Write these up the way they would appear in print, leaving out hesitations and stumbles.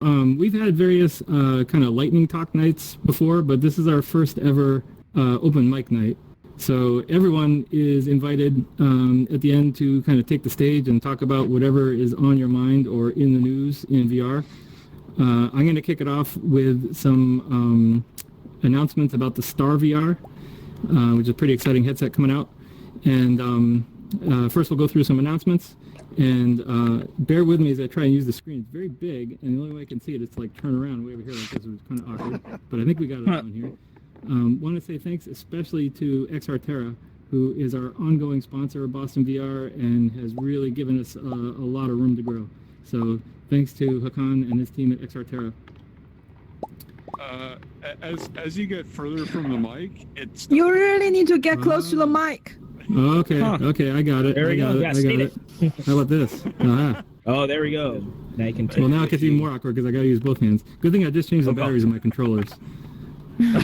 we've had various kind of lightning talk nights before, but this is our first ever open mic night. So everyone is invited at the end to kind of take the stage and talk about whatever is on your mind or in the news in VR. I'm going to kick it off with some announcements about the StarVR, which is a pretty exciting headset coming out. And first we'll go through some announcements. And bear with me as I try and use the screen. It's very big, and the only way I can see it is to like turn around way over here like this. It was kind of awkward, but I think we got it on here. Want to say thanks especially to XR who is our ongoing sponsor of BostonVR and has really given us a lot of room to grow. So thanks to Hakan and his team at XR. As you get further from the mic, it's... You really need to get close to the mic. Okay, okay, I got it. There we go. I got it. How about this? Oh, there we go. Now you can take Well, now it gets even more awkward because I got to use both hands. Good thing I just changed the batteries in my controllers.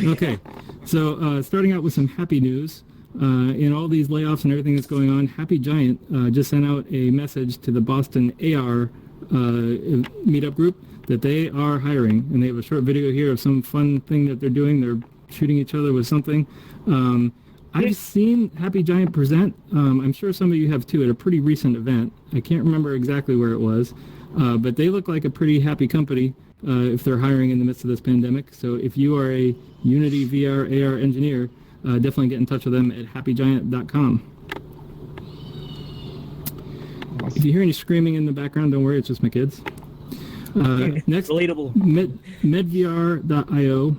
Okay, so starting out with some happy news. In all these layoffs and everything that's going on, Happy Giant just sent out a message to the Boston AR meetup group that they are hiring, and they have a short video here of some fun thing that they're doing. They're shooting each other with something. I've seen Happy Giant present. I'm sure some of you have too at a pretty recent event. I can't remember exactly where it was, but they look like a pretty happy company if they're hiring in the midst of this pandemic. So if you are a Unity VR AR engineer, definitely get in touch with them at happygiant.com. If you hear any screaming in the background, don't worry, it's just my kids. Next, relatable. medvr.io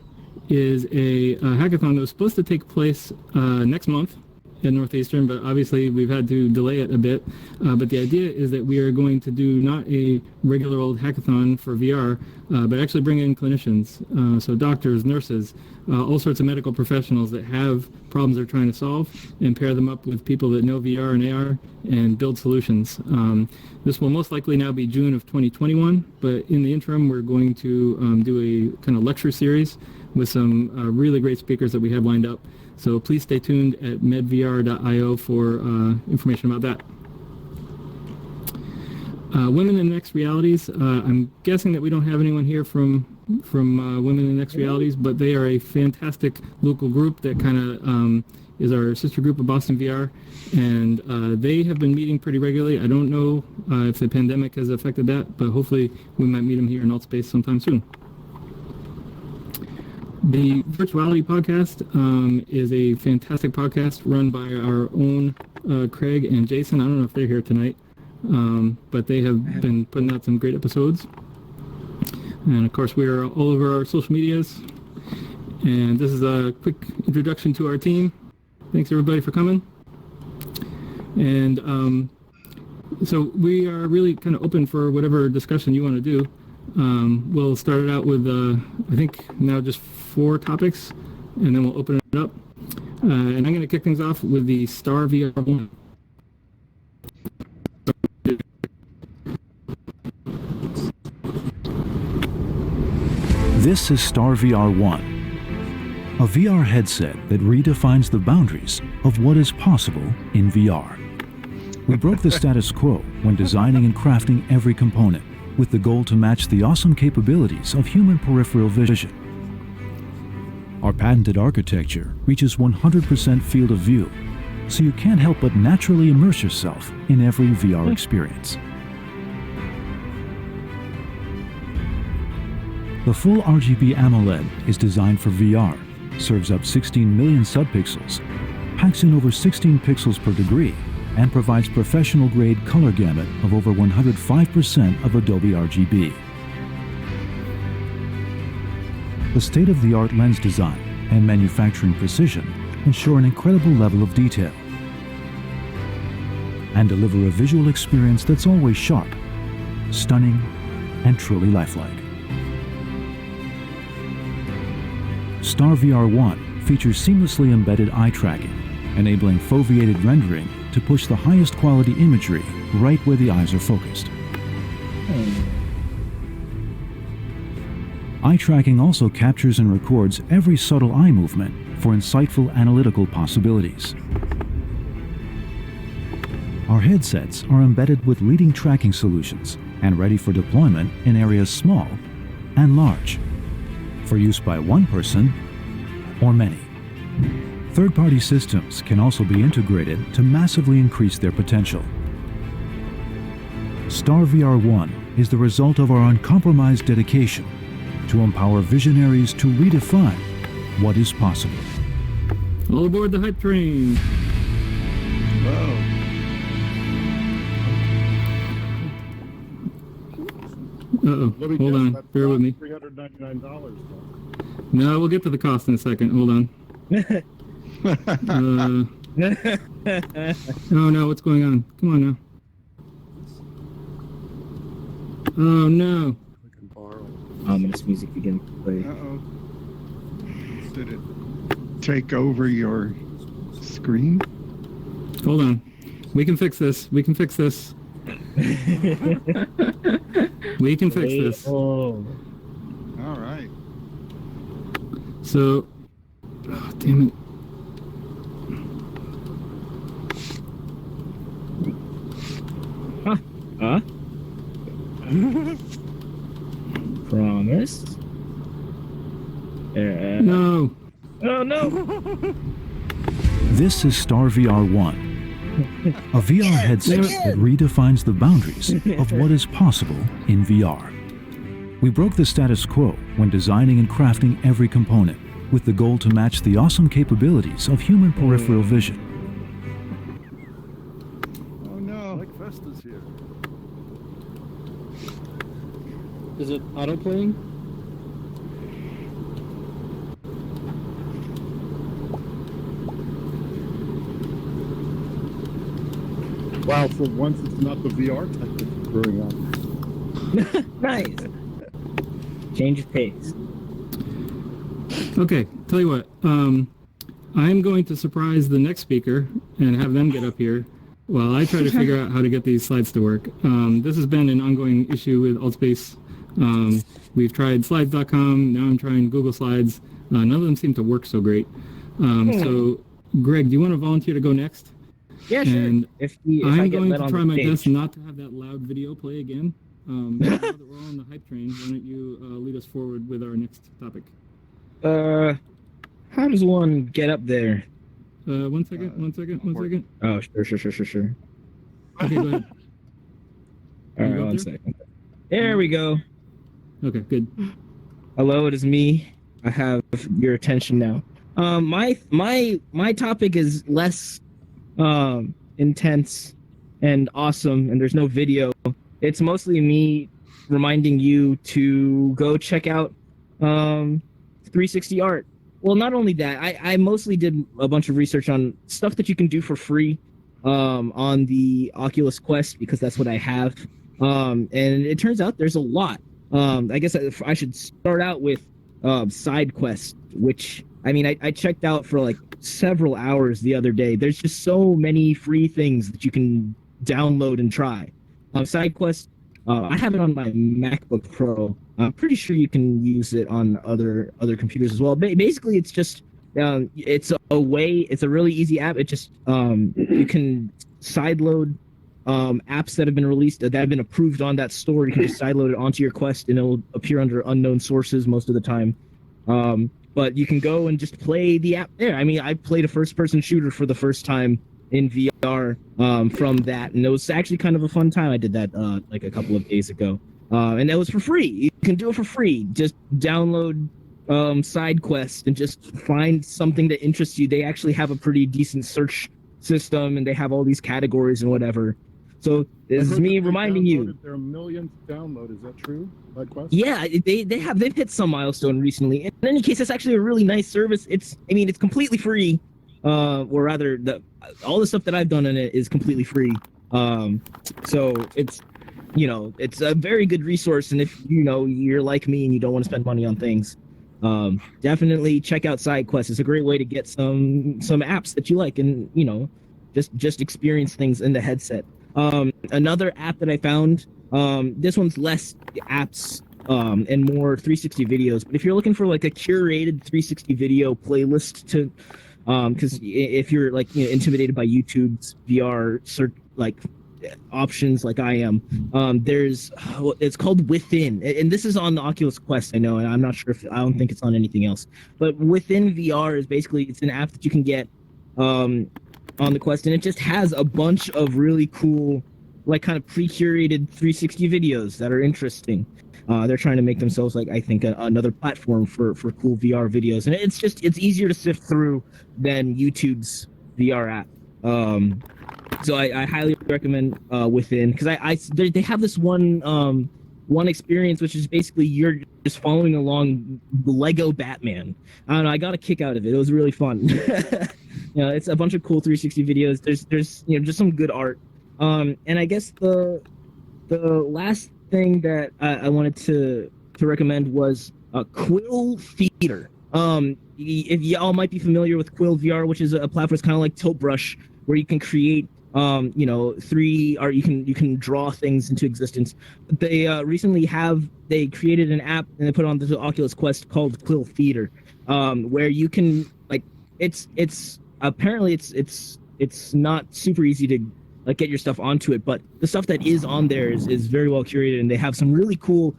is a hackathon that was supposed to take place next month in Northeastern, but obviously we've had to delay it a bit. But the idea is that we are going to do not a regular old hackathon for VR, but actually bring in clinicians, so doctors, nurses, all sorts of medical professionals that have problems they're trying to solve, and pair them up with people that know VR and AR and build solutions. This will most likely now be June of 2021, but in the interim we're going to do a kind of lecture series with some really great speakers that we have lined up. So please stay tuned at medvr.io for information about that. Women in Next Realities. I'm guessing that we don't have anyone here from Women in Next Realities, but they are a fantastic local group that kind of is our sister group of Boston VR, and they have been meeting pretty regularly. I don't know if the pandemic has affected that, but hopefully we might meet them here in AltSpace sometime soon. The Virtuality Podcast is a fantastic podcast run by our own Craig and Jason. I don't know if they're here tonight, but they have been putting out some great episodes. And of course, we are all over our social medias. And this is a quick introduction to our team. Thanks everybody for coming. And so we are really kind of open for whatever discussion you want to do. We'll start it out with, I think now just 4 topics, and then we'll open it up. And I'm going to kick things off with the StarVR 1. This is StarVR 1, a VR headset that redefines the boundaries of what is possible in VR. We broke the status quo when designing and crafting every component, with the goal to match the awesome capabilities of human peripheral vision. Our patented architecture reaches 100% field of view, so you can't help but naturally immerse yourself in every VR experience. The full RGB AMOLED is designed for VR, serves up 16 million subpixels, packs in over 16 pixels per degree, and provides professional-grade color gamut of over 105% of Adobe RGB. The state-of-the-art lens design and manufacturing precision ensure an incredible level of detail and deliver a visual experience that's always sharp, stunning, and truly lifelike. StarVR 1 features seamlessly embedded eye tracking, enabling foveated rendering to push the highest quality imagery right where the eyes are focused. Eye tracking also captures and records every subtle eye movement for insightful analytical possibilities. Our headsets are embedded with leading tracking solutions and ready for deployment in areas small and large, for use by one person or many. Third-party systems can also be integrated to massively increase their potential. StarVR 1 is the result of our uncompromised dedication to empower visionaries to redefine what is possible. All aboard the hype train. Whoa. Uh-oh, hold on, bear with me. $399. No, we'll get to the cost in a second, hold on. Oh no, what's going on? Come on now. Oh no. I can borrow. Ominous music begins to play. Uh-oh. Did it take over your screen? Hold on. We can fix this. We can fix this. We can fix this. Oh. All right. So, oh, damn it. Huh? Promise? No. Oh no! This is StarVR 1, a VR headset that redefines the boundaries of what is possible in VR. We broke the status quo when designing and crafting every component with the goal to match the awesome capabilities of human peripheral vision. Oh no. Mike Vesta's here. Is it auto-playing? Wow, for once it's not the VR tech that's brewing up. Nice. Change of pace. Okay, tell you what. I'm going to surprise the next speaker and have them get up here while I try to figure out how to get these slides to work. This has been an ongoing issue with Altspace. We've tried slides.com, now I'm trying Google Slides. None of them seem to work so great. So, Greg, do you want to volunteer to go next? Yeah, sure. And If I'm I get going let to on try the my stage. best not to have that loud video play again. Now that we're all on the hype train, why don't you lead us forward with our next topic? How does one get up there? One second. Oh, sure. Okay, go ahead. All You right, up one there? second. There we go. Okay, good. Hello, it is me. I have your attention now. My topic is less intense and awesome, and there's no video. It's mostly me reminding you to go check out 360 art. Well, not only that, I mostly did a bunch of research on stuff that you can do for free on the Oculus Quest, because that's what I have. And it turns out there's a lot. I guess I should start out with side quest, which I mean I checked out for like several hours the other day. There's just so many free things that you can download and try. Side quest, I have it on my MacBook Pro. I'm pretty sure you can use it on other computers as well. Basically, it's just it's a really easy app. It just you can sideload apps that have been released that have been approved on that store. You can just sideload it onto your Quest, and it'll appear under unknown sources most of the time. But you can go and just play the app there. I mean, I played a first-person shooter for the first time in VR from that, and it was actually kind of a fun time. I did that like a couple of days ago, and that was for free. You can do it for free. Just download side quest and just find something that interests you. They actually have a pretty decent search system, and they have all these categories and whatever. So this is me reminding you. There are millions to download. Is that true? Side quest? Yeah, they've hit some milestone recently. In any case, it's actually a really nice service. It's completely free, or rather, all the stuff that I've done in it is completely free. So it's it's a very good resource. And if you're like me and you don't want to spend money on things, definitely check out SideQuest. It's a great way to get some apps that you like, and just experience things in the headset. Another app that I found, this one's less apps and more 360 videos. But if you're looking for like a curated 360 video playlist to, because if you're like intimidated by YouTube's VR search, like options like I am. There's it's called Within, and this is on the Oculus Quest. I know, and I'm not sure if I don't think it's on anything else. But Within VR is basically it's an app that you can get on the Quest, and it just has a bunch of really cool, like kind of pre-curated 360 videos that are interesting. They're trying to make themselves like I think another platform for cool VR videos, and it's easier to sift through than YouTube's VR app. So I highly recommend Within, because they have this one experience which is basically you're just following along Lego Batman. I don't know, I got a kick out of it. It was really fun. It's a bunch of cool 360 videos. There's just some good art. And I guess the last thing that I wanted to recommend was Quill Theater. If y'all might be familiar with Quill VR, which is a platform, it's kind of like Tilt Brush, where you can create 3 or you can draw things into existence. They recently they created an app and they put it on the Oculus Quest called Quill Theater, where you can it's apparently it's not super easy to get your stuff onto it, but the stuff that is on there is very well curated, and they have some really cool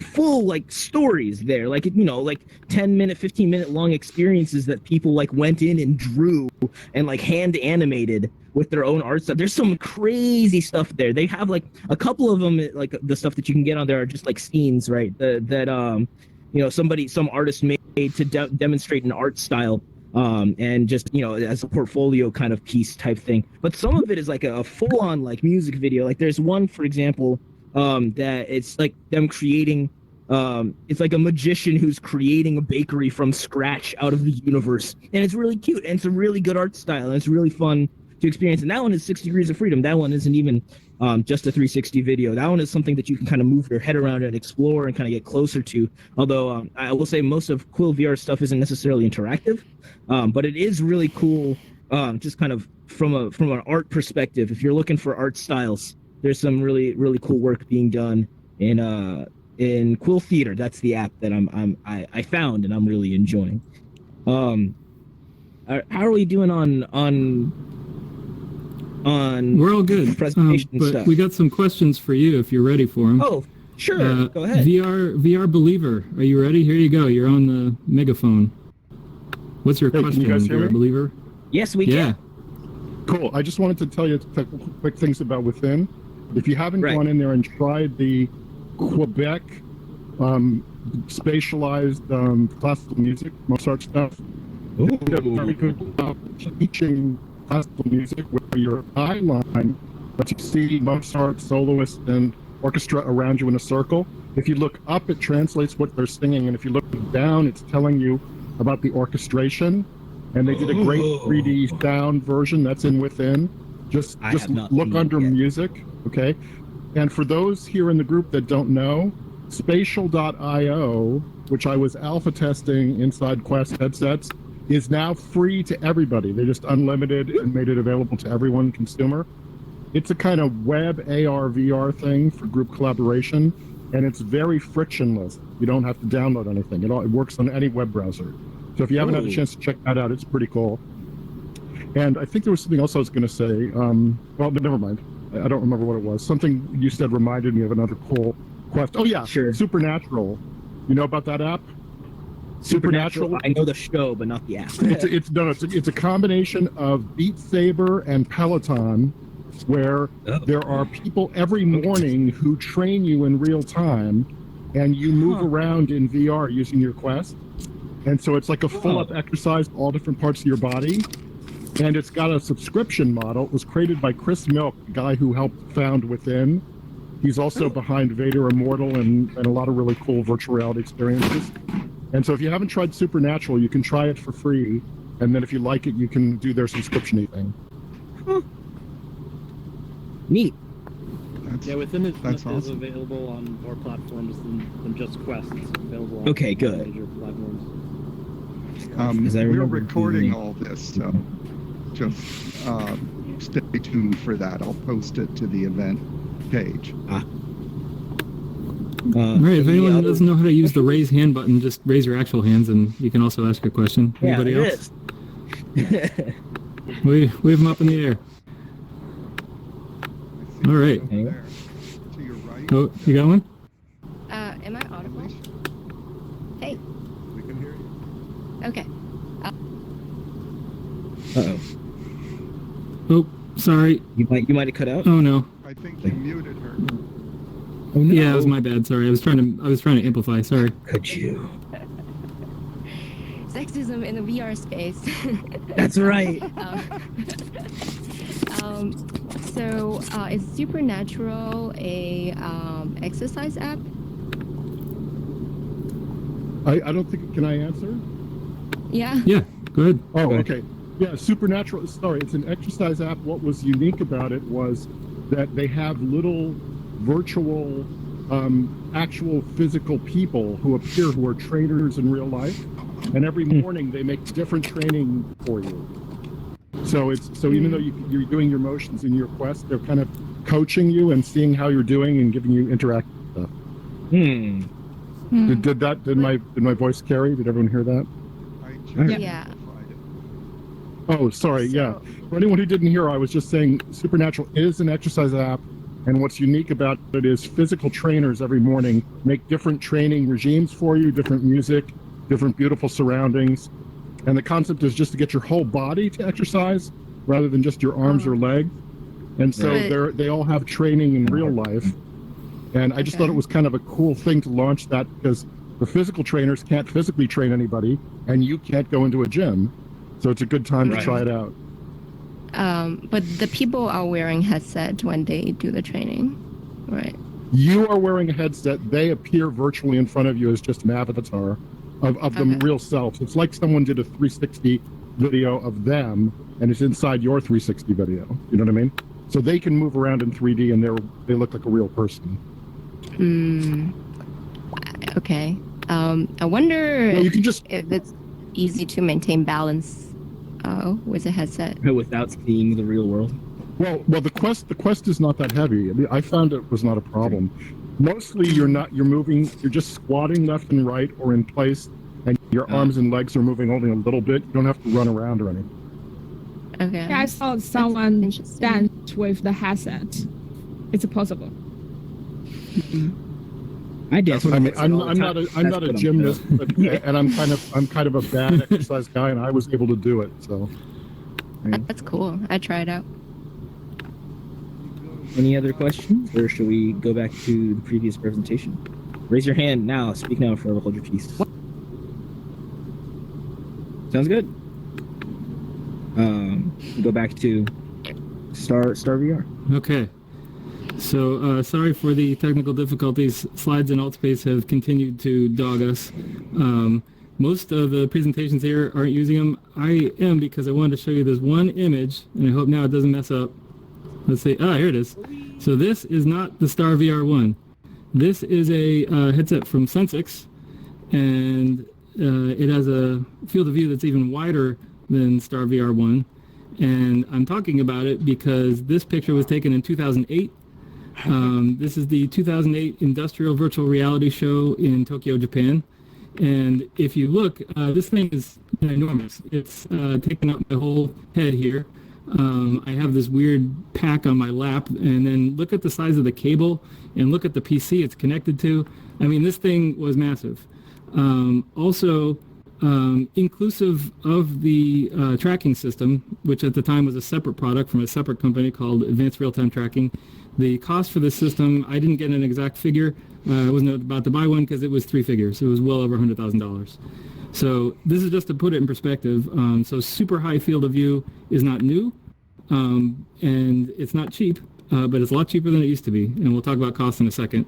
full stories there, 10-minute 15-minute long experiences that people went in and drew and hand animated with their own art stuff. There's some crazy stuff there. They have a couple of them, the stuff that you can get on there are just scenes, right, that some artist made to demonstrate an art style, and just as a portfolio kind of piece type thing. But some of it is a full-on music video. There's one, for example, that it's them creating it's a magician who's creating a bakery from scratch out of the universe, and it's really cute, and it's a really good art style, and it's really fun to experience. And that one is 6 Degrees of Freedom. That one isn't even just a 360 video. That one is something that you can kind of move your head around and explore and kind of get closer to, although I will say most of Quill VR stuff isn't necessarily interactive, but it is really cool, just kind of from an art perspective. If you're looking for art styles, there's some really, really cool work being done in Quill Theater. That's the app that I found and I'm really enjoying. How are we doing on We're all good. Presentation but stuff? We got some questions for you if you're ready for them. Oh, sure. Go ahead. VR Believer, are you ready? Here you go. You're on the megaphone. What's your question, can you guys hear VR me? Believer? Yes, we can. Cool. I just wanted to tell you quick things about Within. If you haven't gone in there and tried the Quebec spatialized classical music, Mozart stuff, they're very good about teaching classical music where your eye line lets you see Mozart, soloist, and orchestra around you in a circle. If you look up, it translates what they're singing, and if you look down, it's telling you about the orchestration. And they did a great 3D sound version that's in Within. Just look under music, okay? And for those here in the group that don't know, Spatial.io, which I was alpha testing inside Quest headsets, is now free to everybody. They just unlimited and made it available to everyone, consumer. It's a kind of web AR VR thing for group collaboration, and it's very frictionless. You don't have to download anything. It works on any web browser. So if you haven't had a chance to check that out, it's pretty cool. And I think there was something else I was going to say. Well, never mind. I don't remember what it was. Something you said reminded me of another cool quest. Oh, yeah. Sure. Supernatural. You know about that app? Supernatural. I know the show, but not the app. It's a combination of Beat Saber and Peloton, where there are people every morning who train you in real time, and you move around in VR using your Quest. And so it's like a full-up exercise, all different parts of your body. And it's got a subscription model. It was created by Chris Milk, the guy who helped found Within. He's also behind Vader Immortal and a lot of really cool virtual reality experiences. And so if you haven't tried Supernatural, you can try it for free. And then if you like it, you can do their subscription-y thing. Neat. Within is awesome. available on more platforms than just Quest. It's available on Okay, good. major platforms. We're recording all this, so just stay tuned for that. I'll post it to the event page. All right, if anyone doesn't know how to use the raise hand button, just raise your actual hands and you can also ask a question. Anybody else? Wave them up in the air. All right. There, to your right. Oh, you got one? Am I audible? Hey. We can hear you. Okay. Uh-oh. Oh, sorry. You might have cut out. Oh no. I think you muted her. Oh, no. Yeah, it was my bad. Sorry. I was trying to amplify. Sorry. Could you? Sexism in the VR space. That's right. So, is Supernatural a exercise app? I don't think, can I answer? Yeah. Yeah. Go ahead. Oh, Go ahead. okay. Yeah, Supernatural, sorry, it's an exercise app. What was unique about it was that they have little virtual, actual physical people who appear who are trainers in real life. And every morning they make different training for you. So even though you're doing your motions in your quest, they're kind of coaching you and seeing how you're doing and giving you interactive stuff. Did my voice carry? Did everyone hear that? I just Yeah. amplified it. Oh, sorry. Yeah. For anyone who didn't hear, I was just saying Supernatural is an exercise app, and what's unique about it is physical trainers every morning make different training regimes for you, different music, different beautiful surroundings, and the concept is just to get your whole body to exercise rather than just your arms or legs. And so Right. they all have training in real life. And I just thought it was kind of a cool thing to launch that because the physical trainers can't physically train anybody, and you can't go into a gym. So it's a good time to try it out. But the people are wearing headset when they do the training, right? You are wearing a headset. They appear virtually in front of you as just an avatar of the real self. It's like someone did a 360 video of them, and it's inside your 360 video. You know what I mean? So they can move around in 3D, and they look like a real person. Okay. I wonder Well, you can just if it's easy to maintain balance with a headset. Without seeing the real world. well the quest is not that heavy. I mean, I found it was not a problem. Mostly you're moving, you're just squatting left and right or in place, and your arms and legs are moving only a little bit. You don't have to run around or anything. Okay. Yeah, I saw someone interesting. dance with the headset. It's possible. I dance. I mean, I'm all the not time. I'm not a That's what gymnast, but, and I'm kind of a bad exercise guy, and I was able to do it. So That's cool. I try it out. Any other questions, or should we go back to the previous presentation? Raise your hand now. Speak now, forever hold your peace. Sounds good. Go back to Star VR. Okay. So sorry for the technical difficulties. Slides in AltSpace have continued to dog us. Most of the presentations here aren't using them. I am because I wanted to show you this one image, and I hope now it doesn't mess up. Let's see. Here it is. So this is not the Star VR 1. This is a headset from Sensix, and it has a field of view that's even wider than Star VR 1. And I'm talking about it because this picture was taken in 2008. This is the 2008 Industrial Virtual Reality Show in Tokyo, Japan. And if you look, this thing is enormous. It's taken up my whole head here. I have this weird pack on my lap, and then look at the size of the cable and look at the PC it's connected to. I mean, this thing was massive. Also, inclusive of the tracking system, which at the time was a separate product from a separate company called Advanced Real-Time Tracking. The cost for this system, I didn't get an exact figure. I wasn't about to buy one because it was 3 figures. It was well over $100,000. So this is just to put it in perspective. So super high field of view is not new, and it's not cheap, but it's a lot cheaper than it used to be. And we'll talk about costs in a second.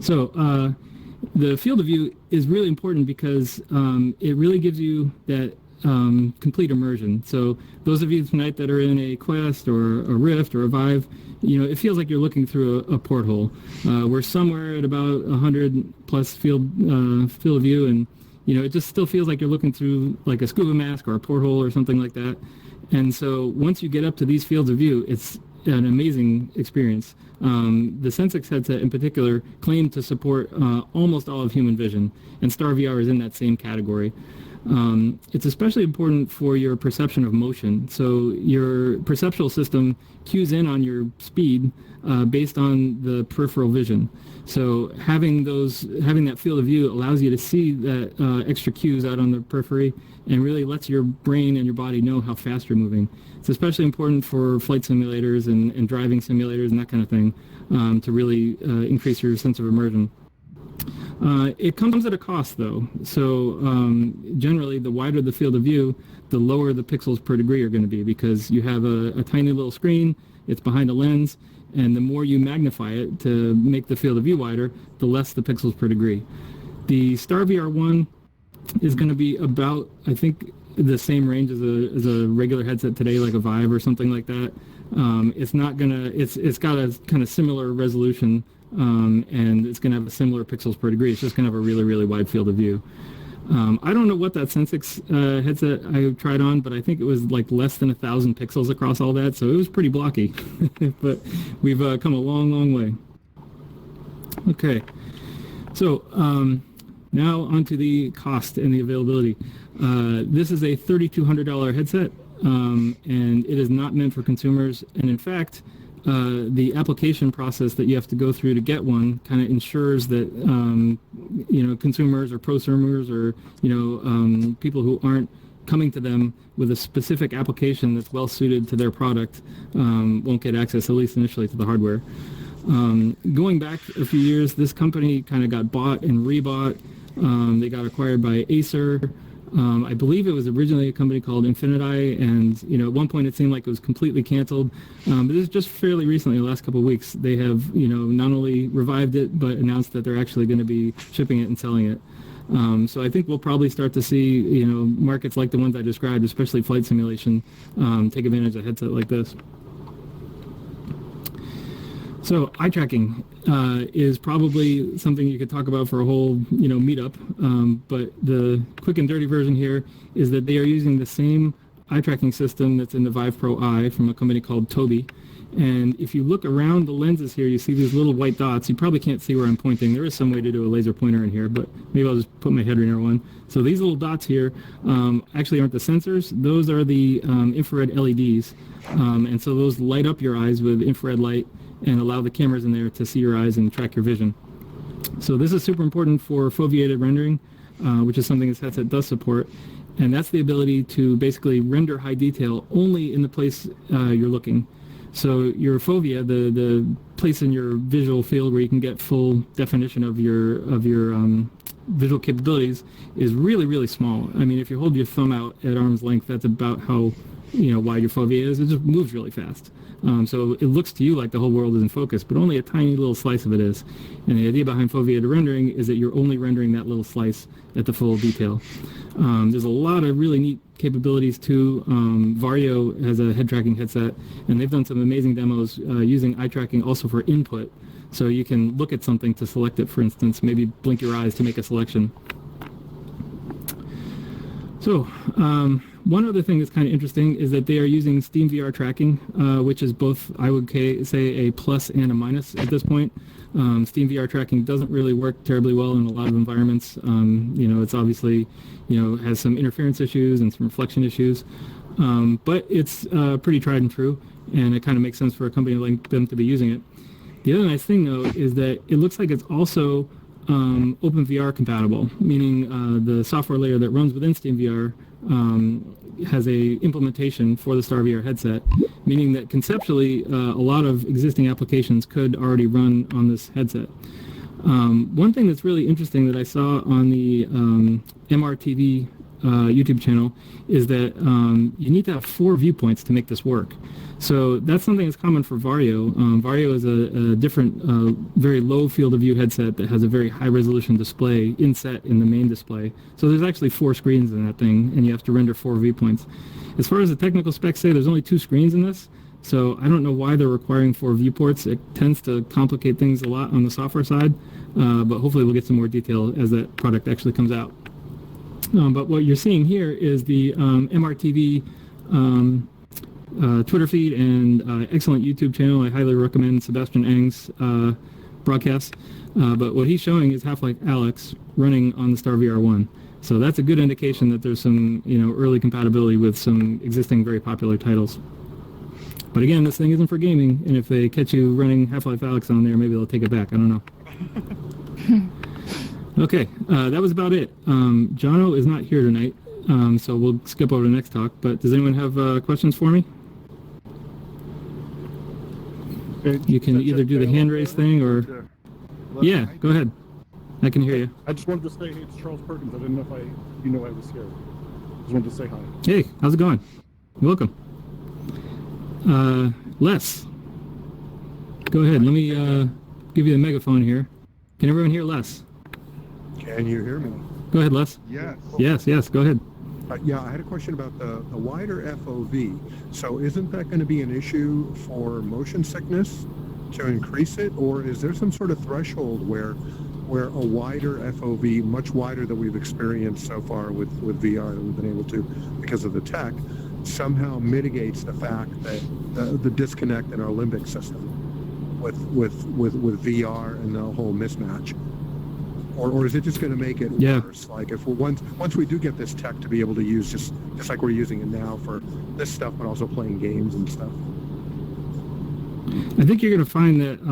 So the field of view is really important because it really gives you that complete immersion. So those of you tonight that are in a Quest or a Rift or a Vive, you know, it feels like you're looking through a porthole. We're somewhere at about 100 plus field of view, and you know, it just still feels like you're looking through like a scuba mask or a porthole or something like that. And so once you get up to these fields of view, it's an amazing experience. The Sensix headset in particular claimed to support almost all of human vision, and Star VR is in that same category. It's especially important for your perception of motion. So your perceptual system cues in on your speed based on the peripheral vision. So having that field of view allows you to see that extra cues out on the periphery and really lets your brain and your body know how fast you're moving. It's especially important for flight simulators and driving simulators and that kind of thing to really increase your sense of immersion. It comes at a cost, though. So generally, the wider the field of view, the lower the pixels per degree are going to be, because you have a tiny little screen, it's behind a lens, and the more you magnify it to make the field of view wider, the less the pixels per degree. The StarVR 1 is going to be about, I think, the same range as a regular headset today, like a Vive or something like that. It's not gonna. It's got a kind of similar resolution, and it's gonna have a similar pixels per degree. It's just gonna have a really, really wide field of view. I don't know what that Sensix headset I tried on, but I think it was like less than 1,000 pixels across all that, so it was pretty blocky. But we've come a long, long way. Okay, so now onto the cost and the availability. This is a $3,200 headset, and it is not meant for consumers. And in fact, the application process that you have to go through to get one kind of ensures that consumers or prosumers or people who aren't coming to them with a specific application that's well suited to their product won't get access, at least initially, to the hardware. Going back a few years, this company kind of got bought and rebought. They got acquired by Acer. I believe it was originally a company called Infiniti, and at one point it seemed like it was completely canceled. But this is just fairly recently, the last couple of weeks, they have not only revived it but announced that they're actually going to be shipping it and selling it. So I think we'll probably start to see markets like the ones I described, especially flight simulation, take advantage of a headset like this. So eye tracking is probably something you could talk about for a whole meetup, but the quick and dirty version here is that they are using the same eye tracking system that's in the Vive Pro Eye from a company called Tobii. And if you look around the lenses here, you see these little white dots. You probably can't see where I'm pointing. There is some way to do a laser pointer in here, but maybe I'll just put my head near one. So these little dots here actually aren't the sensors. Those are the infrared LEDs. And so those light up your eyes with infrared light and allow the cameras in there to see your eyes and track your vision. So this is super important for foveated rendering, which is something this headset does support. And that's the ability to basically render high detail only in the place you're looking. So your fovea, the place in your visual field where you can get full definition of your visual capabilities, is really, really small. I mean, if you hold your thumb out at arm's length, that's about how wide your fovea is. It just moves really fast. So it looks to you like the whole world is in focus, but only a tiny little slice of it is. And the idea behind foveated rendering is that you're only rendering that little slice at the full detail. There's a lot of really neat capabilities too. Vario has a head tracking headset, and they've done some amazing demos using eye tracking also for input. So you can look at something to select it, for instance, maybe blink your eyes to make a selection. So one other thing that's kind of interesting is that they are using SteamVR tracking, which is both, I would say, a plus and a minus at this point. SteamVR tracking doesn't really work terribly well in a lot of environments. It's obviously, has some interference issues and some reflection issues, but it's pretty tried and true, and it kind of makes sense for a company like them to be using it. The other nice thing, though, is that it looks like it's also OpenVR compatible, meaning the software layer that runs within SteamVR has a implementation for the StarVR headset, meaning that conceptually a lot of existing applications could already run on this headset. One thing that's really interesting that I saw on the MRTV YouTube channel is that you need to have 4 viewpoints to make this work. So that's something that's common for Vario. Vario is a different, very low field of view headset that has a very high resolution display inset in the main display. So there's actually 4 screens in that thing, and you have to render 4 viewpoints. As far as the technical specs say, there's only 2 screens in this. So I don't know why they're requiring 4 viewports. It tends to complicate things a lot on the software side, but hopefully we'll get some more detail as that product actually comes out. But what you're seeing here is the MRTV Twitter feed and excellent YouTube channel. I highly recommend Sebastian Eng's broadcast. But what he's showing is Half-Life Alyx running on the StarVR 1. So that's a good indication that there's some, early compatibility with some existing very popular titles. But again, this thing isn't for gaming, and if they catch you running Half-Life Alyx on there, maybe they'll take it back. I don't know. Okay, that was about it. Jono is not here tonight, so we'll skip over to the next talk. But does anyone have questions for me? You can either do the hand raise thing or... Yeah, go ahead. I can hear you. I just wanted to say, hey, it's Charles Perkins. I didn't know if I was here. Just wanted to say hi. Hey, how's it going? You're welcome. Les. Go ahead. Let me give you the megaphone here. Can everyone hear Les? Can you hear me? Go ahead, Les. Yes. Yes, go ahead. Yeah, I had a question about the wider FOV. So isn't that going to be an issue for motion sickness to increase it? Or is there some sort of threshold where a wider FOV, much wider than we've experienced so far with VR that we've been able to because of the tech, somehow mitigates the fact that the disconnect in our limbic system with VR and the whole mismatch? Or is it just going to make it worse? Like if once we do get this tech to be able to use just like we're using it now for this stuff, but also playing games and stuff. I think you're going to find that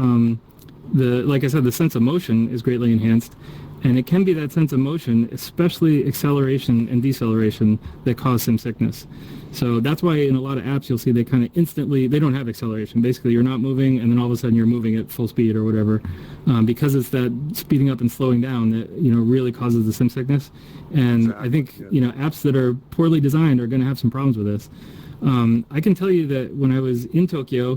like I said, the sense of motion is greatly enhanced, and it can be that sense of motion, especially acceleration and deceleration, that cause sim sickness. So that's why in a lot of apps you'll see they kind of instantly, they don't have acceleration. Basically, you're not moving, and then all of a sudden you're moving at full speed or whatever, because it's that speeding up and slowing down that really causes the sim sickness. And exactly. I think apps that are poorly designed are going to have some problems with this. I can tell you that when I was in Tokyo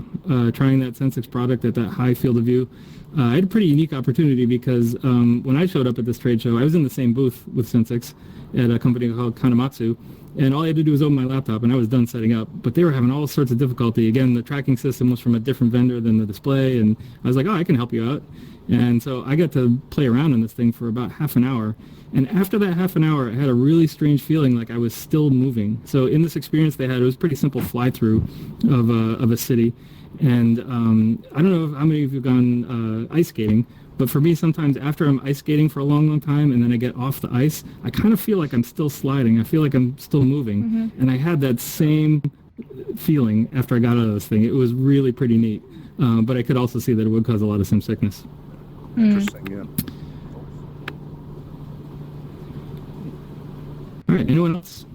trying that Sensix product at that high field of view, I had a pretty unique opportunity because when I showed up at this trade show, I was in the same booth with Sensix at a company called Kanematsu, and all I had to do was open my laptop and I was done setting up. But they were having all sorts of difficulty. Again, the tracking system was from a different vendor than the display, and I was like, oh, I can help you out. And so I got to play around in this thing for about half an hour. And after that half an hour, I had a really strange feeling like I was still moving. So in this experience they had, it was a pretty simple fly-through of a city. And I don't know how many of you have gone ice skating, but for me, sometimes after I'm ice skating for a long, long time and then I get off the ice, I kind of feel like I'm still sliding. I feel like I'm still moving. Mm-hmm. And I had that same feeling after I got out of this thing. It was really pretty neat. But I could also see that it would cause a lot of sim sickness. Interesting, yeah. All right, anyone else?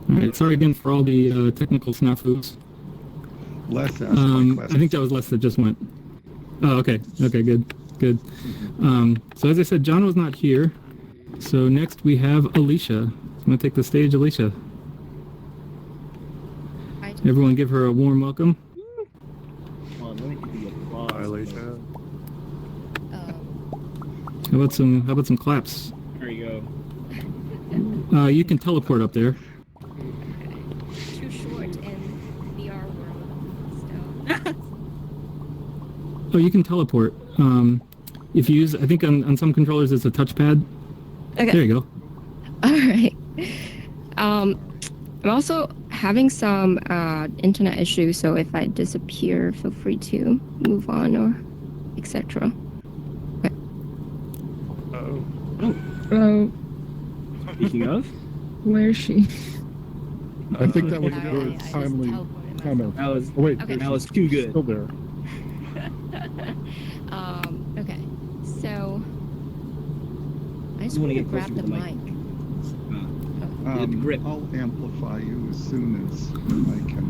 All right, sorry again for all the technical snafus. Les asked my question. I think that was Les that just went. Oh, okay. Okay, good. So as I said, John was not here. So next we have Alicia. I'm going to take the stage, Alicia. Everyone give her a warm welcome. Hi, Alicia. How about some claps? There you go. You can teleport up there. Too short in VR world. So. Oh, you can teleport. If you use, I think on some controllers it's a touchpad. Okay. There you go. All right. I'm also having some internet issues, so if I disappear, feel free to move on or etc. Okay. Oh. Speaking of, Where is she? I think that was a I very just timely teleported comment. that was Oh, wait, Okay. that was too good. Still there. Okay. So I just You wanna want to get grab closer the to the mic. The grip. I'll amplify you as soon as I can.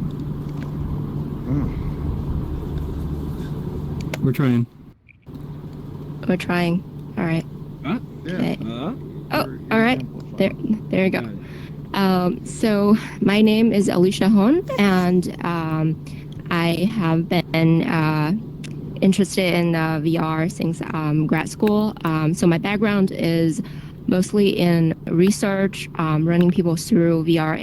We're trying. We're trying. All right. Huh? Yeah. Okay. Uh, Oh, all right. There you go. So my name is Alicia Hon, and I have been interested in VR since grad school. So my background is mostly in research, running people through VR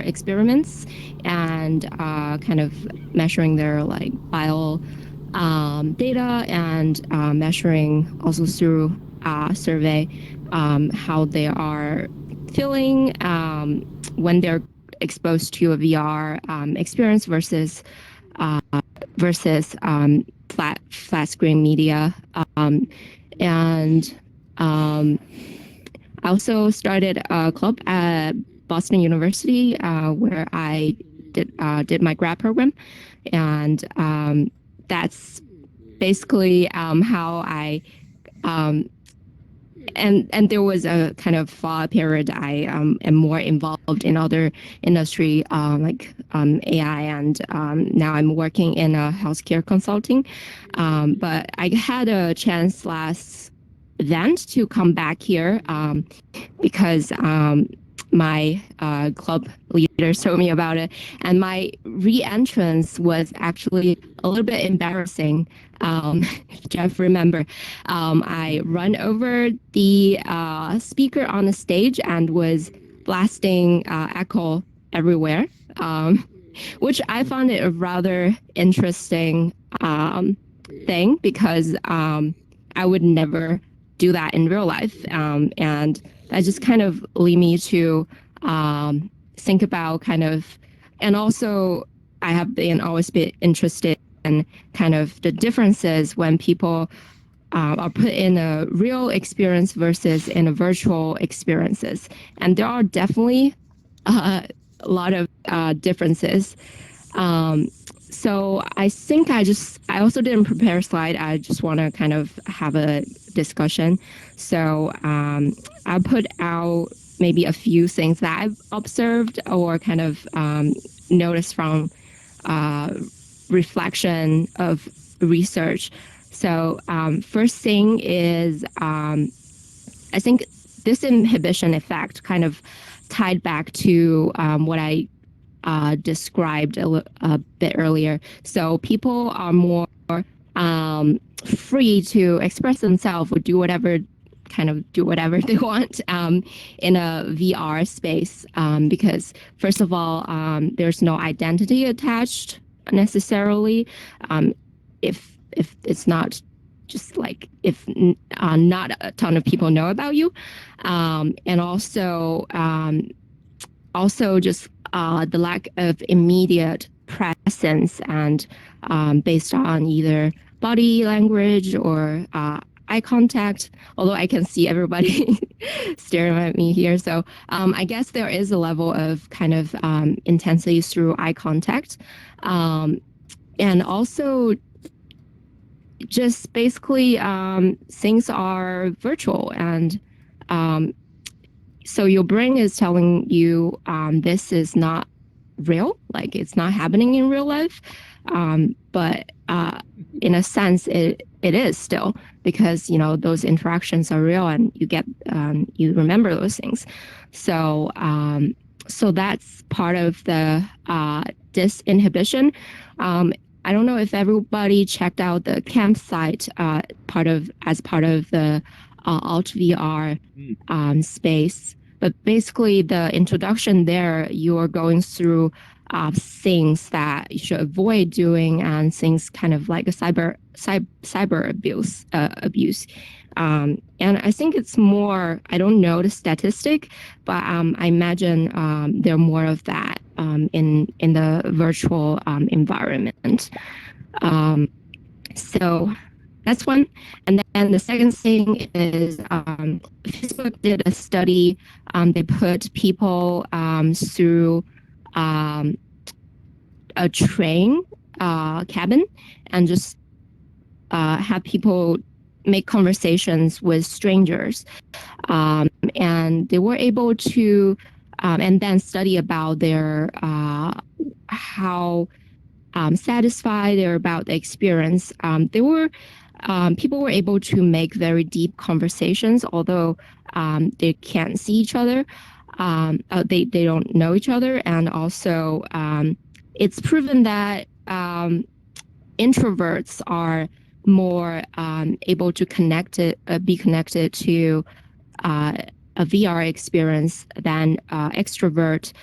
experiments, and kind of measuring their like bio data, and measuring also through survey how they are feeling when they're exposed to a VR experience versus flat screen media, and I also started a club at Boston University where I did my grad program, and that's basically how I and there was a kind of fall period. I am more involved in other industry like AI, and now I'm working in a healthcare consulting. But I had a chance last event to come back here because my club leaders told me about it, and my re-entrance was actually a little bit embarrassing. Jeff, remember, I run over the speaker on the stage and was blasting echo everywhere, which I found it a rather interesting thing because I would never do that in real life, and that just kind of lead me to think about kind of, and also I have been always been interested in kind of the differences when people are put in a real experience versus in a virtual experiences. And there are definitely a lot of differences. So I think I also didn't prepare a slide. I just want to kind of have a discussion. So I put out maybe a few things that I've observed or kind of noticed from reflection of research. So first thing is I think this inhibition effect kind of tied back to what I described a bit earlier. So people are more free to express themselves or do whatever they want in a VR space because first of all, there's no identity attached necessarily. If it's not just like if not a ton of people know about you, and also just the lack of immediate presence and based on either body language or eye contact, although I can see everybody staring at me here. So I guess there is a level of kind of intensity through eye contact. And also just basically things are virtual, and so your brain is telling you this is not real, like it's not happening in real life. But in a sense, it is still, because, you know, those interactions are real and you get, you remember those things. So, so that's part of the disinhibition. I don't know if everybody checked out the campsite as part of the AltspaceVR space. But basically, the introduction there, you're going through things that you should avoid doing, and things kind of like a cyber abuse. And I think it's more, I don't know the statistic, but I imagine there are more of that in the virtual environment. So that's one. And then the second thing is Facebook did a study. They put people through a train cabin and just have people make conversations with strangers. And they were able to and then study about their how satisfied they're about the experience. They were people were able to make very deep conversations, although they can't see each other. They don't know each other, and also it's proven that introverts are more able to be connected to a VR experience than extrovert.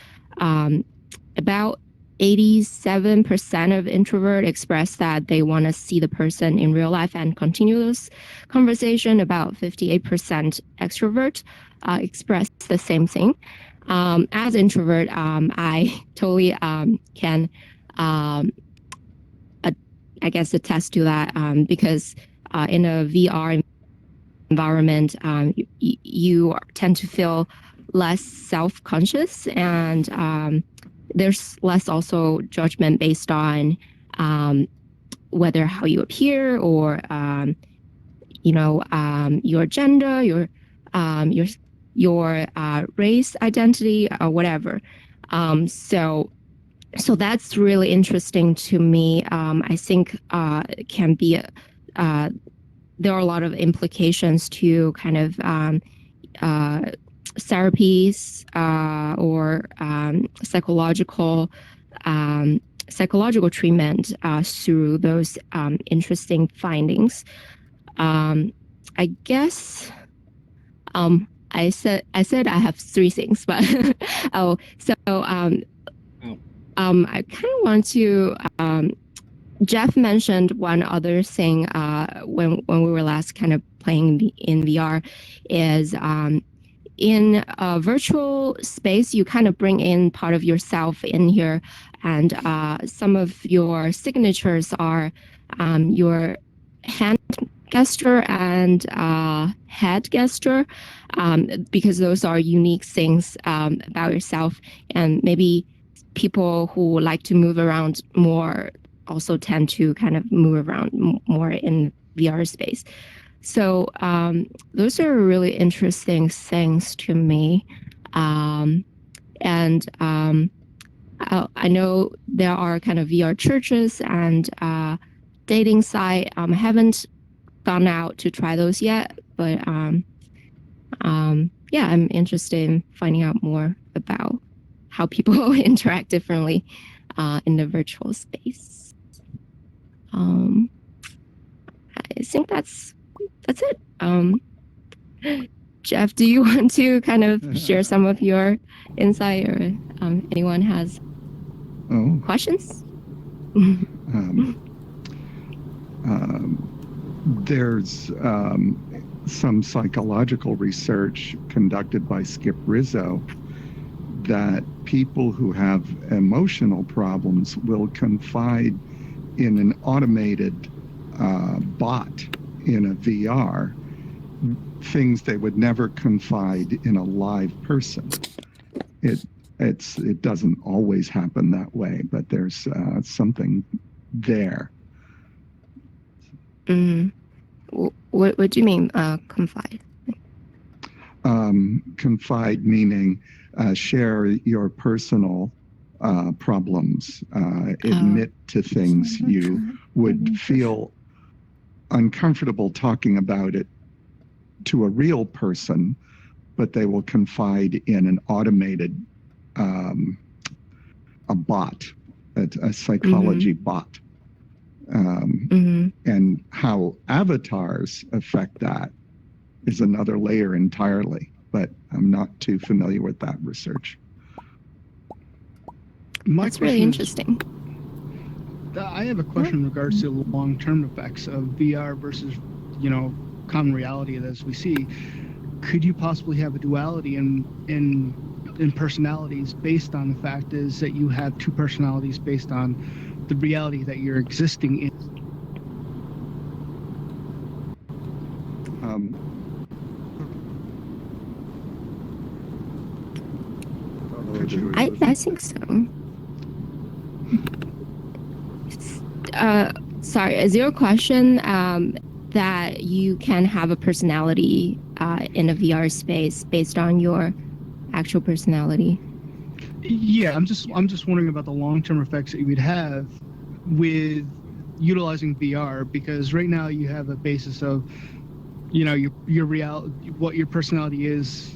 About 87% of introvert express that they want to see the person in real life and continue this conversation. About 58% extrovert express the same thing. As introvert, I totally can, I guess, attest to that because in a VR environment, you tend to feel less self-conscious, and there's less also judgment based on whether how you appear or your gender, your race identity, or whatever. So that's really interesting to me. I think it can be there are a lot of implications to kind of therapies or psychological treatment through those interesting findings. I guess I said I have three things, but I kind of want to. Jeff mentioned one other thing when we were last kind of playing in VR is in a virtual space, you kind of bring in part of yourself in here, and some of your signatures are your hand gesture and head gesture, because those are unique things about yourself, and maybe people who like to move around more also tend to kind of move around more in VR space. So those are really interesting things to me. I know there are kind of VR churches and dating site. I haven't gone out to try those yet, but yeah, I'm interested in finding out more about how people interact differently in the virtual space. I think that's it. Jeff, do you want to kind of share some of your insight, or anyone has questions? There's some psychological research conducted by Skip Rizzo that people who have emotional problems will confide in an automated bot in a VR things they would never confide in a live person. It doesn't always happen that way, but there's something there. What do you mean, confide? Confide meaning share your personal problems, admit to things you would feel uncomfortable talking about it to a real person, but they will confide in an automated a bot, a psychology bot. And how avatars affect that is another layer entirely, but I'm not too familiar with that research. That's really interesting. I have a question in regards to long-term effects of VR versus, common reality as we see. Could you possibly have a duality in personalities based on the fact is that you have two personalities based on the reality that you're existing in? I think so. Sorry, is your question that you can have a personality in a VR space based on your actual personality? Yeah, I'm just wondering about the long-term effects that you would have with utilizing VR, because right now you have a basis of, your reality, what your personality is,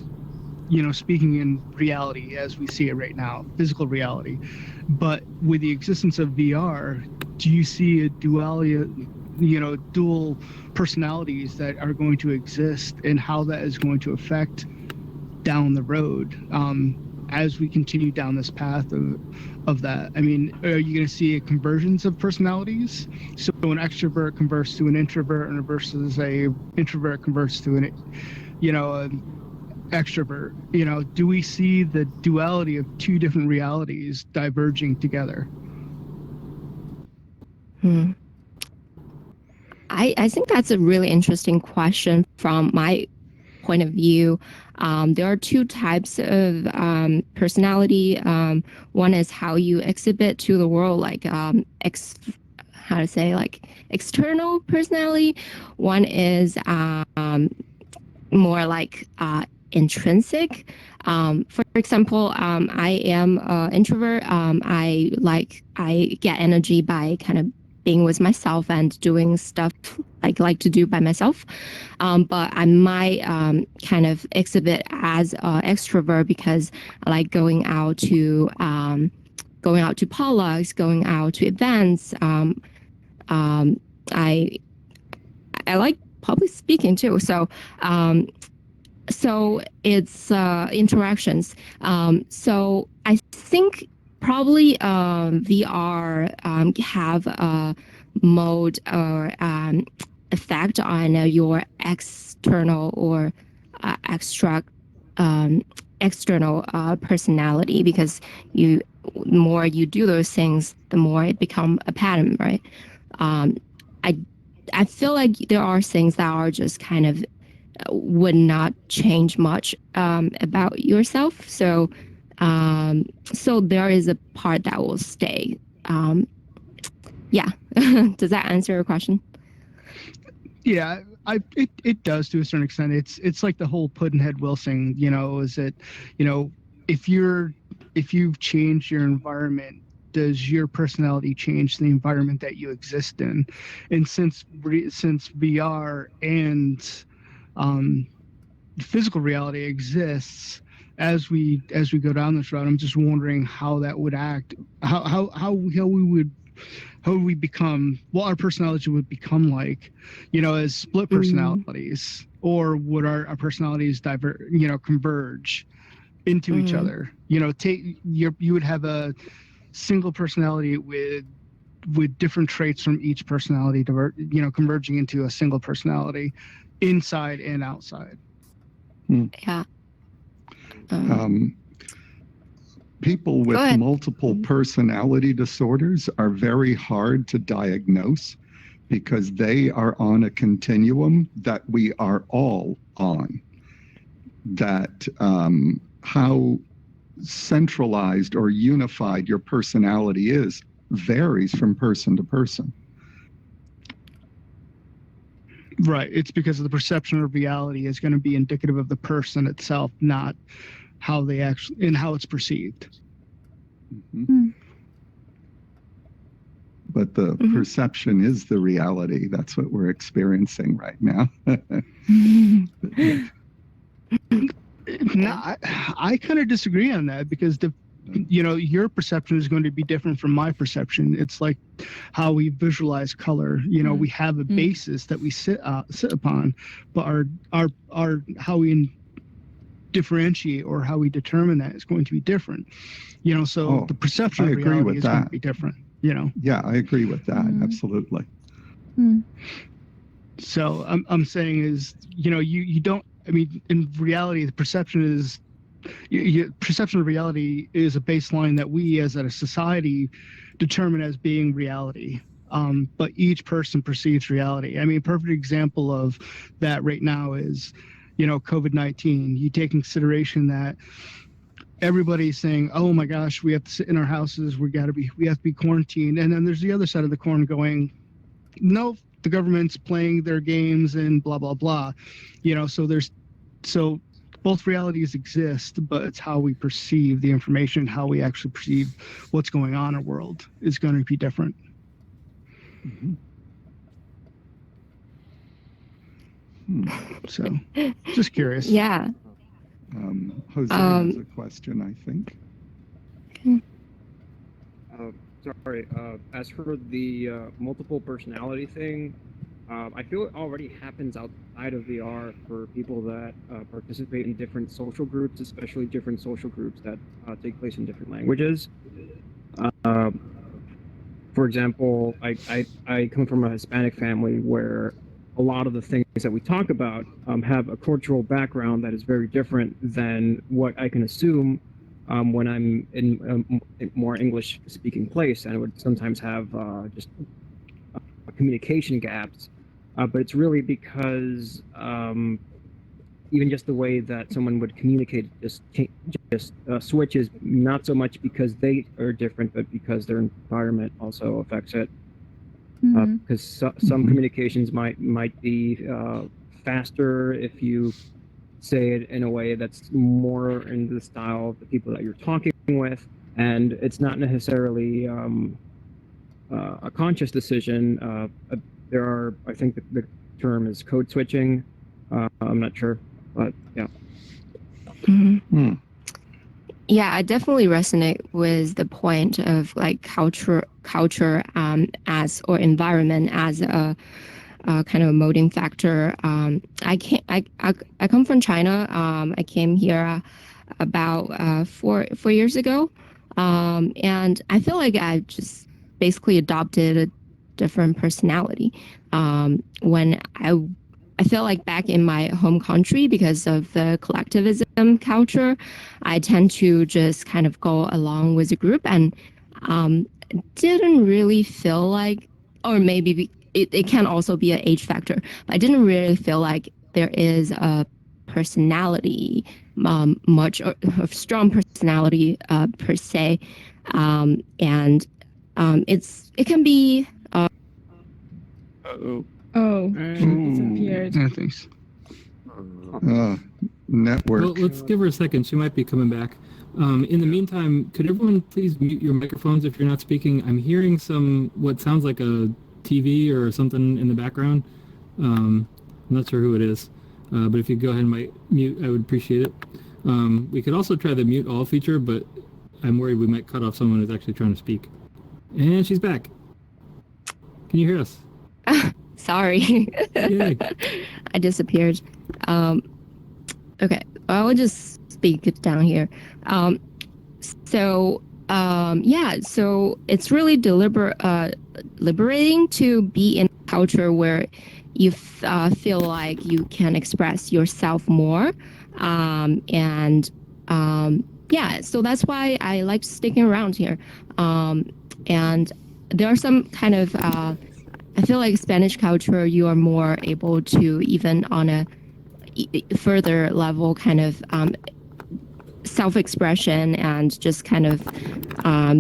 speaking in reality as we see it right now, physical reality. But with the existence of VR, do you see a duality, dual personalities that are going to exist, and how that is going to affect down the road as we continue down this path of that? I mean, are you going to see a convergence of personalities? So an extrovert converts to an introvert, and versus a introvert converts to an, extrovert. Do we see the duality of two different realities diverging together? I think that's a really interesting question from my point of view. There are two types of personality. One is how you exhibit to the world, like how to say, like external personality. One is more like intrinsic. For example, I am an introvert. I get energy by kind of being with myself and doing stuff I like to do by myself. But I might kind of exhibit as an extrovert because I like going out to potlucks, going out to events. I like public speaking too. So it's interactions. So I think probably VR have a mode or effect on your external or external personality, because the more you do those things, the more it become a pattern, right? I feel like there are things that are just kind of would not change much about yourself. So there is a part that will stay. Yeah. Does that answer your question? Yeah, it does to a certain extent. It's like the whole Pudd'nhead Wilson, is that, if you've changed your environment, does your personality change the environment that you exist in? And since VR and physical reality exists, as we go down this road, I'm just wondering how that would act, how we become, what our personality would become like, as split personalities, or would our personalities converge into each other? You would have a single personality with different traits from each personality, converging into a single personality, inside and outside. Yeah. People with multiple personality disorders are very hard to diagnose because they are on a continuum that we are all on. That how centralized or unified your personality is varies from person to person. Right. It's because of the perception of reality is going to be indicative of the person itself, not how they actually, and how it's perceived. But the perception is the reality. That's what we're experiencing right now. No, I kind of disagree on that, because your perception is going to be different from my perception. It's like how we visualize color. We have a basis that we sit upon, but our how we differentiate or how we determine that is going to be different. So the perception of reality is going to be different. Yeah, I agree with that. Absolutely. So I'm saying is, you don't. I mean, in reality, the perception is. Perception of reality is a baseline that we as a society determine as being reality. But each person perceives reality. I mean, a perfect example of that right now is, COVID-19. You take in consideration that everybody's saying, oh my gosh, we have to sit in our houses. We have to be quarantined. And then there's the other side of the coin going, no, the government's playing their games and blah, blah, blah. So both realities exist, but it's how we perceive the information, how we actually perceive what's going on in our world is going to be different. So, just curious. Yeah. Jose has a question, I think. Sorry. As for the multiple personality thing, I feel it already happens outside of VR for people that participate in different social groups, especially different social groups that take place in different languages. For example, I come from a Hispanic family where a lot of the things that we talk about have a cultural background that is very different than what I can assume when I'm in a more English-speaking place, and I would sometimes have just communication gaps but it's really because even just the way that someone would communicate just switches, not so much because they are different, but because their environment also affects it. Because some communications might be faster if you say it in a way that's more in the style of the people that you're talking with, and it's not necessarily a conscious decision. There are, I think the term is code switching. I'm not sure, but yeah. Yeah, I definitely resonate with the point of like culture as or environment as a kind of molding factor. I come from China. I came here about 4 years ago, and I feel like I just basically adopted a different personality. When I feel like back in my home country, because of the collectivism culture, I tend to just kind of go along with the group and didn't really feel like, or maybe it can also be an age factor, but I didn't really feel like there is a personality, much or a strong personality per se, and it can be. Disappeared. Yeah, thanks. Network. Well, let's give her a second. She might be coming back. In the meantime, could everyone please mute your microphones if you're not speaking? I'm hearing what sounds like a TV or something in the background. I'm not sure who it is, but if you go ahead and mute, I would appreciate it. We could also try the mute all feature, but I'm worried we might cut off someone who's actually trying to speak. And she's back. Can you hear us? Sorry. I disappeared. Okay, I will just speak it down here. So it's really liberating to be in a culture where you feel like you can express yourself more. So that's why I like sticking around here. And there are some kind of I feel like Spanish culture, you are more able to, even on a further level, kind of self-expression and just kind of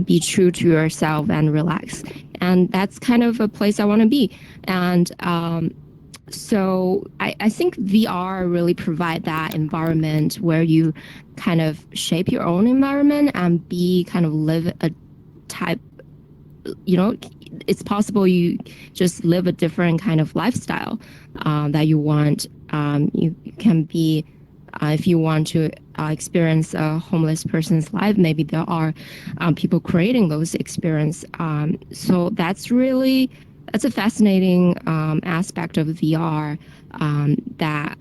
be true to yourself and relax. And that's kind of a place I want to be. And so I think VR really provide that environment where you kind of shape your own environment and live a type, it's possible you just live a different kind of lifestyle that you want. You can be, if you want to experience a homeless person's life, maybe there are people creating those experiences. So that's a fascinating aspect of VR that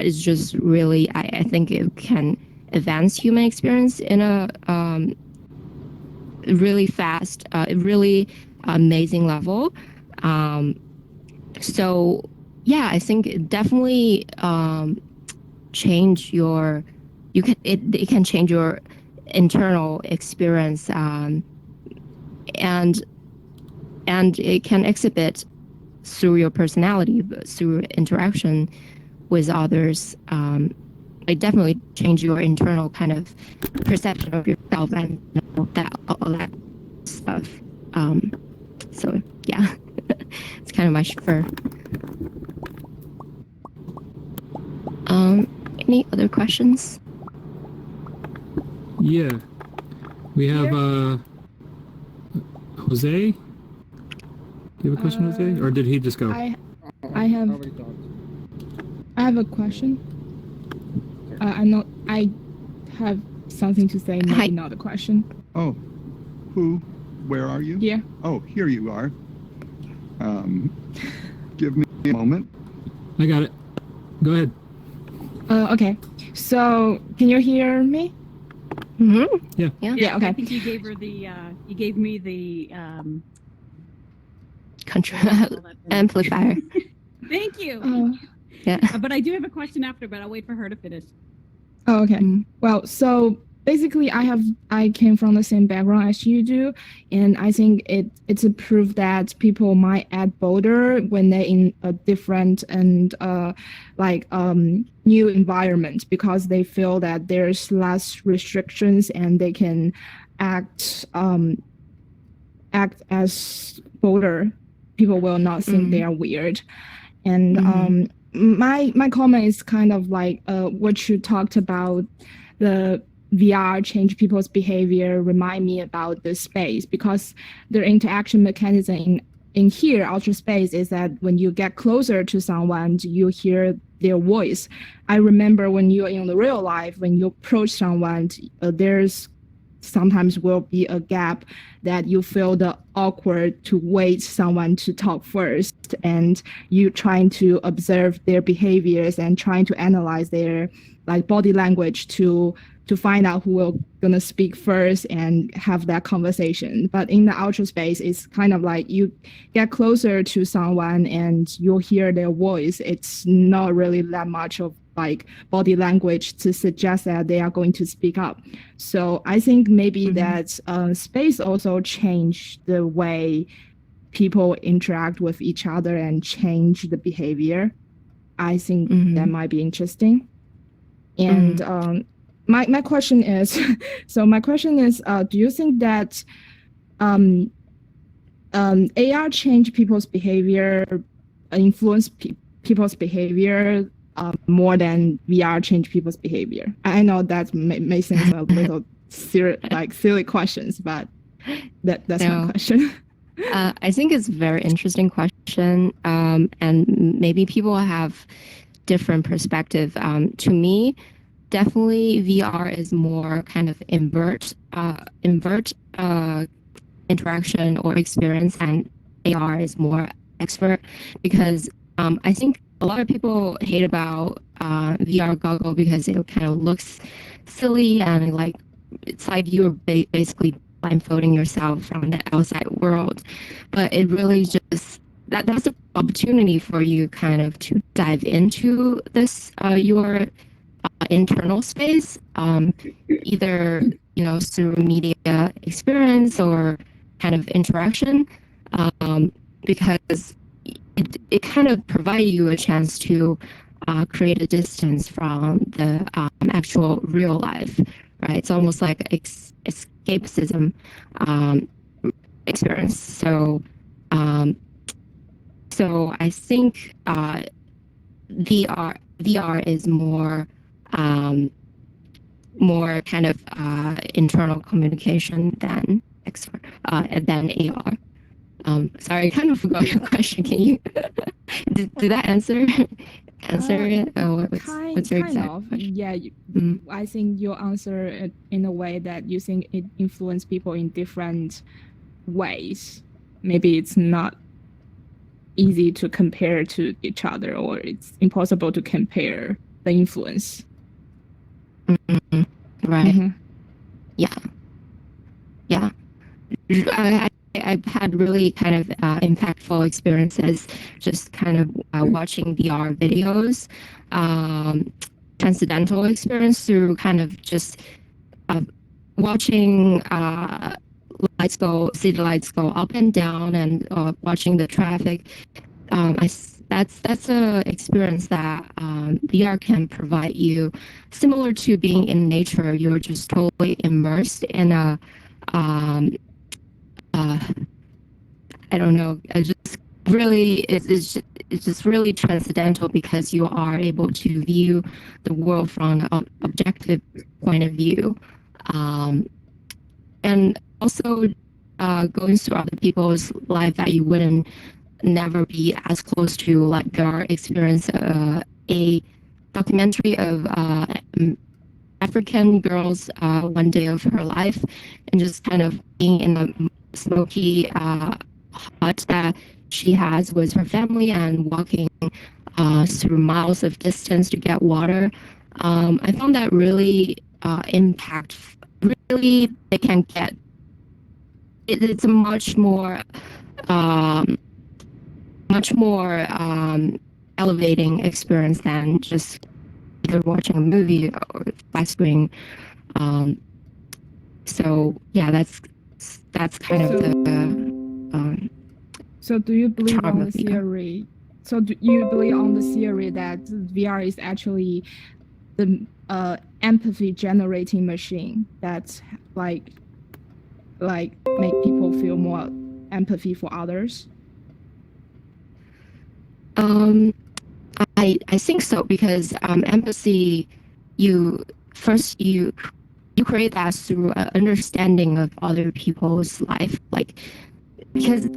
is just really, I think it can advance human experience in a really fast, really amazing level. So yeah, I think it definitely it can change your internal experience, and it can exhibit through your personality, through interaction with others. It definitely change your internal kind of perception of yourself and all that stuff. So yeah, it's kind of my spur. Any other questions? Yeah, we have Jose. Do you have a question, Jose, or did he just go? I have a question. I have something to say, maybe not a question. Oh, who? Where are you? Yeah. Oh, here you are. Give me a moment. I got it. Go ahead. Okay. So, can you hear me? Mm-hmm. Yeah. Yeah. Okay. I think you gave her the. You gave me the. Control amplifier. Thank you. Yeah. But I do have a question after, but I'll wait for her to finish. Oh, okay. Well, so basically I came from the same background as you do, and I think it's a proof that people might add bolder when they're in a different and new environment, because they feel that there's less restrictions and they can act as bolder. People will not think they are weird. And my comment is kind of like what you talked about, the VR change people's behavior, remind me about the space, because the interaction mechanism in here, Ultra Space, is that when you get closer to someone, you hear their voice. I remember when you're in the real life, when you approach someone, there's sometimes will be a gap that you feel the awkward to wait someone to talk first, and you trying to observe their behaviors and trying to analyze their body language to find out who will gonna speak first and have that conversation. But in the Ultra Space, it's kind of like you get closer to someone and you'll hear their voice. It's not really that much of body language to suggest that they are going to speak up. So I think maybe that space also changed the way people interact with each other and change the behavior. I think that might be interesting. And my question is, do you think that AR change people's behavior, influence people's behavior more than VR change people's behavior? I know that may seem a little silly questions, but that's my question. I think it's a very interesting question, and maybe people have different perspective. To me, definitely VR is more kind of invert interaction or experience, and AR is more expert, because I think a lot of people hate about VR goggle because it kind of looks silly, and it's like you're basically blindfolding yourself from the outside world. But it really just that's an opportunity for you kind of to dive into this your internal space, either through media experience or kind of interaction, because it kind of provides you a chance to create a distance from the actual real life, right? It's almost like escapism experience. So I think VR is more kind of internal communication than AR. Sorry, I kind of forgot your question. Can you did that answer it? What's your exact question? Yeah, I think you answer it in a way that you think it influenced people in different ways. Maybe it's not easy to compare to each other, or it's impossible to compare the influence. Right. Yeah. I've had really kind of impactful experiences just kind of watching VR videos, transcendental experience through kind of just watching city lights go up and down, and watching the traffic. That's a experience that VR can provide you, similar to being in nature. You're just totally immersed in a I don't know. It's just really transcendental, because you are able to view the world from an objective point of view, and also going through other people's life that you wouldn't never be as close to, like their experience. A documentary of African girls, one day of her life, and just kind of being in a smoky hut that she has with her family, and walking through miles of distance to get water. I found that really really they can get it's a much more elevating experience than just either watching a movie or flat screen So yeah, that's kind of the so do you believe charm on the of VR. theory? So do you believe on the theory that VR is actually the empathy generating machine that's like make people feel more empathy for others? I think so, because empathy, you first you create that through understanding of other people's life, like, because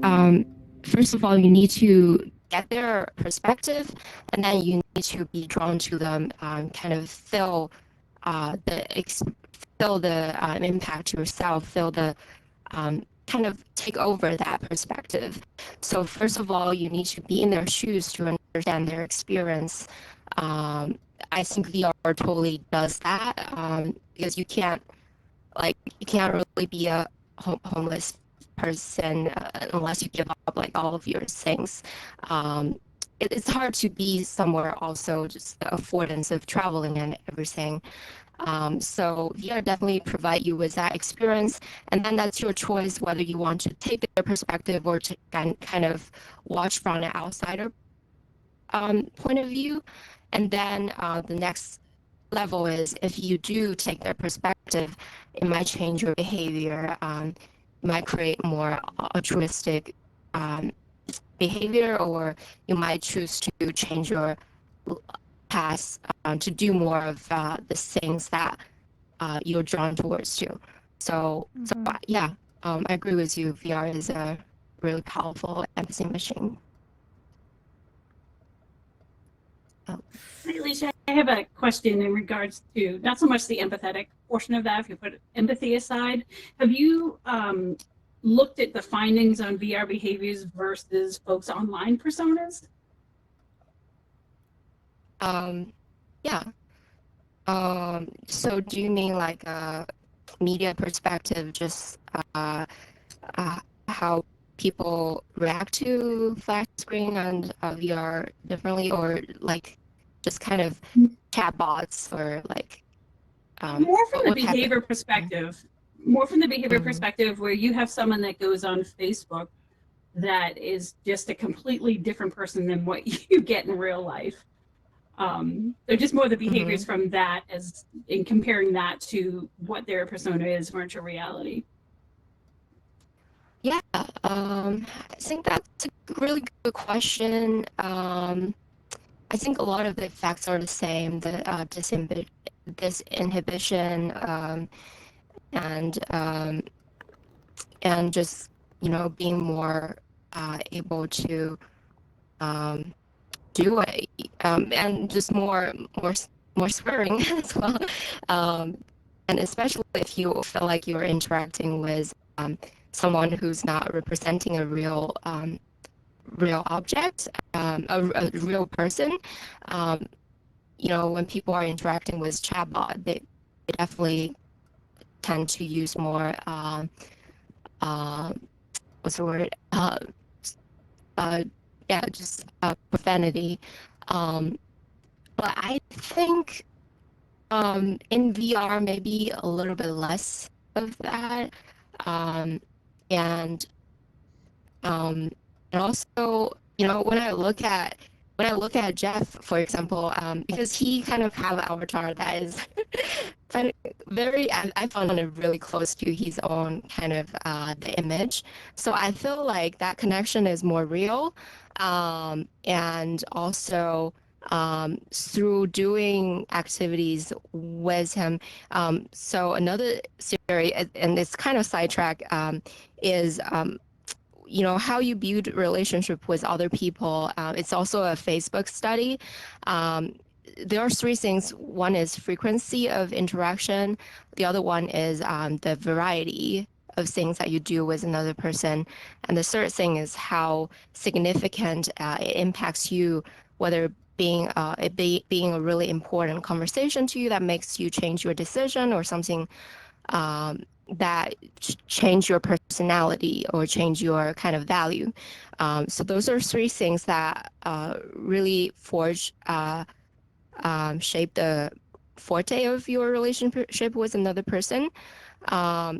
first of all you need to get their perspective, and then you need to be drawn to them, kind of feel the impact yourself, feel the kind of take over that perspective. So first of all, you need to be in their shoes to understand their experience. I think VR totally does that, because you can't really be a homeless person unless you give up like all of your things. It's hard to be somewhere also, just the affordance of traveling and everything. So VR definitely provide you with that experience, and then that's your choice whether you want to take their perspective or to kind of watch from an outsider point of view. And then the next level is, if you do take their perspective, it might change your behavior. It might create more altruistic behavior, or you might choose to change your path to do more of the things that you're drawn towards too. So yeah, I agree with you. VR is a really powerful empathy machine. Hey, Alicia, I have a question in regards to not so much the empathetic portion of that, if you put empathy aside. Have you looked at the findings on VR behaviors versus folks' online personas? Yeah. So do you mean like a media perspective, just how people react to flat screen and VR differently, or like just kind of chatbots, or like more from the behavior perspective? More from the behavior perspective, where you have someone that goes on Facebook that is just a completely different person than what you get in real life. They're just more the behaviors from that, as in comparing that to what their persona is virtual reality. Yeah, I think that's a really good question. I think a lot of the effects are the same, the disinhibition, and just, being more able to do it, and just more swearing as well, and especially if you feel like you're interacting with someone who's not representing a real object, a real person. When people are interacting with chatbot, they definitely tend to use more what's the word? Yeah, just profanity. But I think in VR maybe a little bit less of that, and also, when I look at Jeff, for example, because he kind of have an avatar that is I found it really close to his own kind of the image. So I feel like that connection is more real, and also through doing activities with him. So another theory, and it's kind of sidetrack, is how you build relationship with other people. It's also a Facebook study. There are three things. One is frequency of interaction. The other one is the variety of things that you do with another person. And the third thing is how significant it impacts you, whether being being a really important conversation to you that makes you change your decision, or something that change your personality or change your kind of value. So those are three things that really shape the forte of your relationship with another person. I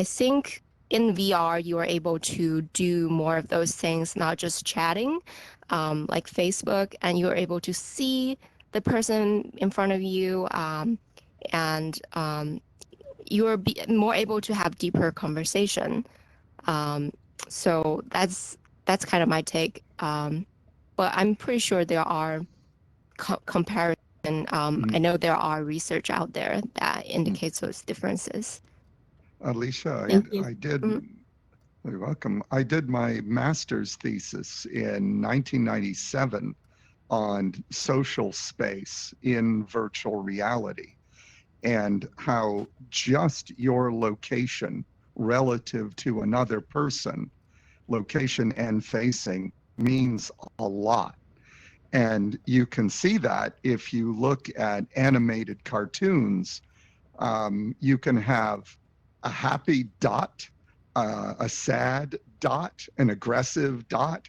think in VR, you are able to do more of those things, not just chatting, like Facebook, and you're able to see the person in front of you, and you're more able to have deeper conversation. So that's kind of my take. But I'm pretty sure there are comparison. I know there are research out there that indicates those differences. Alicia, Thank you. I did. Mhm. You're welcome. I did my master's thesis in 1997 on social space in virtual reality and how just your location relative to another person, location and facing, means a lot. And you can see that if you look at animated cartoons. You can have a happy dot, a sad dot, an aggressive dot,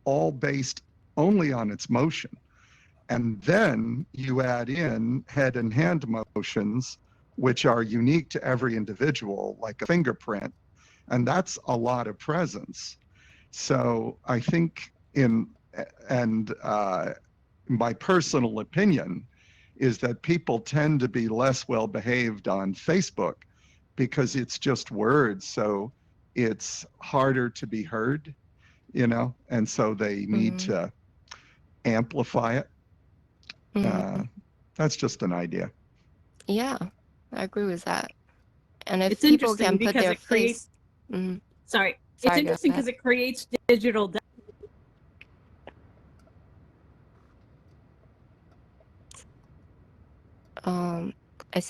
all based only on its motion. And then you add in head and hand motions, which are unique to every individual, like a fingerprint. And that's a lot of presence. So I think and my personal opinion is that people tend to be less well behaved on Facebook because it's just words. So it's harder to be heard, and so they need to amplify it. That's just an idea. Yeah, I agree with that. And if It's people can interesting put because their it creates. face, Sorry, it's Sorry, go interesting ahead. because it creates digital. I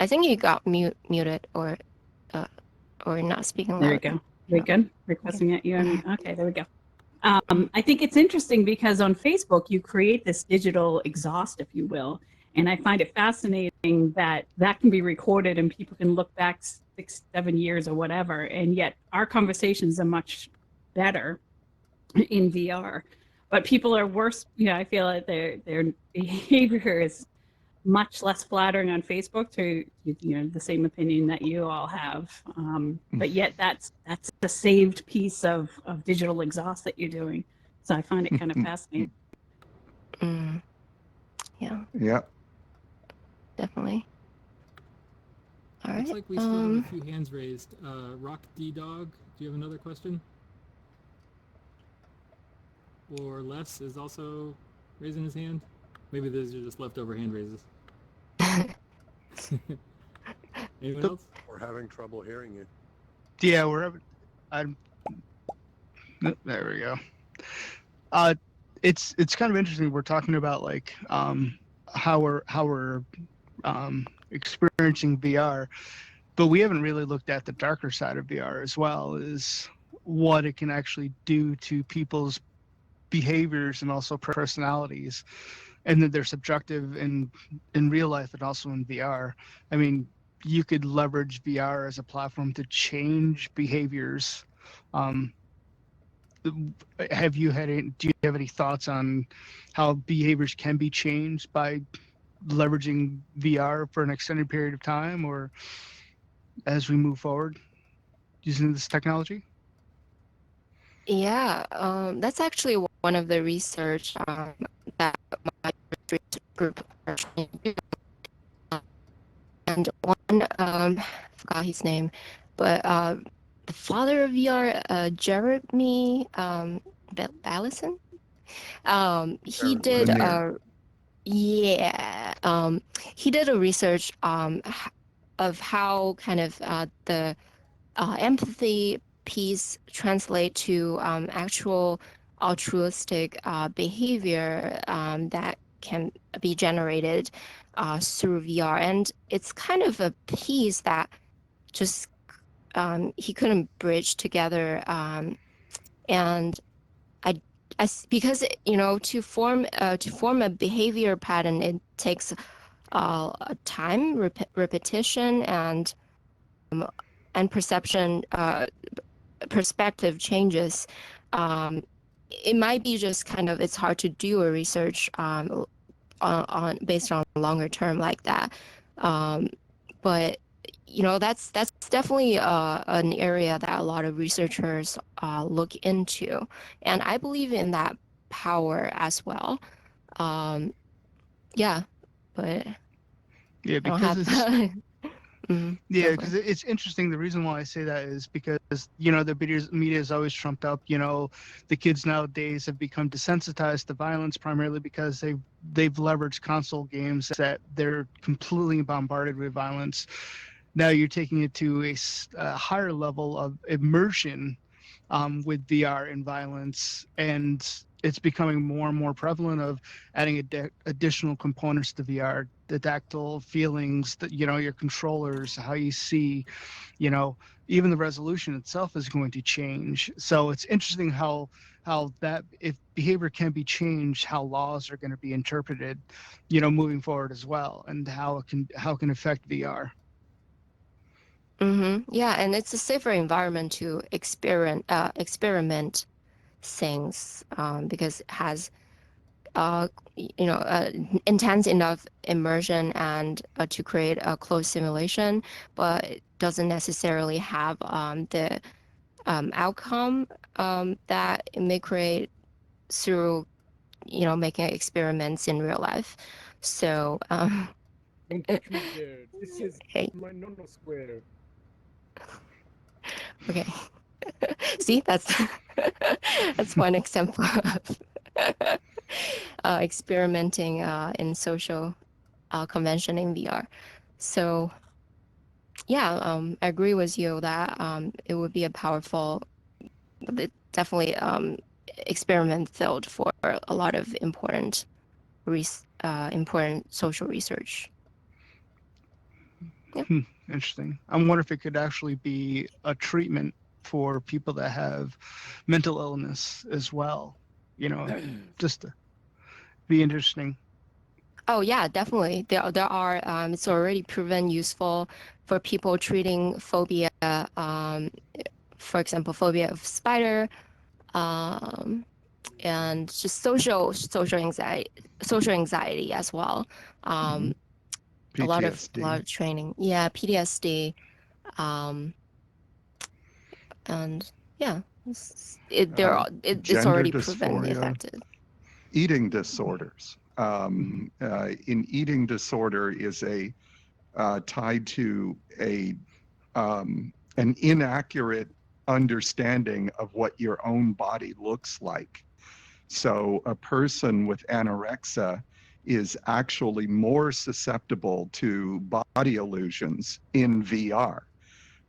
think you got muted or not speaking There we loud. go. We No. good? Requesting at you. Okay, there we go. I think it's interesting because on Facebook you create this digital exhaust, if you will, and I find it fascinating that that can be recorded and people can look back 6, 7 years or whatever, and yet our conversations are much better in VR. But people are worse. I feel like their behavior is much less flattering on Facebook to the same opinion that you all have. But yet that's a saved piece of digital exhaust that you're doing. So I find it kind of fascinating. Yeah. Yeah. Definitely. All right. Looks like we still have a few hands raised. Rock D Dog, do you have another question? Or Les is also raising his hand. Maybe those are just leftover hand raises. Anyone else? We're having trouble hearing you. Yeah, there we go. It's kind of interesting. We're talking about like how we're experiencing VR, but we haven't really looked at the darker side of VR as well, is what it can actually do to people's behaviors and also personalities, and that they're subjective in real life and also in VR. I mean, you could leverage VR as a platform to change behaviors. Do you have any thoughts on how behaviors can be changed by leveraging VR for an extended period of time, or as we move forward using this technology? Yeah, that's actually one of the research that my research group are trying to do. And one, I forgot his name, but the father of VR, Jeremy Ballison, he did he did a research of how kind of the empathy piece translate to actual altruistic behavior that can be generated through VR. And it's kind of a piece that just he couldn't bridge together. And because to form a behavior pattern, it takes time, repetition, and perception, perspective changes. It might be just kind of, it's hard to do a research on based on longer term like that. but that's definitely an area that a lot of researchers look into, and I believe in that power as well. Yeah, but Yeah, I don't because have. it's yeah, Go for because it. it's interesting. The reason why I say that is because the media is always trumped up. The kids nowadays have become desensitized to violence primarily because they've leveraged console games that they're completely bombarded with violence. Now you're taking it to a higher level of immersion with VR and violence, and it's becoming more and more prevalent of adding additional components to VR, the tactile feelings, that your controllers, how you see, even the resolution itself is going to change. So it's interesting how that, if behavior can be changed, how laws are going to be interpreted, moving forward as well, and how it can affect VR. Yeah, and it's a safer environment to experiment things, because it has intense enough immersion and to create a closed simulation, but it doesn't necessarily have the outcome that it may create through making experiments in real life. So Don't touch me there. This is hey, my nono square. okay. See, that's that's one example of experimenting in social convention in VR. So yeah, I agree with you that it would be a powerful, definitely experiment field for a lot of important important social research. Yeah. Interesting. I wonder if it could actually be a treatment for people that have mental illness as well. Just to be interesting. Oh yeah, definitely. There are it's already proven useful for people treating phobia, for example, phobia of spider, and just social anxiety as well. A lot of PTSD. training. Yeah, PTSD, and yeah, it's Gender already proven dysphoria, effective. eating disorders. In eating disorder is tied to an inaccurate understanding of what your own body looks like. So a person with anorexia is actually more susceptible to body illusions in VR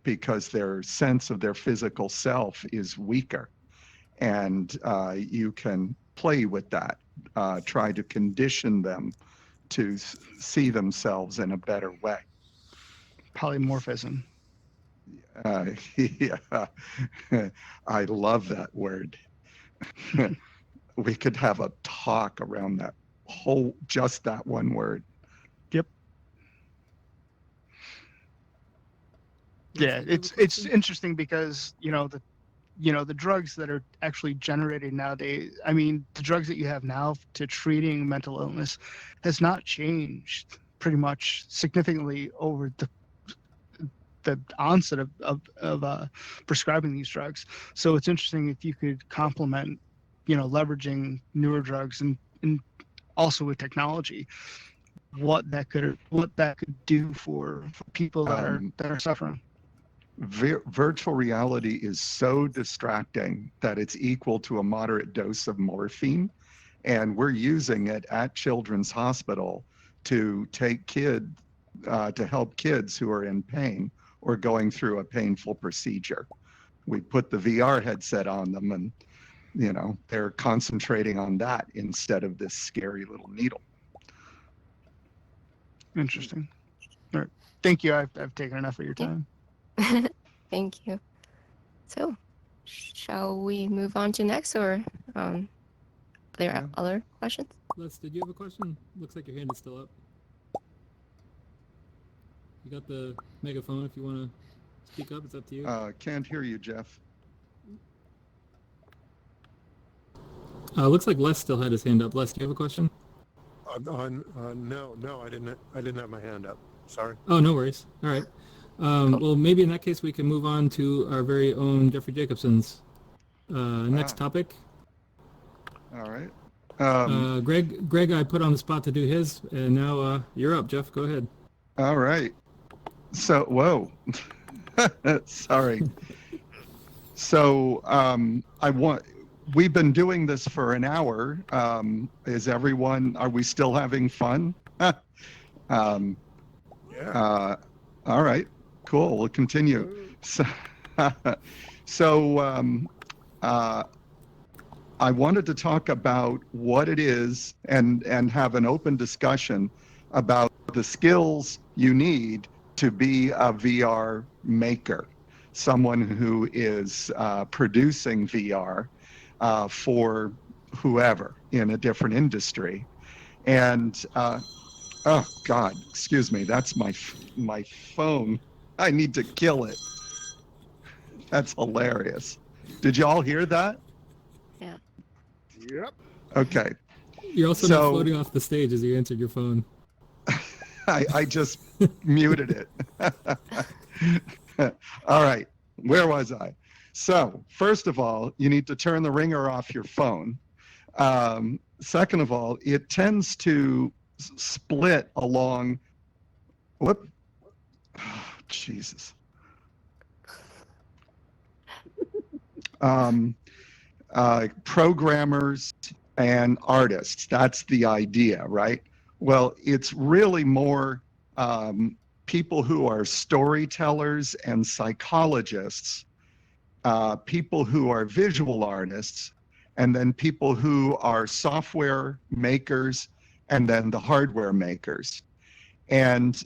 because their sense of their physical self is weaker. And you can play with that, try to condition them to see themselves in a better way. Polymorphism. Yeah, I love that word. We could have a talk around that just that one word. Yep. Yeah, it's interesting because the drugs that are actually generated nowadays, I mean, the drugs that you have now to treating mental illness has not changed pretty much significantly over the onset of prescribing these drugs. So it's interesting if you could complement, leveraging newer drugs and also with technology, what that could do for people that are suffering. Virtual reality is so distracting that it's equal to a moderate dose of morphine. And we're using it at Children's Hospital to to help kids who are in pain or going through a painful procedure. We put the VR headset on them and, they're concentrating on that instead of this scary little needle. Interesting. All right. Thank you. I've taken enough of your time. Thank you. So, shall we move on to next, or are there other questions? Les, did you have a question? Looks like your hand is still up. You got the megaphone if you want to speak up. It's up to you. Can't hear you, Jeff. Looks like Les still had his hand up. Les, do you have a question? No, I didn't have my hand up. Sorry. Oh, no worries. All right. Well, maybe in that case we can move on to our very own Jeffrey Jacobson's next topic. All right. Greg, I put on the spot to do his, and now you're up, Jeff. Go ahead. All right. So, whoa. Sorry. So, we've been doing this for an hour. Are we still having fun? Yeah. All right, cool. We'll continue. So, I wanted to talk about what it is and have an open discussion about the skills you need to be a VR maker, someone who is producing VR for whoever in a different industry. And oh God, excuse me, that's my phone. I need to kill it. That's hilarious. Did you all hear that? Yeah. Yep. Okay. You're also not floating off the stage as you answered your phone. I just muted it. All right. Where was I? So, first of all, you need to turn the ringer off your phone. Second of all, it tends to split along. Whoop. Oh, Jesus. Programmers and artists. That's the idea, right? Well, it's really more people who are storytellers and psychologists, people who are visual artists, and then people who are software makers, and then the hardware makers. And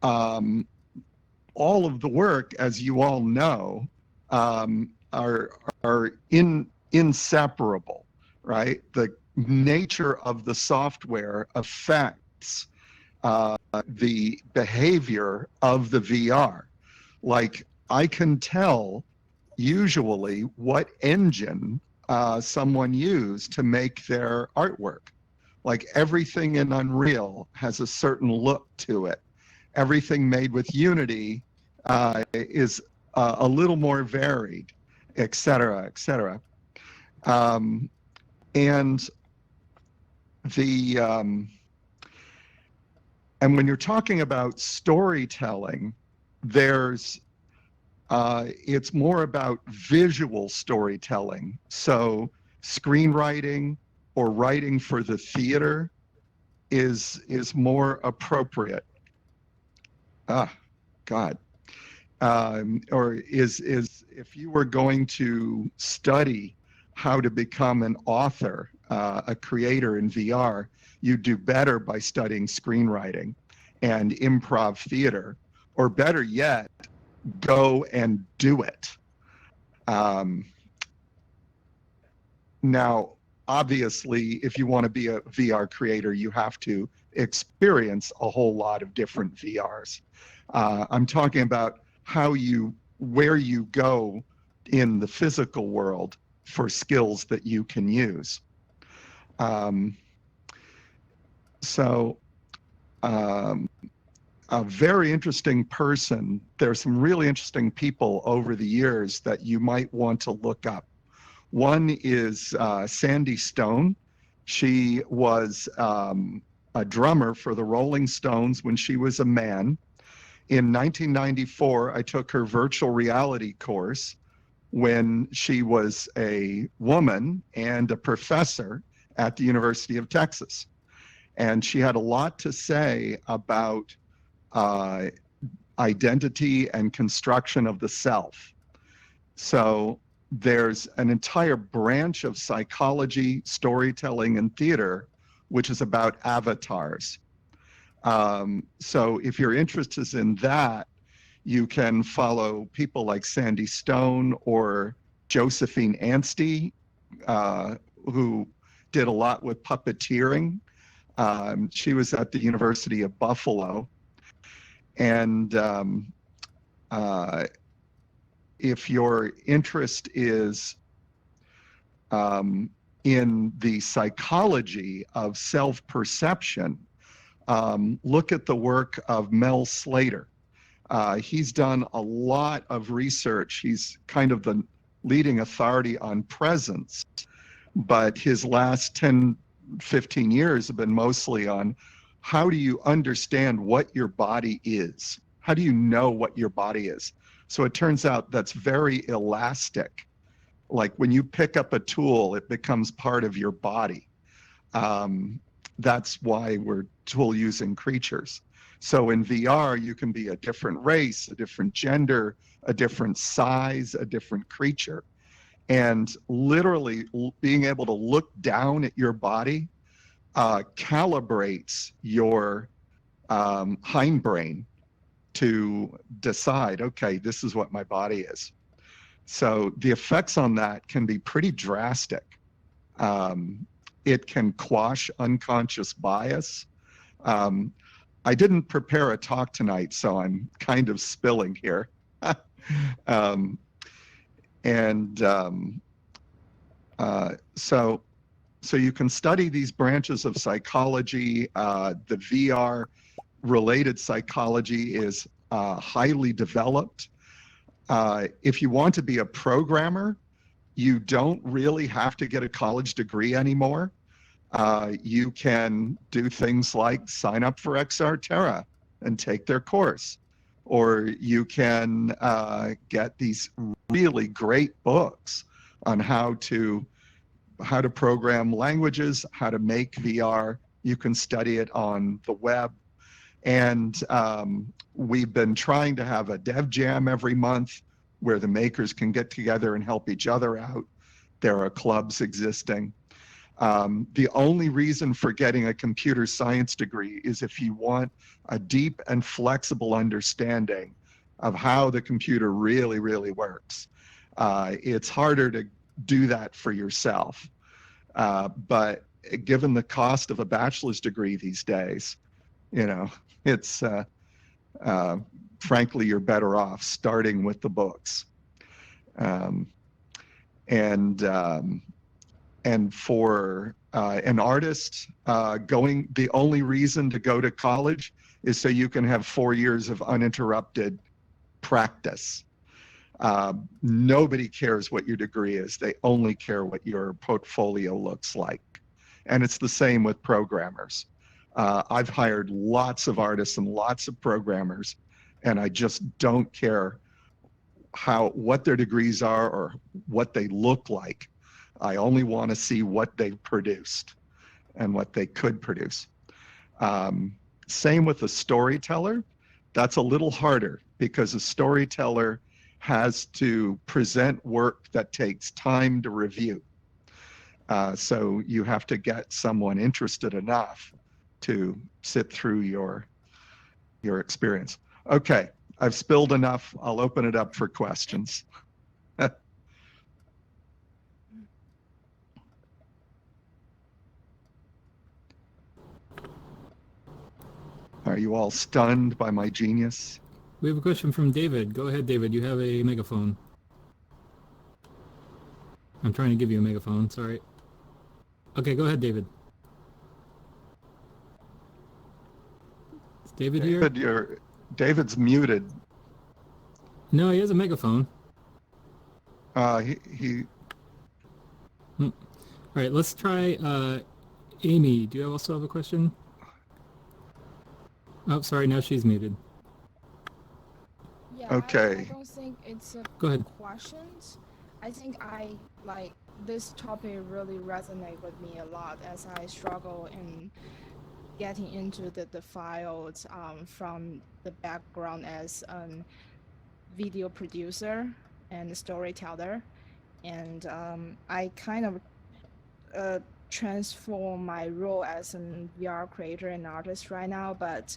all of the work, as you all know, are inseparable, right? The nature of the software affects the behavior of the VR. Like, I can tell usually what engine someone used to make their artwork. Like, everything in Unreal has a certain look to it. Everything made with Unity is a little more varied, et cetera, et cetera. And when you're talking about storytelling, it's more about visual storytelling. So screenwriting or writing for the theater is more appropriate. God. Or is if you were going to study how to become an author, a creator in VR, you do better by studying screenwriting and improv theater, or better yet, go and do it. Now, obviously, if you want to be a VR creator, you have to experience a whole lot of different VRs. I'm talking about where you go in the physical world for skills that you can use. A very interesting person. There's some really interesting people over the years that you might want to look up. One is Sandy Stone. She was a drummer for the Rolling Stones when she was a man. In 1994, I took her virtual reality course when she was a woman and a professor at the University of Texas. And she had a lot to say about identity and construction of the self. So there's an entire branch of psychology, storytelling, and theater, which is about avatars. So if you're interested in that, you can follow people like Sandy Stone or Josephine Anstey, who did a lot with puppeteering. She was at the University of Buffalo. And if your interest is in the psychology of self-perception, look at the work of Mel Slater. He's done a lot of research. He's kind of the leading authority on presence, but his last 10, 15 years have been mostly on how do you understand what your body is? How do you know what your body is? So it turns out that's very elastic. Like when you pick up a tool, it becomes part of your body. That's why we're tool using creatures. So in VR, you can be a different race, a different gender, a different size, a different creature. And literally being able to look down at your body calibrates your hindbrain to decide, okay, this is what my body is. So the effects on that can be pretty drastic. It can quash unconscious bias. I didn't prepare a talk tonight, so I'm kind of spilling here. So you can study these branches of psychology. The VR related psychology is highly developed. If you want to be a programmer, you don't really have to get a college degree anymore. You can do things like sign up for XR and take their course. Or you can get these really great books on how to program languages, how to make VR. You can study it on the web. And we've been trying to have a dev jam every month where the makers can get together and help each other out. There are clubs existing. The only reason for getting a computer science degree is if you want a deep and flexible understanding of how the computer really, really works. It's harder to do that for yourself. But given the cost of a bachelor's degree these days, you know, it's frankly, you're better off starting with the books. And for an artist, the only reason to go to college is so you can have 4 years of uninterrupted practice. Nobody cares what your degree is. They only care what your portfolio looks like. And it's the same with programmers. I've hired lots of artists and lots of programmers, and I just don't care what their degrees are or what they look like. I only want to see what they've produced and what they could produce. Same with a storyteller. That's a little harder because a storyteller has to present work that takes time to review. So you have to get someone interested enough to sit through your experience. Okay, I've spilled enough. I'll open it up for questions. Are you all stunned by my genius? We have a question from David. Go ahead, David. You have a megaphone. I'm trying to give you a megaphone. Sorry. Okay, go ahead, David. Is David here? David's muted. No, he has a megaphone. All right, let's try Amy. Do you also have a question? Oh, sorry, now she's muted. Yeah, okay. I don't think it's a Go ahead. questions. I think this topic really resonates with me a lot as I struggle in getting into the files from the background as a video producer and storyteller. And I kind of transform my role as a VR creator and artist right now, but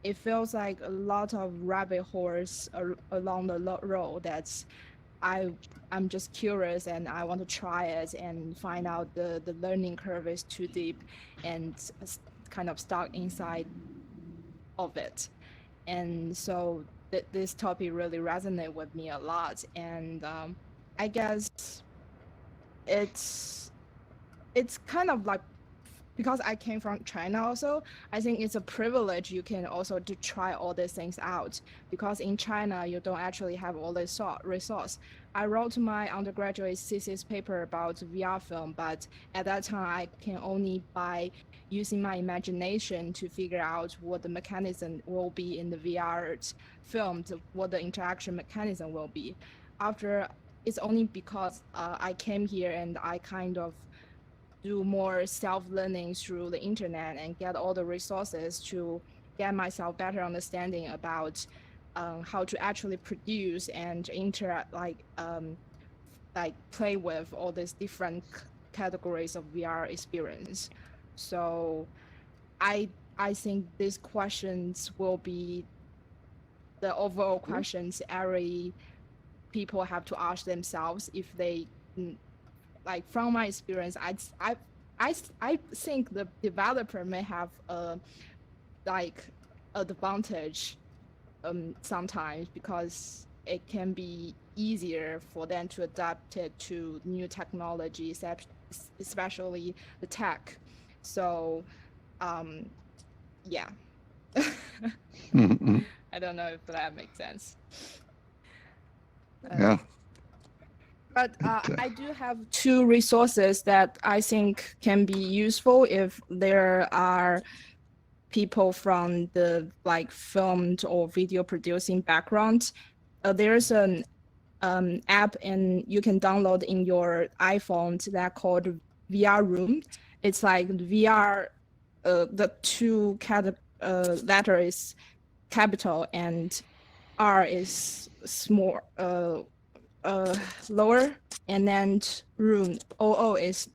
it feels like a lot of rabbit holes along the road that's I'm just curious and I want to try it and find out the learning curve is too deep and kind of stuck inside of it. And so this topic really resonated with me a lot. And I guess it's kind of like because I came from China also, I think it's a privilege you can also to try all these things out, because in China you don't actually have all this resource. I wrote my undergraduate thesis paper about VR film, but at that time I can only by using my imagination to figure out what the mechanism will be in the VR film, what the interaction mechanism will be. After, it's only because I came here and I kind of do more self-learning through the internet and get all the resources to get myself better understanding about how to actually produce and interact, like play with all these different categories of VR experience. So I think these questions will be the overall questions every people have to ask themselves if they like. From my experience, I think the developer may have a like advantage sometimes, because it can be easier for them to adapt it to new technology, especially the tech. So yeah. I don't know if that makes sense. Yeah. But I do have two resources that I think can be useful if there are people from the like filmed or video producing background. There's an app and you can download in your iPhone that called VR Room. It's like VR, the two letter is capital and R is small, lower, and then room, OO is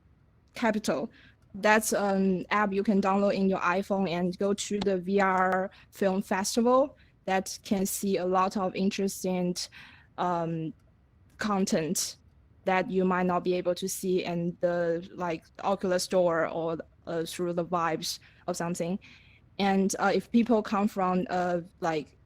capital. That's an app you can download in your iPhone and go to the VR film festival that can see a lot of interesting content that you might not be able to see in the like Oculus Store or through the vibes or something. And if people come from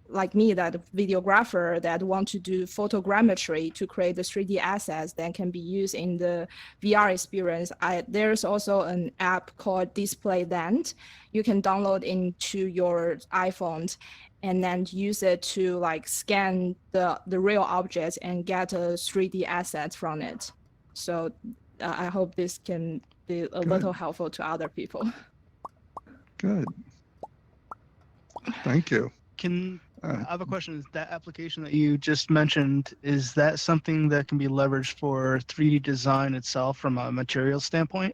like me, that videographer that want to do photogrammetry to create the 3D assets that can be used in the VR experience, there's also an app called Display Land. You can download into your iPhone and then use it to like scan the real objects and get a 3D asset from it. So I hope this can be a little helpful to other people. Good. Thank you. I have a question. Is that application that you just mentioned, is that something that can be leveraged for 3D design itself from a material standpoint?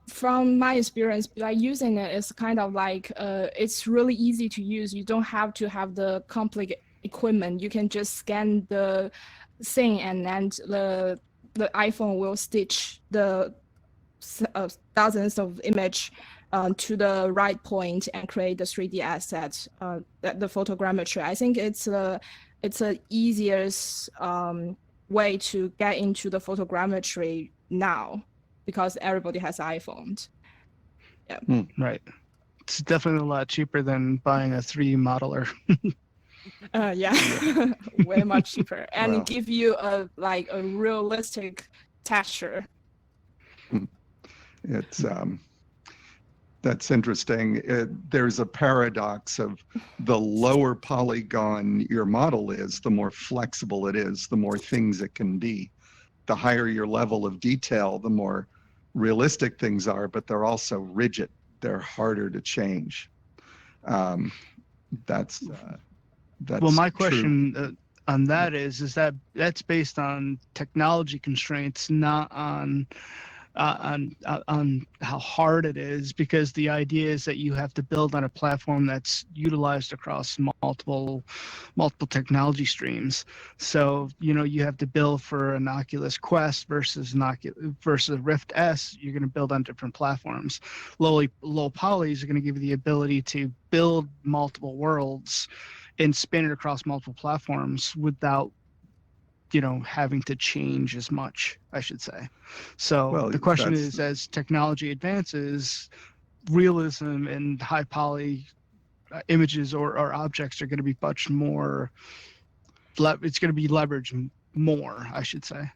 From my experience, like using it is kind of like it's really easy to use. You don't have to have the complex equipment. You can just scan the thing and then the iPhone will stitch the thousands of image to the right point and create the 3D asset, the photogrammetry. I think it's a easiest way to get into the photogrammetry now, because everybody has iPhones. Yeah. Right. It's definitely a lot cheaper than buying a 3D modeler. Yeah, way much cheaper, and Wow. give you a realistic texture. It's that's interesting. There's a paradox of the lower polygon your model is, the more flexible it is, the more things it can be. The higher your level of detail, the more realistic things are, but they're also rigid. They're harder to change. That's well, my true. question on that is that that's based on technology constraints, not on how hard it is, because the idea is that you have to build on a platform that's utilized across multiple technology streams. So you have to build for an Oculus Quest versus versus Rift S. You're going to build on different platforms. Low polys are going to give you the ability to build multiple worlds and spin it across multiple platforms without having to change as much, I should say. So the question is, as technology advances, realism and high poly images or objects are going to be much more, it's going to be leveraged more, I should say.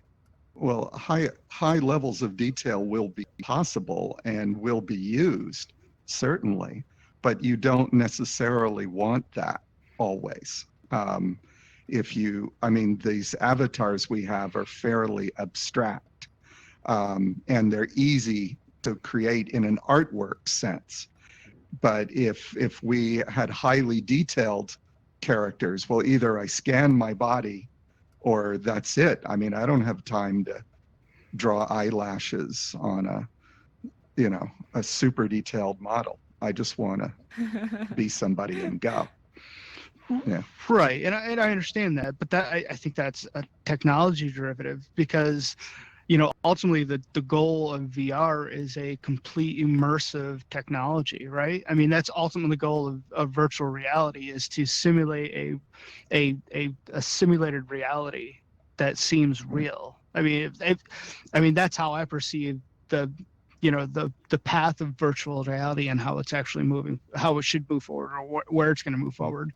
Well, high levels of detail will be possible and will be used, certainly, but you don't necessarily want that always. I mean, these avatars we have are fairly abstract, and they're easy to create in an artwork sense. But if we had highly detailed characters, well, either I scan my body or that's it. I mean, I don't have time to draw eyelashes on a super detailed model. I just want to be somebody and go. Yeah. Right, and I understand that, but I think that's a technology derivative because, ultimately the goal of VR is a complete immersive technology, right? I mean, that's ultimately the goal of virtual reality is to simulate a simulated reality that seems real. I mean, that's how I perceive the path of virtual reality and how it's actually moving, how it should move forward, or where it's going to move forward.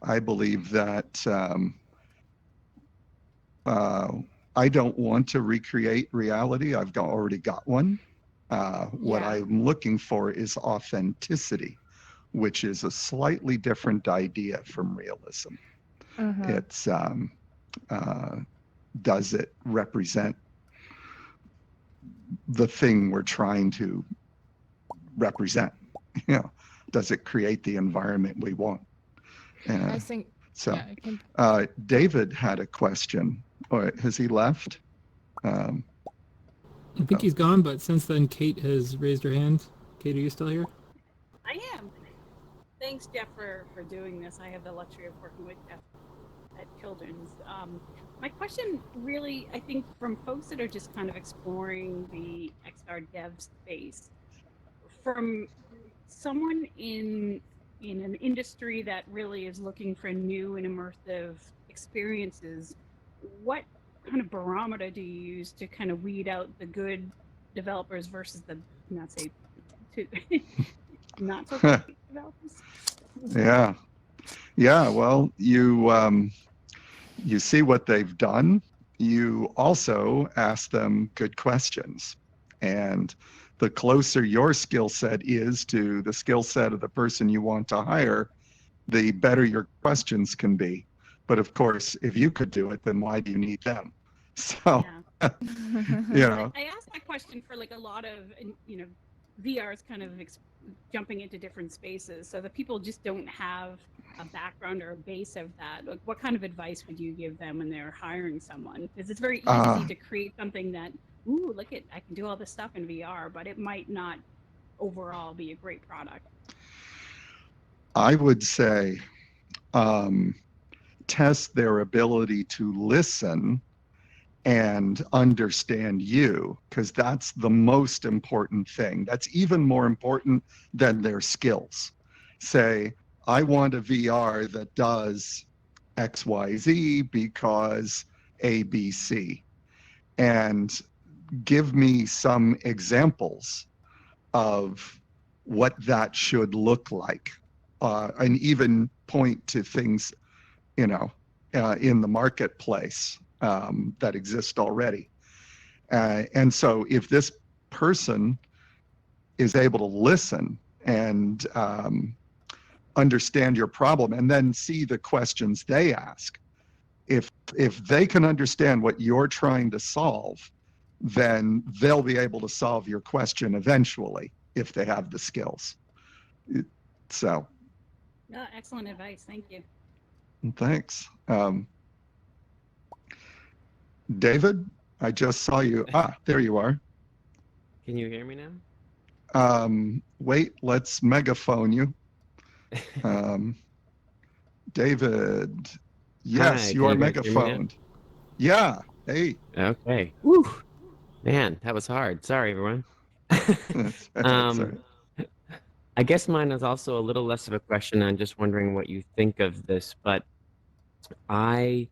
I believe that I don't want to recreate reality. I've already got one. What I'm looking for is authenticity, which is a slightly different idea from realism. It's does it represent the thing we're trying to represent? Does it create the environment we want? I think so. Yeah, David had a question, or has he left? I think he's gone, but since then, Kate has raised her hand. Kate, are you still here? I am. Thanks, Jeff, for doing this. I have the luxury of working with Jeff at Children's. My question really, I think, from folks that are just kind of exploring the XR dev space, from someone in an industry that really is looking for new and immersive experiences, what kind of barometer do you use to kind of weed out the good developers versus the not so good developers? Yeah. Well, you see what they've done. You also ask them good questions, and the closer your skill set is to the skill set of the person you want to hire, the better your questions can be. But of course, if you could do it, then why do you need them? So, I asked that question for like a lot of, VR is kind of jumping into different spaces. So the people just don't have a background or a base of that. Like, what kind of advice would you give them when they're hiring someone? Because it's very easy to create something that, ooh, look at, I can do all this stuff in VR, but it might not overall be a great product. I would say test their ability to listen and understand you, because that's the most important thing. That's even more important than their skills. Say, I want a VR that does XYZ because ABC, and give me some examples of what that should look like, and even point to things, in the marketplace that exist already. And so if this person is able to listen and understand your problem and then see the questions they ask, if they can understand what you're trying to solve, then they'll be able to solve your question eventually if they have the skills. So. Yeah, excellent advice. Thank you. Thanks. David, I just saw you. There you are. Can you hear me now? Wait, let's megaphone you. David, yes, Hi, you are can you guys hear me now? megaphoned. Yeah, hey. Okay. Woo. Man, that was hard. Sorry, everyone. Sorry. I guess mine is also a little less of a question. I'm just wondering what you think of this, but I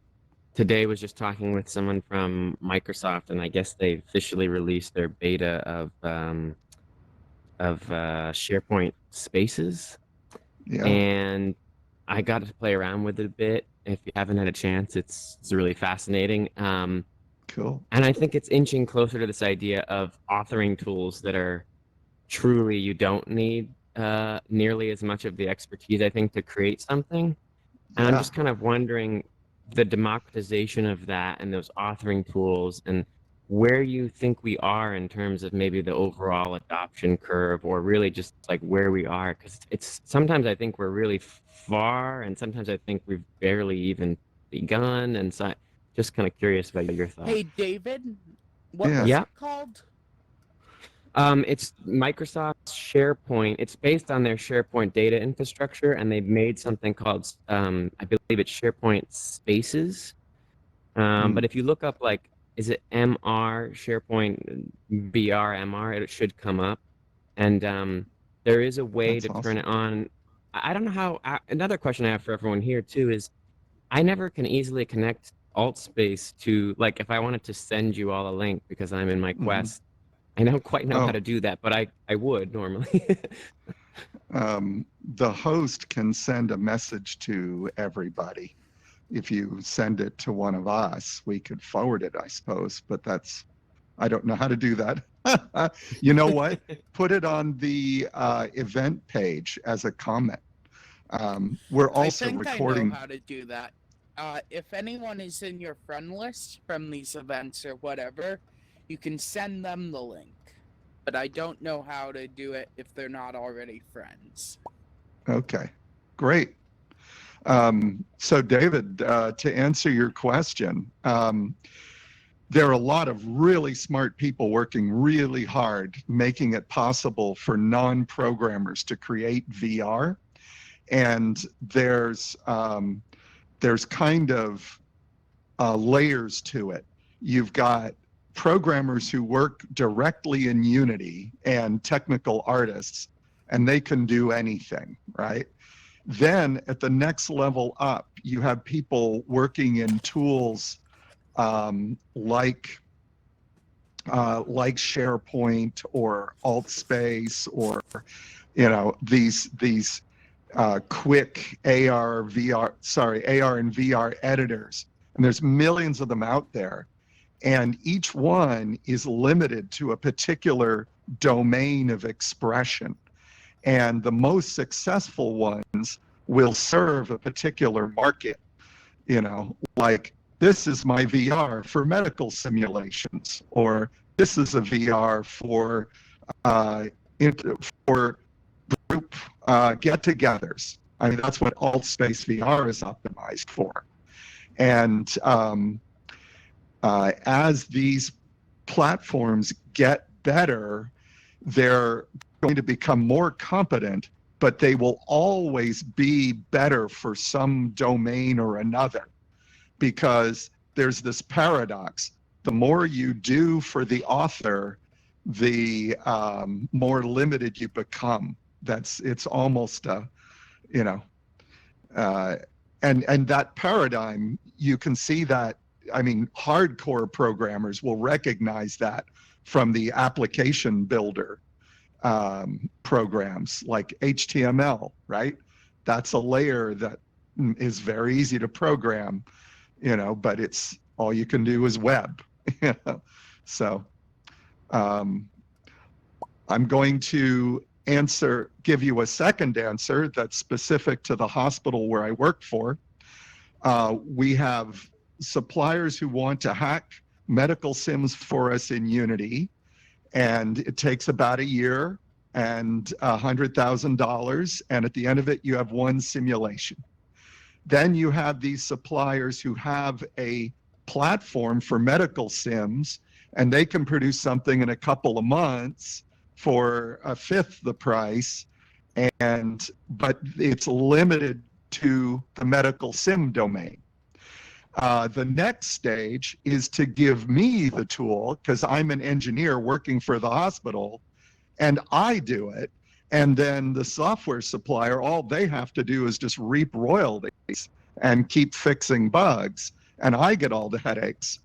today was just talking with someone from Microsoft, and I guess they officially released their beta of SharePoint Spaces. Yeah. And I got to play around with it a bit, If you haven't had a chance, it's really fascinating. Cool. And I think it's inching closer to this idea of authoring tools that are truly you don't need nearly as much of the expertise, I think, to create something. And I'm Yeah. just kind of wondering the democratization of that and those authoring tools and where you think we are in terms of maybe the overall adoption curve, or really just like where we are. Because it's sometimes I think we're really far, and sometimes I think we've barely even begun. And so just kind of curious about your thoughts. Hey, David, what Yeah. was Yeah. it called? It's Microsoft's SharePoint. It's based on their SharePoint data infrastructure, and they've made something called, I believe it's SharePoint Spaces. But if you look up, like, is it MR, SharePoint VR MR, it should come up. And there is a way That's to turn it on. I don't know how. Another question I have for everyone here, too, is I never can easily connect AltSpace to, like, if I wanted to send you all a link because I'm in my Quest. I don't quite know how to do that, but I would normally. The host can send a message to everybody. If you send it to one of us, we could forward it, I suppose, but I don't know how to do that. You know what? Put it on the event page as a comment. We're also I think recording. I know how to do that. If anyone is in your friend list from these events or whatever, you can send them the link. But I don't know how to do it if they're not already friends. Okay, great. So David, to answer your question, there are a lot of really smart people working really hard, making it possible for non-programmers to create VR. And there's kind of layers to it. You've got programmers who work directly in Unity and technical artists, and they can do anything, right? Then at the next level up, you have people working in tools like SharePoint or AltSpace, or these quick AR and VR editors, and there's millions of them out there, and each one is limited to a particular domain of expression, and the most successful ones will serve a particular market. Like, this is my VR for medical simulations, or this is a VR for group get-togethers. I mean, that's what AltspaceVR is optimized for. And as these platforms get better, they're going to become more competent, but they will always be better for some domain or another, because there's this paradox. The more you do for the author, the more limited you become. It's almost and that paradigm, you can see that. I mean, hardcore programmers will recognize that from the application builder programs like HTML, right? That's a layer that is very easy to program, but it's all you can do is web. So I'm going to give you a second answer that's specific to the hospital where I work for. We have suppliers who want to hack medical sims for us in Unity, and it takes about a year and $100,000, and at the end of it you have one simulation. Then you have these suppliers who have a platform for medical sims, and they can produce something in a couple of months for a fifth the price, but it's limited to the medical sim domain. The next stage is to give me the tool, because I'm an engineer working for the hospital, and I do it. And then the software supplier, all they have to do is just reap royalties and keep fixing bugs, and I get all the headaches.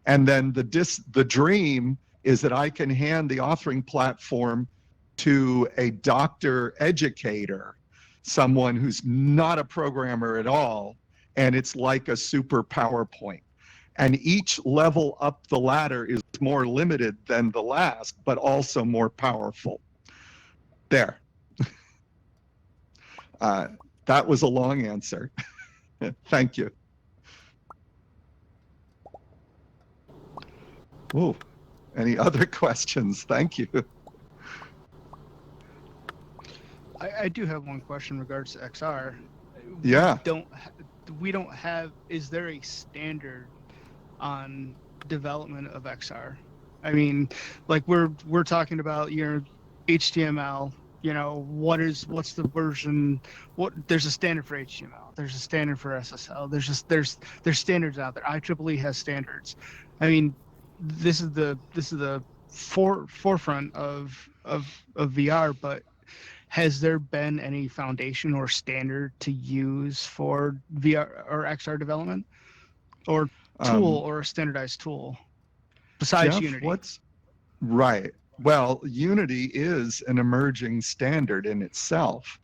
And then the dream is that I can hand the authoring platform to a doctor educator, someone who's not a programmer at all, and it's like a super PowerPoint. And each level up the ladder is more limited than the last, but also more powerful. There. That was a long answer. Thank you. Oh, any other questions? Thank you. I do have one question in regards to XR. Yeah. We don't have, is there a standard on development of XR? I mean, like we're talking about your HTML, what's the version, there's a standard for HTML, there's a standard for SSL, there's standards out there. IEEE has standards. I mean, this is the forefront of VR, but has there been any foundation or standard to use for VR or XR development, or tool or a standardized tool besides Jeff, Unity? Right. Well, Unity is an emerging standard in itself,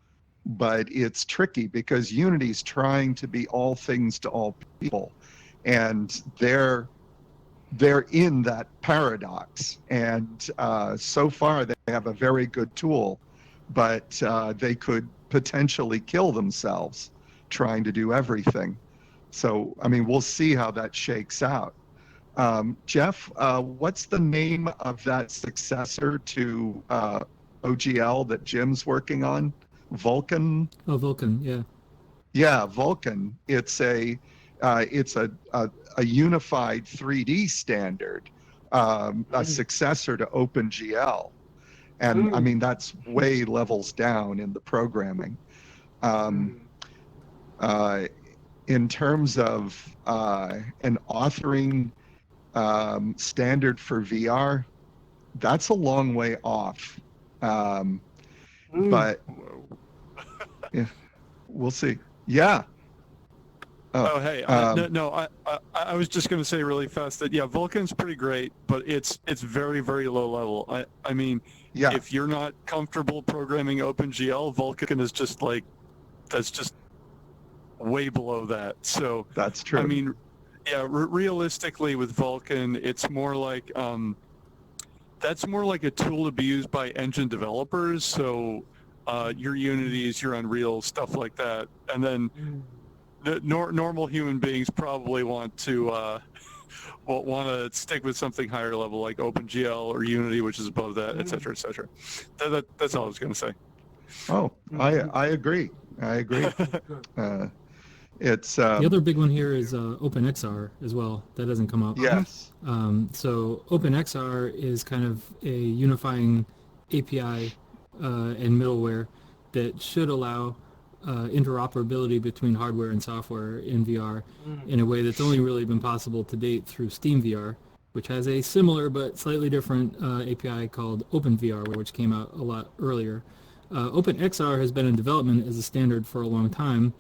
but it's tricky because Unity's trying to be all things to all people, and they're in that paradox. And so far, they have a very good tool, but they could potentially kill themselves trying to do everything. So, I mean, we'll see how that shakes out. Jeff, what's the name of that successor to OGL that Jim's working on? Vulkan? Oh, Vulkan, yeah. Yeah, Vulkan. It's a unified 3D standard, a successor to OpenGL. And I mean, that's way levels down in the programming. In terms of an authoring standard for VR, that's a long way off. But yeah, we'll see. Yeah. Oh, hey, I was just going to say really fast that, yeah, Vulkan's pretty great, but it's very, very low level. I mean, if you're not comfortable programming OpenGL, Vulkan is just like, that's just way below that. So that's true. I mean, yeah, realistically with Vulkan, it's more like, that's more like a tool to be used by engine developers. So your Unities, your Unreal, stuff like that. And then normal human beings probably want to stick with something higher level like OpenGL or Unity, which is above that, et cetera, et cetera. That's all I was going to say. Oh, I agree. I agree. It's the other big one here is OpenXR as well. That doesn't come up. Yes. So OpenXR is kind of a unifying API and middleware that should allow interoperability between hardware and software in VR in a way that's only really been possible to date through SteamVR, which has a similar but slightly different API called OpenVR, which came out a lot earlier. OpenXR has been in development as a standard for a long time,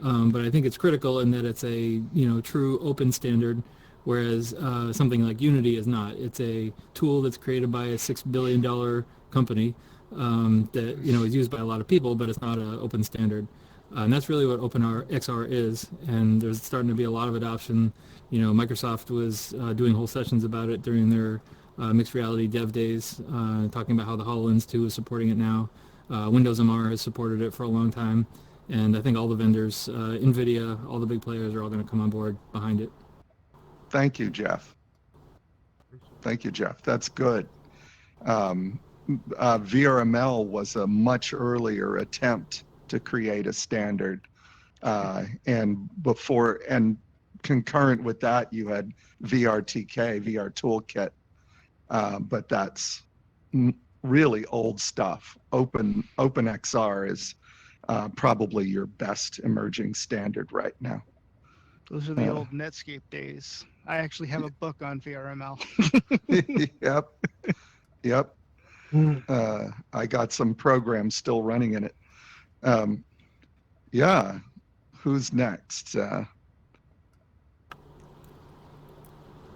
but I think it's critical in that it's a true open standard, whereas something like Unity is not. It's a tool that's created by a $6 billion company that is used by a lot of people, but it's not an open standard. And that's really what OpenXR is, and there's starting to be a lot of adoption. Microsoft was doing whole sessions about it during their mixed reality dev days, talking about how the HoloLens 2 is supporting it now. Windows MR has supported it for a long time, and I think all the vendors, NVIDIA, all the big players are all going to come on board behind it. Thank you, Jeff. Thank you, Jeff. That's good. VRML was a much earlier attempt to create a standard, and concurrent with that, you had VRTK, VR Toolkit, but that's really old stuff. OpenXR is probably your best emerging standard right now. Those are the old Netscape days. I actually have a book on VRML. Yep. I got some programs still running in it. Yeah. Who's next? I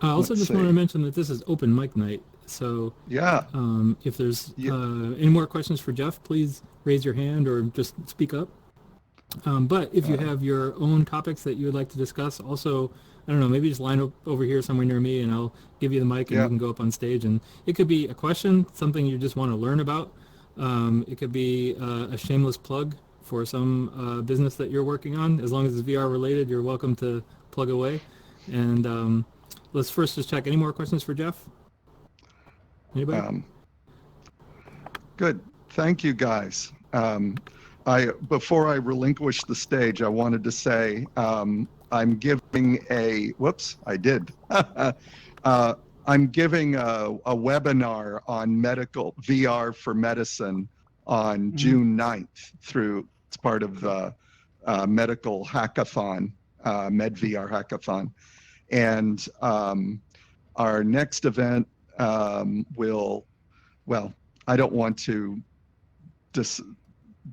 also just want to mention that this is open mic night. So yeah, if there's any more questions for Jeff, please raise your hand or just speak up. But if you have your own topics that you would like to discuss, also, I don't know, maybe just line up over here somewhere near me and I'll give you the mic and Yeah. you can go up on stage. And it could be a question, something you just want to learn about. It could be a shameless plug for some business that you're working on. As long as it's VR related, you're welcome to plug away. And let's first just check. Any more questions for Jeff? Anybody? Good. Thank you, guys. Before I relinquish the stage, I wanted to say I'm giving a, whoops, I did. I'm giving a webinar on medical VR for medicine on June 9th through, it's part of the medical hackathon, MedVR hackathon. And our next event will, well, I don't want to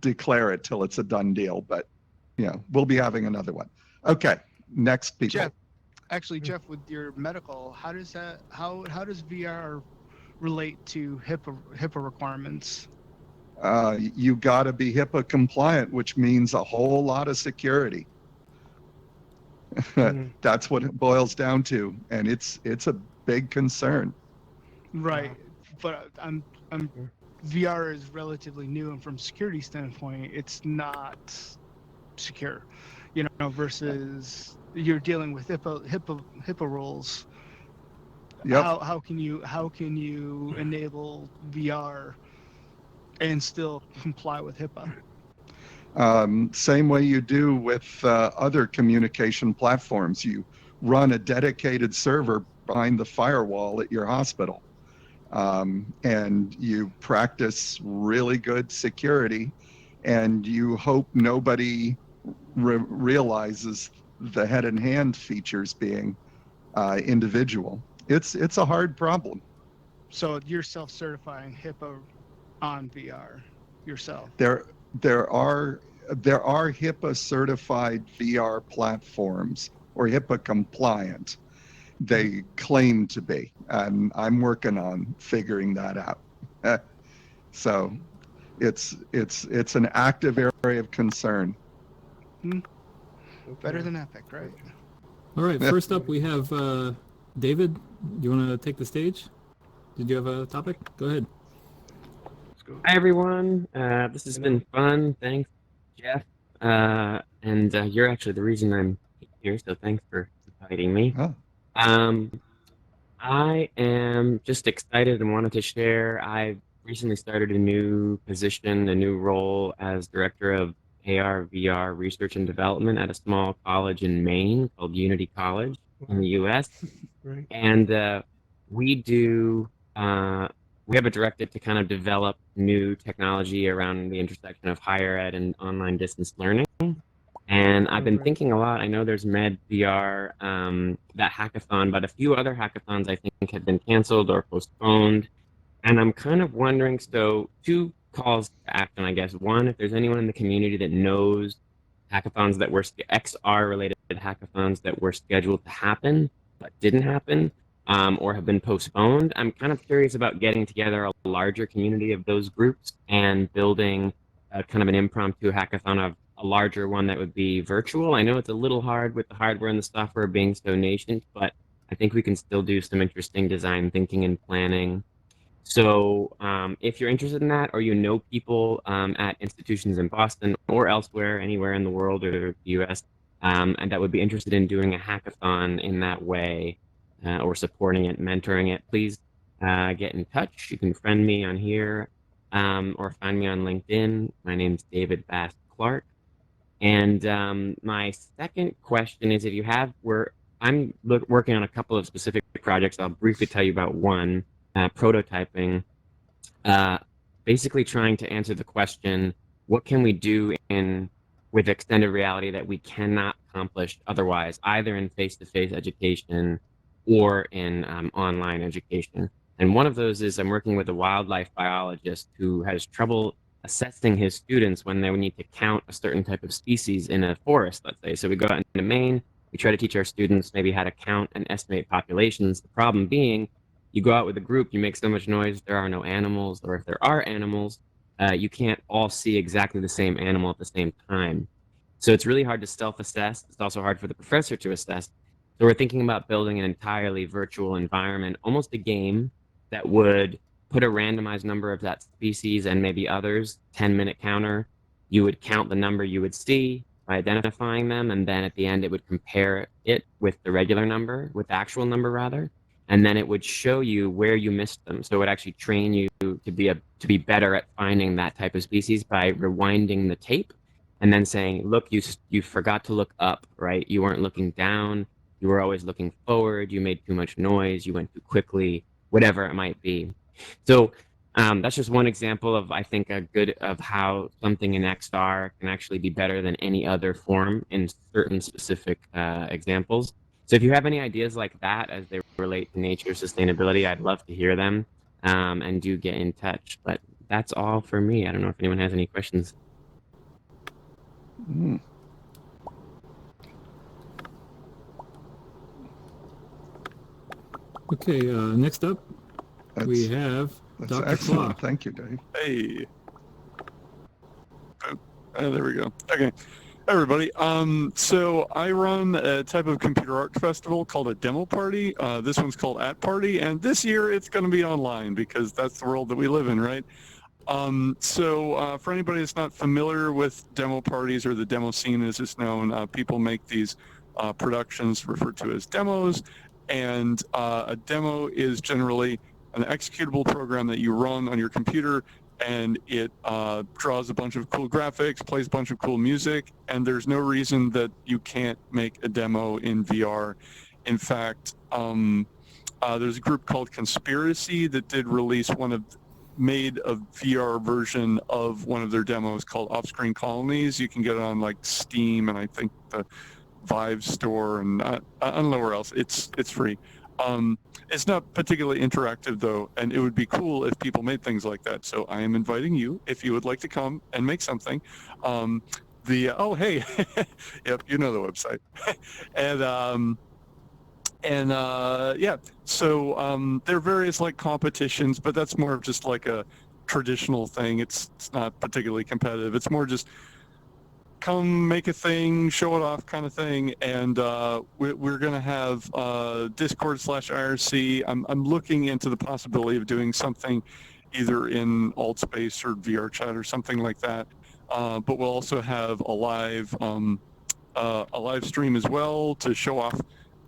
declare it till it's a done deal, but we'll be having another one. Okay, next people. Jeff, with your medical, how does VR relate to HIPAA requirements? You got to be HIPAA compliant, which means a whole lot of security. That's what it boils down to, and it's a big concern. Right, but I'm VR is relatively new, and from security standpoint, it's not secure, versus you're dealing with HIPAA rules. Yep. How can you enable VR and still comply with HIPAA? Same way you do with other communication platforms. You run a dedicated server behind the firewall at your hospital. And you practice really good security, and you hope nobody realizes the head and hand features being individual. It's a hard problem. So you're self-certifying HIPAA on VR yourself? There are HIPAA certified VR platforms, or HIPAA compliant. They claim to be, and I'm working on figuring that out. So it's an active area of concern. Better than Epic, right? All right, first up we have David. Do you want to take the stage? Did you have a topic? Go ahead. Hi, everyone. This has been fun. Thanks, Jeff. And you're actually the reason I'm here, so thanks for inviting me. Oh. I am just excited and wanted to share. I recently started a new position, a new role as director of AR VR research and development at a small college in Maine called Unity College in the U.S. Right. And we have a directive to kind of develop new technology around the intersection of higher ed and online distance learning. And I've been thinking a lot. I know there's MedVR, that hackathon, but a few other hackathons I think have been canceled or postponed. And I'm kind of wondering, so two calls to action, I guess. One, if there's anyone in the community that knows hackathons that were XR-related hackathons that were scheduled to happen but didn't happen, or have been postponed. I'm kind of curious about getting together a larger community of those groups and building kind of an impromptu hackathon of a larger one that would be virtual. I know it's a little hard with the hardware and the software being so nascent, but I think we can still do some interesting design thinking and planning. So if you're interested in that, or you know people at institutions in Boston or elsewhere, anywhere in the world or the US, and that would be interested in doing a hackathon in that way, or supporting it, mentoring it, please get in touch. You can friend me on here, or find me on LinkedIn. My name's David Bass Clark. And my second question is, if you have, I'm working on a couple of specific projects. I'll briefly tell you about one, prototyping, basically trying to answer the question, what can we do with extended reality that we cannot accomplish otherwise, either in face-to-face education or in online education? And one of those is I'm working with a wildlife biologist who has trouble assessing his students when they need to count a certain type of species in a forest, let's say. So we go out into Maine, we try to teach our students maybe how to count and estimate populations. The problem being, you go out with a group, you make so much noise, there are no animals, or if there are animals, you can't all see exactly the same animal at the same time. So it's really hard to self-assess. It's also hard for the professor to assess. So we're thinking about building an entirely virtual environment, almost a game that would put a randomized number of that species and maybe others, 10-minute counter. You would count the number you would see by identifying them, and then at the end it would compare it with the regular number, with the actual number rather, and then it would show you where you missed them. So it would actually train you to be better at finding that type of species by rewinding the tape and then saying, look, you forgot to look up, right? You weren't looking down. You were always looking forward. You made too much noise. You went too quickly, whatever it might be. So that's just one example of, I think, of how something in XR can actually be better than any other form in certain specific examples. So if you have any ideas like that as they relate to nature sustainability, I'd love to hear them, and do get in touch. But that's all for me. I don't know if anyone has any questions. Mm. Okay, next up, we have That's Dr. excellent. Claw. Thank you, Dave. Hey. Oh, there we go. Okay. Everybody, so I run a type of computer art festival called a demo party. This one's called At Party, and this year it's going to be online because that's the world that we live in, right? So for anybody that's not familiar with demo parties, or the demo scene as it's known, people make these productions referred to as demos, and a demo is generally an executable program that you run on your computer, and it draws a bunch of cool graphics, plays a bunch of cool music, and there's no reason that you can't make a demo in VR. In fact, there's a group called Conspiracy that did release made a VR version of one of their demos called Off-Screen Colonies. You can get it on like Steam and I think the Vive store, and I don't know where else. It's free. It's not particularly interactive though, and it would be cool if people made things like that. So I am inviting you, if you would like to come and make something. Oh hey, yep, you know the website, and yeah, so there are various like competitions, but that's more of just like a traditional thing. It's not particularly competitive. It's more just come make a thing, show it off kind of thing. And we're going to have Discord/IRC. I'm looking into the possibility of doing something either in Altspace or VR chat or something like that. But we'll also have a live stream as well to show off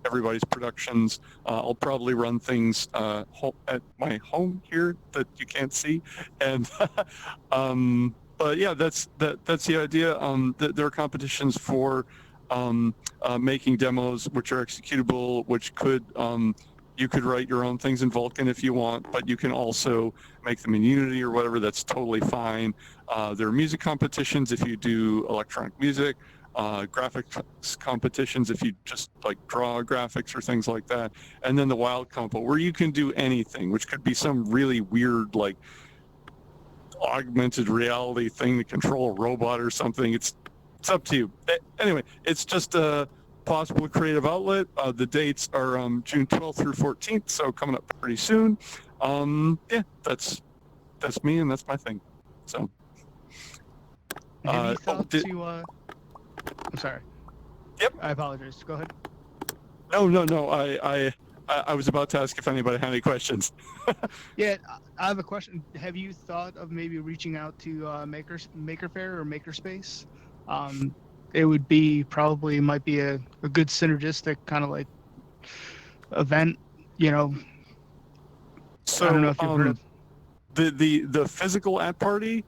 everybody's productions. I'll probably run things at my home here that you can't see, and but yeah, that's the idea. There are competitions for making demos which are executable, which could you could write your own things in Vulkan if you want, but you can also make them in Unity or whatever. That's totally fine. There are music competitions if you do electronic music. Graphics competitions if you just like draw graphics or things like that, and then the wild compo where you can do anything, which could be some really weird like augmented reality thing to control a robot or something. It's up to you. Anyway, it's just a possible creative outlet. The dates are June 12th through 14th, so coming up pretty soon. Yeah, that's me, and that's my thing. So have you thought I'm sorry. Yep. I apologize. Go ahead. No. I was about to ask if anybody had any questions. Yeah, I have a question. Have you thought of maybe reaching out to Maker Faire or Makerspace? It would be might be a good synergistic kind of like event, you know. So I don't know if you've heard of the physical At Party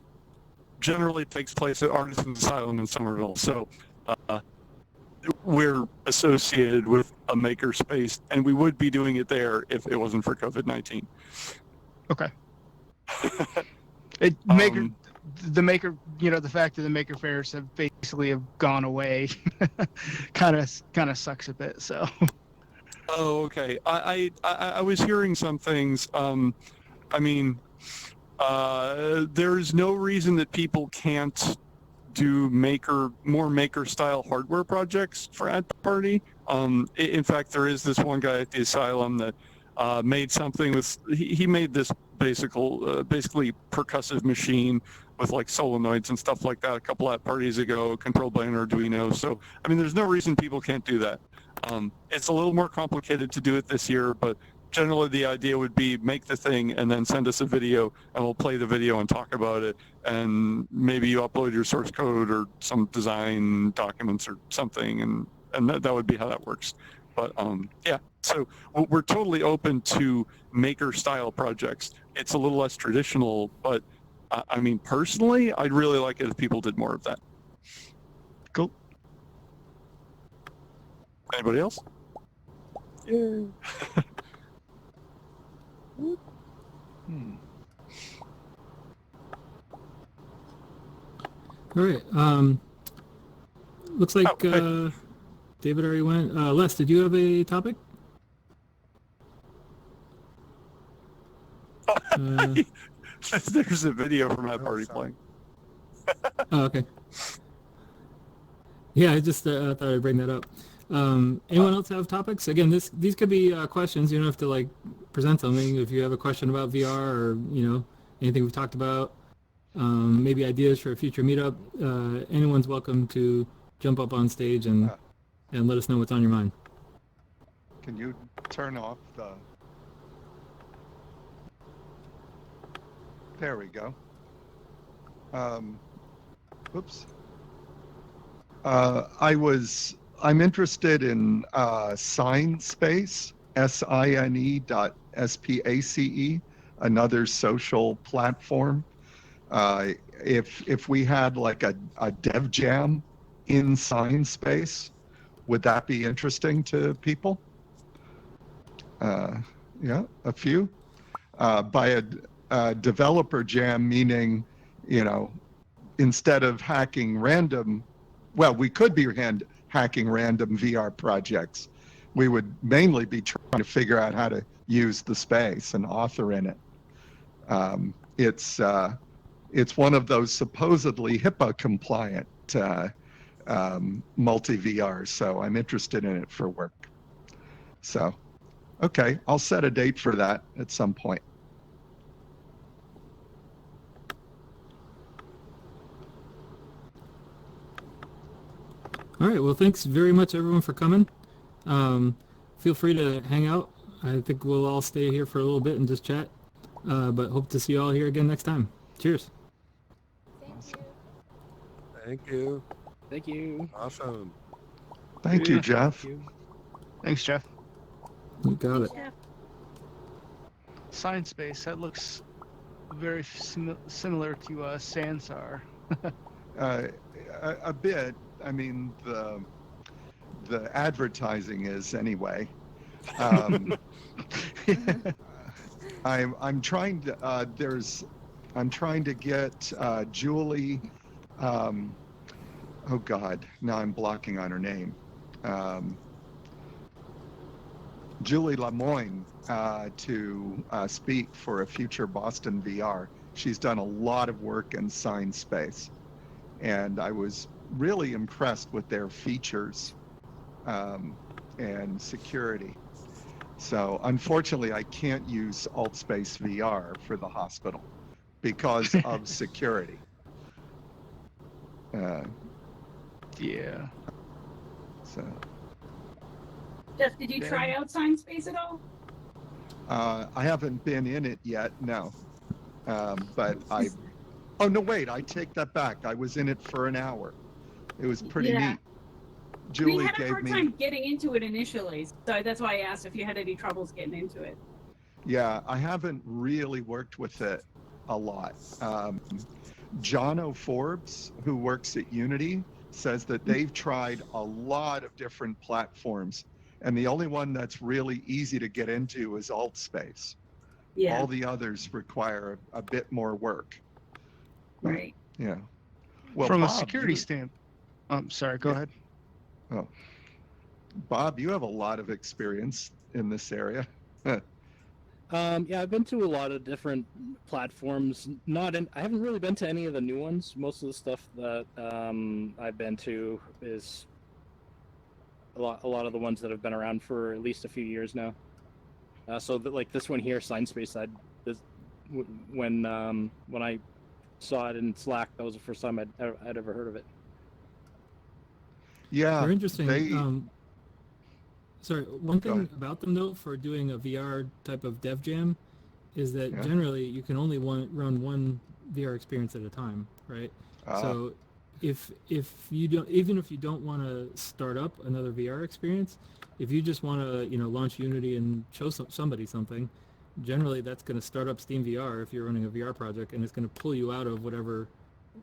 generally takes place at Artisan Asylum in Somerville. So we're associated with a makerspace, and we would be doing it there if it wasn't for COVID-19. Okay. The maker, you know, the fact that the Maker Fairs have basically gone away, kind of sucks a bit. So. Oh, okay. I was hearing some things. I mean, there's no reason that people can't do more maker style hardware projects for At Party. In fact, there is this one guy at the asylum that made something with, he made this basically percussive machine with like solenoids and stuff like that a couple of parties ago, controlled by an Arduino. So, I mean, there's no reason people can't do that. It's a little more complicated to do it this year, but generally the idea would be make the thing and then send us a video and we'll play the video and talk about it, and maybe you upload your source code or some design documents or something, and that would be how that works. But yeah, so we're totally open to maker style projects. It's a little less traditional, but I mean, personally, I'd really like it if people did more of that. Cool. Anybody else? Yeah. All right. Looks like David already went. Les, did you have a topic? There's a video from that party playing. Oh, okay. Yeah, I just thought I'd bring that up. Anyone else have topics? Again, these could be questions. You don't have to like present something. If you have a question about VR or anything we've talked about, maybe ideas for a future meetup, anyone's welcome to jump up on stage and let us know what's on your mind. Can you turn off the... There we go. Whoops. I'm interested in SineSpace, SINE.SPACE, another social platform. If we had like a dev jam in SineSpace, would that be interesting to people? Yeah, a few. By a developer jam, meaning, instead of hacking random, well, we could be hacking random VR projects. We would mainly be trying to figure out how to use the space and author in it. It's one of those supposedly HIPAA compliant multi-VR, so I'm interested in it for work. So, okay, I'll set a date for that at some point. All right. Well, thanks very much, everyone, for coming. Feel free to hang out. I think we'll all stay here for a little bit and just chat. But hope to see you all here again next time. Cheers. Thank you. Thank you. Awesome. Thank you, Jeff. Thanks, Jeff. You got it. SineSpace, that looks very similar to Sansar. A bit. I mean, the advertising is anyway. I'm trying to get Julie. Oh God, now I'm blocking on her name. Julie Lemoyne to speak for a future BostonVR. She's done a lot of work in SineSpace, and I was really impressed with their features and security. So unfortunately, I can't use AltspaceVR for the hospital because of security. Yeah. So. Jeff, did you try out SineSpace at all? I haven't been in it yet, no. But oh no, wait, I take that back. I was in it for an hour. It was pretty neat. Julie we had a hard gave time getting into it initially, so that's why I asked if you had any troubles getting into it. Yeah, I haven't really worked with it a lot. Jono Forbes, who works at Unity, says that they've tried a lot of different platforms, and the only one that's really easy to get into is AltSpace. Yeah. All the others require a bit more work. Right. Yeah. Well, from Bob, a security standpoint. Sorry, go ahead. Oh, Bob, you have a lot of experience in this area. Yeah, I've been to a lot of different platforms. I haven't really been to any of the new ones. Most of the stuff that I've been to is a lot of the ones that have been around for at least a few years now. So that like this one here, ScienceSpace, when I saw it in Slack, that was the first time I'd ever heard of it. Yeah, They're interesting. they Sorry, one thing about them though, for doing a VR type of dev jam, is that generally you can only run one VR experience at a time, right? So if you don't, even if you don't want to start up another VR experience, if you just want to launch Unity and show somebody something, generally that's going to start up Steam VR if you're running a VR project, and it's going to pull you out of whatever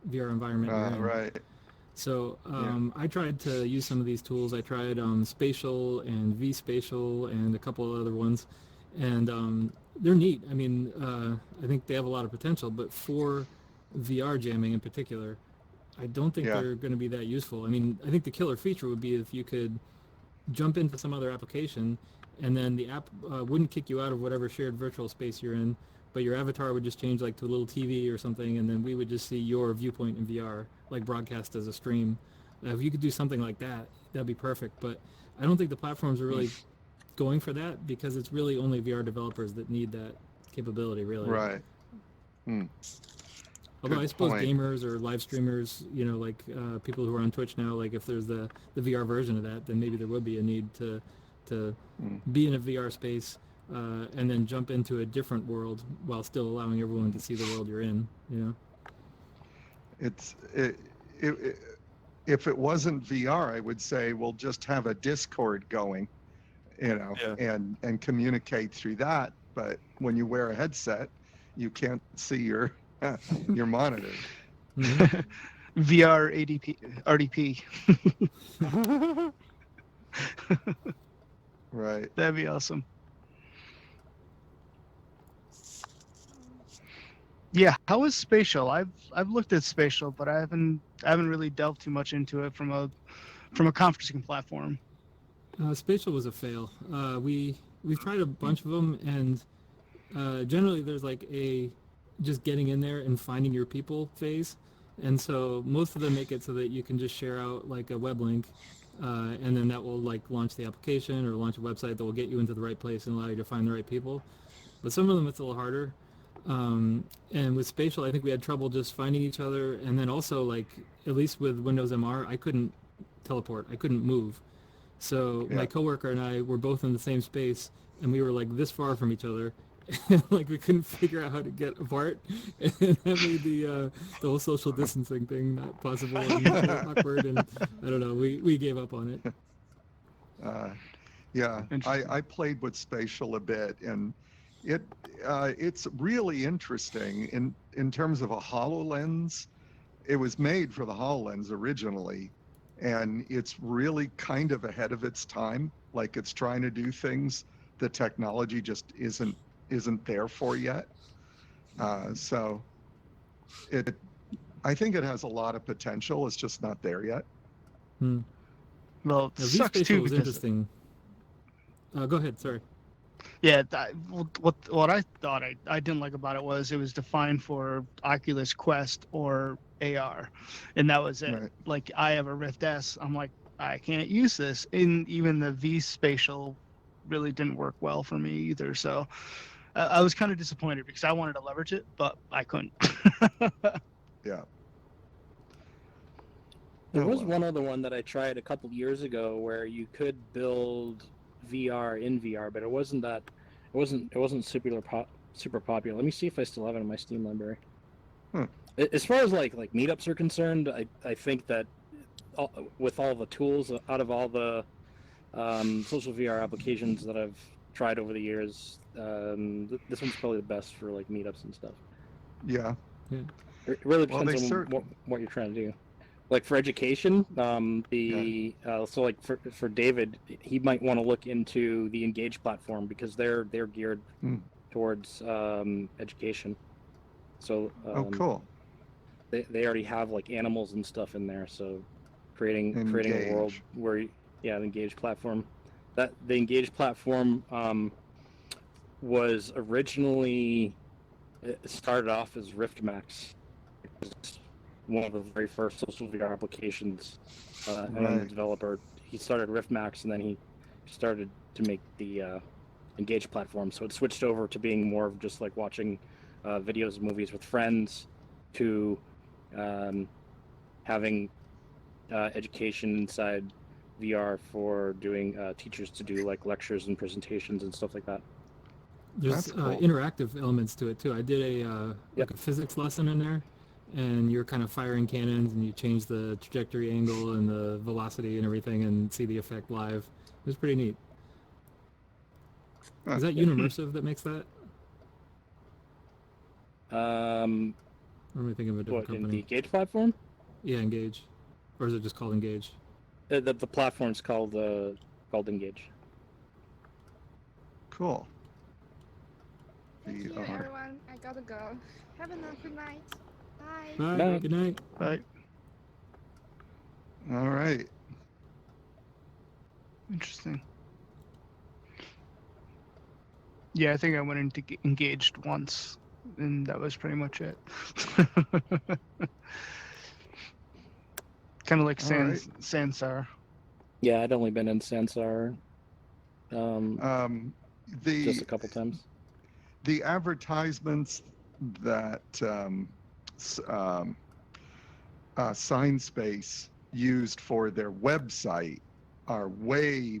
VR environment you're in. Right. So I tried to use some of these tools. I tried Spatial and vSpatial and a couple of other ones, and they're neat. I mean, I think they have a lot of potential, but for VR jamming in particular, I don't think they're going to be that useful. I mean, I think the killer feature would be if you could jump into some other application, and then the app wouldn't kick you out of whatever shared virtual space you're in, but your avatar would just change like to a little TV or something, and then we would just see your viewpoint in VR, like broadcast as a stream. If you could do something like that, that'd be perfect. But I don't think the platforms are really going for that, because it's really only VR developers that need that capability, really. Right. Although Good I suppose point. gamers or live streamers, like people who are on Twitch now, like if there's the VR version of that, then maybe there would be a need to be in a VR space and then jump into a different world while still allowing everyone to see the world you're in. If it wasn't VR, I would say we'll just have a Discord going, and communicate through that. But when you wear a headset, you can't see your monitor. VR RDP. Right. That'd be awesome. Yeah, how is Spatial? I've looked at Spatial, but I haven't really delved too much into it from a conferencing platform. Spatial was a fail. We've tried a bunch of them, and generally there's like a just getting in there and finding your people phase, and so most of them make it so that you can just share out like a web link, and then that will like launch the application or launch a website that will get you into the right place and allow you to find the right people. But some of them it's a little harder. And with Spatial, I think we had trouble just finding each other, and then also like at least with Windows MR, I couldn't teleport, I couldn't move. So my coworker and I were both in the same space, and we were like this far from each other, and like we couldn't figure out how to get apart, and that made the whole social distancing thing not possible and awkward, and I don't know, we gave up on it. I played with Spatial a bit, and it's really interesting in terms of a HoloLens. It was made for the HoloLens originally, and it's really kind of ahead of its time. Like it's trying to do things the technology just isn't there for yet. So I think it has a lot of potential. It's just not there yet. Well, it sucks too because interesting. Go ahead. Sorry. Yeah, what I thought I didn't like about it was defined for Oculus Quest or AR, and that was it. Right. Like I have a Rift S, I'm like I can't use this, and even the vSpatial really didn't work well for me either. So I was kind of disappointed because I wanted to leverage it, but I couldn't. Yeah. There was one other one that I tried a couple years ago where you could build VR in VR, but it wasn't super popular. Let me see if I still have it in my Steam library. As far as like meetups are concerned, I think that with all the tools out of all the social VR applications that I've tried over the years, this one's probably the best for like meetups and stuff. Yeah. It really depends on what you're trying to do. Like for education, so like for David, he might want to look into the Engage platform because they're geared towards education. So cool. They already have like animals and stuff in there. So creating a world where the Engage platform, the Engage platform was originally, it started off as RiftMax. One of the very first social VR applications, and then the developer, he started RiftMax, and then he started to make the Engage platform. So it switched over to being more of just like watching videos and movies with friends to having education inside VR for doing teachers to do like lectures and presentations and stuff like that. There's That's cool. interactive elements to it too. I did like a physics lesson in there, and you're kind of firing cannons, and you change the trajectory angle and the velocity and everything, and see the effect live. It was pretty neat. Is that Unimersive that makes that? Or am I thinking of a different What, in company? the Engage platform? Yeah, Engage. Or is it just called Engage? The platform's called Engage. Cool. Thank you, VR. everyone. I gotta go. Have a good night. Bye. Bye. Bye. Good night. Bye. All right. Interesting. Yeah, I think I went into Engaged once, and that was pretty much it. Kind of like All right. Sansar. Yeah, I'd only been in Sansar just a The couple times. the advertisements that ScienceSpace used for their website are way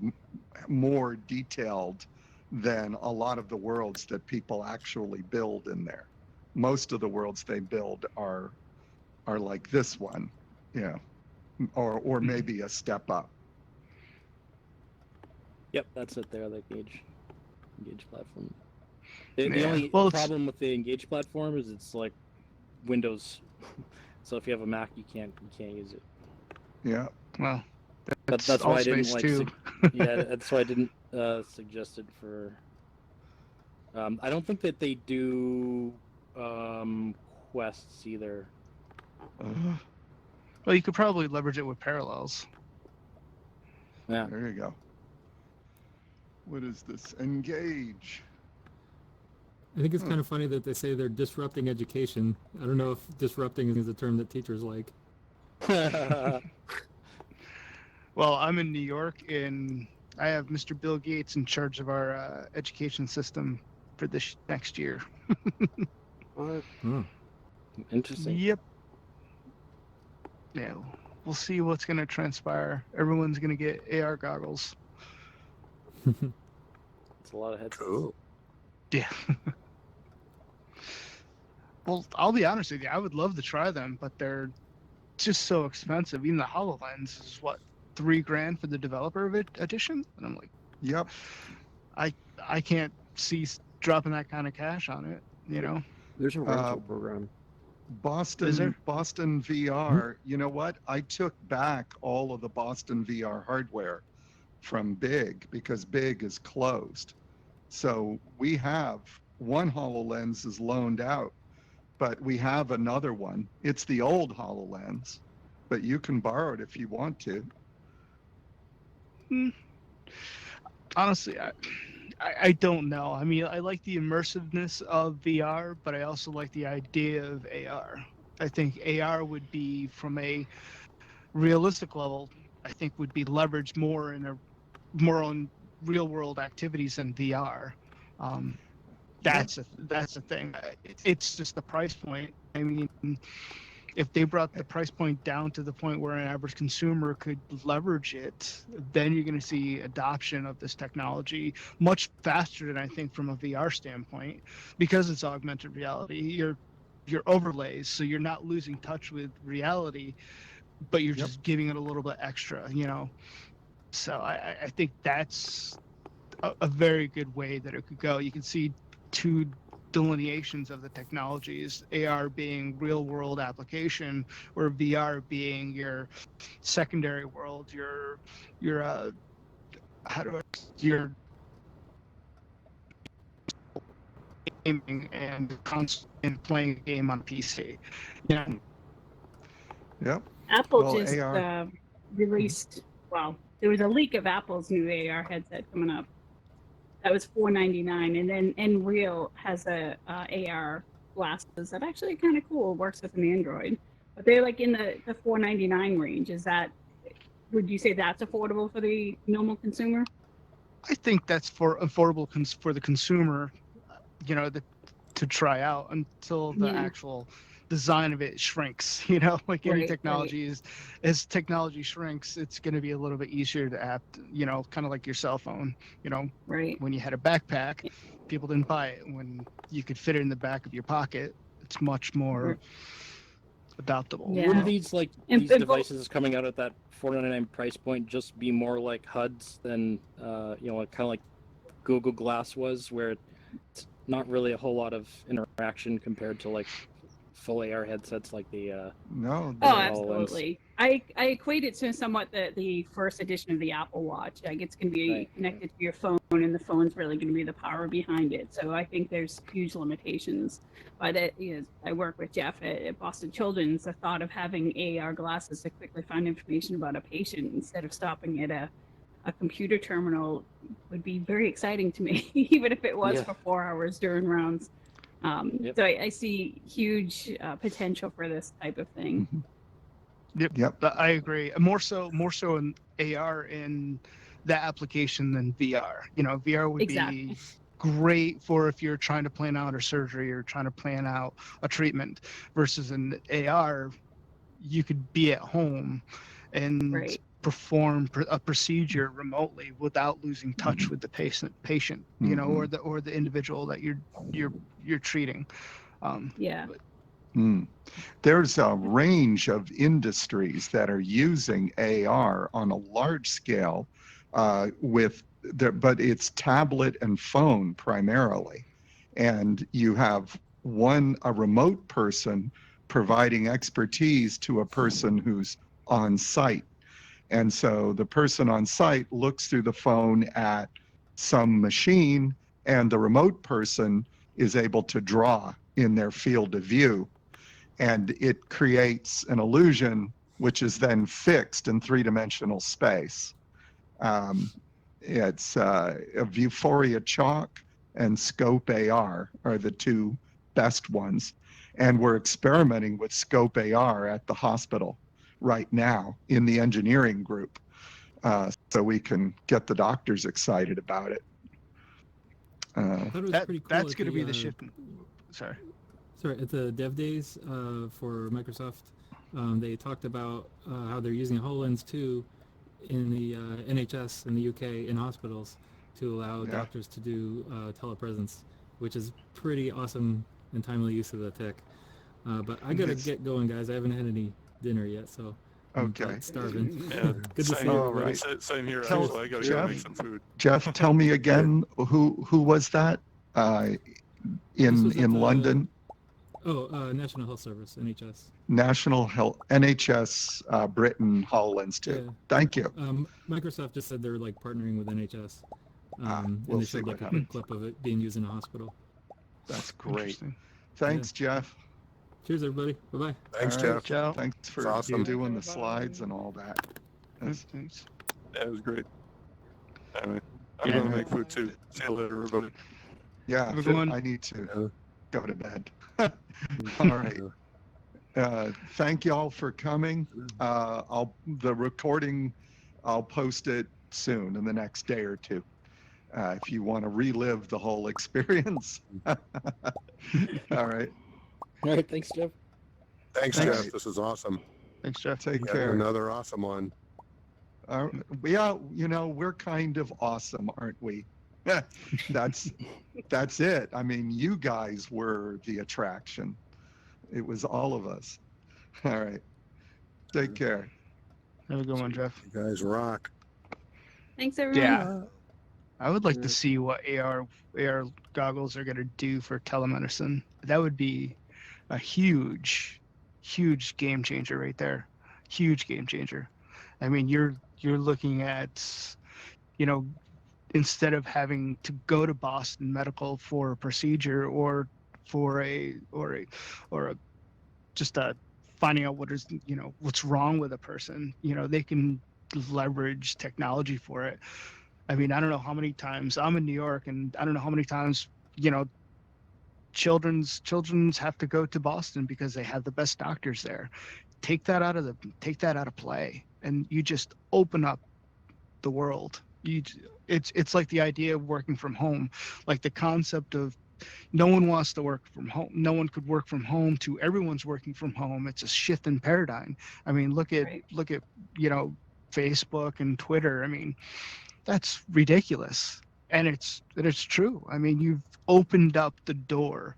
more detailed than a lot of the worlds that people actually build in there. Most of the worlds they build are like this one, yeah, or maybe a step up. Yep, that's it there, the Engage platform. The Yeah. only Well, it's- problem with the Engage platform is it's like Windows. So if you have a Mac, you can't use it. Yeah. Well, That's why I didn't Allspace like. too. Yeah, that's why I didn't suggest it for. I don't think that they do quests either. Well, you could probably leverage it with Parallels. Yeah. There you go. What is this? Engage. I think it's kind of funny that they say they're disrupting education. I don't know if disrupting is a term that teachers like. Well, I'm in New York, and I have Mr. Bill Gates in charge of our education system for this next year. What? Interesting. Yep. Yeah, we'll see what's going to transpire. Everyone's going to get AR goggles. It's a lot of headsets. Cool. Yeah. Well, I'll be honest with you. I would love to try them, but they're just so expensive. Even the HoloLens is what, $3,000 for the developer edition? And I'm like, Yep. I can't see dropping that kind of cash on it. You know. There's a rental program. Is there? Boston VR. You know what? I took back all of the Boston VR hardware from Big because Big is closed. So we have one HoloLens is loaned out, but we have another one. It's the old HoloLens, but you can borrow it if you want to. Honestly, I don't know. I mean, I like the immersiveness of VR, but I also like the idea of AR. I think AR would be, from a realistic level, I think would be leveraged more on real world activities than VR. That's the thing. It's just the price point. I mean, if they brought the price point down to the point where an average consumer could leverage it, then you're going to see adoption of this technology much faster than I think from a VR standpoint, because it's augmented reality. Your overlays, so you're not losing touch with reality, but you're just giving it a little bit extra, you know. So I think that's a very good way that it could go. You can see two delineations of the technologies, AR being real world application, or VR being your secondary world, your gaming and playing a game on PC. You know. Yep. Apple Well, just AR. released. Well, there was a leak of Apple's new AR headset coming up. That was $499, and then Nreal has a AR glasses that actually kind of cool. Works with an Android, but they're like in the $499 range. Would you say that's affordable for the normal consumer? I think that's for affordable for the consumer, to try out until the Yeah. actual design of it shrinks. Like any Right, right. technology is, as technology shrinks, it's going to be a little bit easier to apt. Kind of like your cell phone. Right. When you had a backpack, people didn't buy it. When you could fit it in the back of your pocket, it's much more adoptable. Yeah. Wouldn't these And- these and devices coming out at that $499 price point just be more like HUDs than kind of like Google Glass was, where it's not really a whole lot of interaction compared to like full AR headsets like the No. Oh, HoloLens. absolutely. I equate it to somewhat the first edition of the Apple Watch. Like it's going to be Right. connected to your phone, and the phone's really going to be the power behind it. So I think there's huge limitations. But I work with Jeff at Boston Children's. The thought of having AR glasses to quickly find information about a patient instead of stopping at a computer terminal would be very exciting to me, even if it was Yeah. for 4 hours during rounds. Yep. So I see huge potential for this type of thing. Yep. I agree. More so in AR in that application than VR. VR would Exactly. be great for if you're trying to plan out a surgery or trying to plan out a treatment, versus in AR, you could be at home and Right. perform a procedure remotely without losing touch with the patient, or the individual that you're treating. Yeah. There's a range of industries that are using AR on a large scale, but it's tablet and phone primarily, and you have a remote person providing expertise to a person who's on site. And so the person on site looks through the phone at some machine, and the remote person is able to draw in their field of view. And it creates an illusion which is then fixed in three-dimensional space. It's Vuforia Chalk and Scope AR are the two best ones. And we're experimenting with Scope AR at the hospital right now in the engineering group, so we can get the doctors excited about it. I thought it was pretty cool That's at going to be the the, shift. Sorry. Sorry, at the Dev Days for Microsoft, they talked about how they're using HoloLens 2 in the NHS in the UK in hospitals to allow doctors to do telepresence, which is pretty awesome and timely use of the tech. But I gotta get going, guys. I haven't had any dinner yet, so I'm starving. Yeah, Good to see same, everybody. same here. Tell- Actually, I gotta Jeff? go make some food. Jeff, tell me again, who was that This was at in the- London? National Health Service, NHS. National Health, NHS Britain, HoloLens 2. Yeah. Thank you. Microsoft just said they're like partnering with NHS, we'll and they see showed what like a quick clip of it being used in a hospital. That's great. Thanks, Jeff. Cheers, everybody. Bye-bye. Thanks, All right, Jeff. Ciao. Thanks for It's awesome. doing the slides and all that. That's- Thanks. Yeah, it was great. Anyway, I'm gonna make food too. See you later, everybody. Yeah, Have a good one. I need to go to bed. All right. Thank you all for coming. The recording, I'll post it soon in the next day or two, if you want to relive the whole experience. All right. All right, thanks, Jeff. Thanks, Thanks. Jeff. This is awesome. Thanks, Jeff. Take Yeah, care. another awesome one. Yeah, we're kind of awesome, aren't we? That's it. I mean, you guys were the attraction. It was all of us. All right. Take care. Have a good one, Jeff. You guys rock. Thanks, everyone. Yeah. I would like to see what AR goggles are going to do for telemedicine. That would be a huge game changer right there. Huge game changer. I mean, you're looking at, instead of having to go to Boston Medical for a procedure or for just finding out what's wrong with a person, they can leverage technology for it. I mean, I don't know how many times I'm in New York, and I don't know how many times, children's have to go to Boston because they have the best doctors there. Take that out of play, and you just open up the world. it's like the idea of working from home, like the concept of no one wants to work from home. No one could work from home to everyone's working from home. It's a shift in paradigm. I mean, look at Facebook and Twitter. I mean, that's ridiculous. And it's true. I mean, you've opened up the door.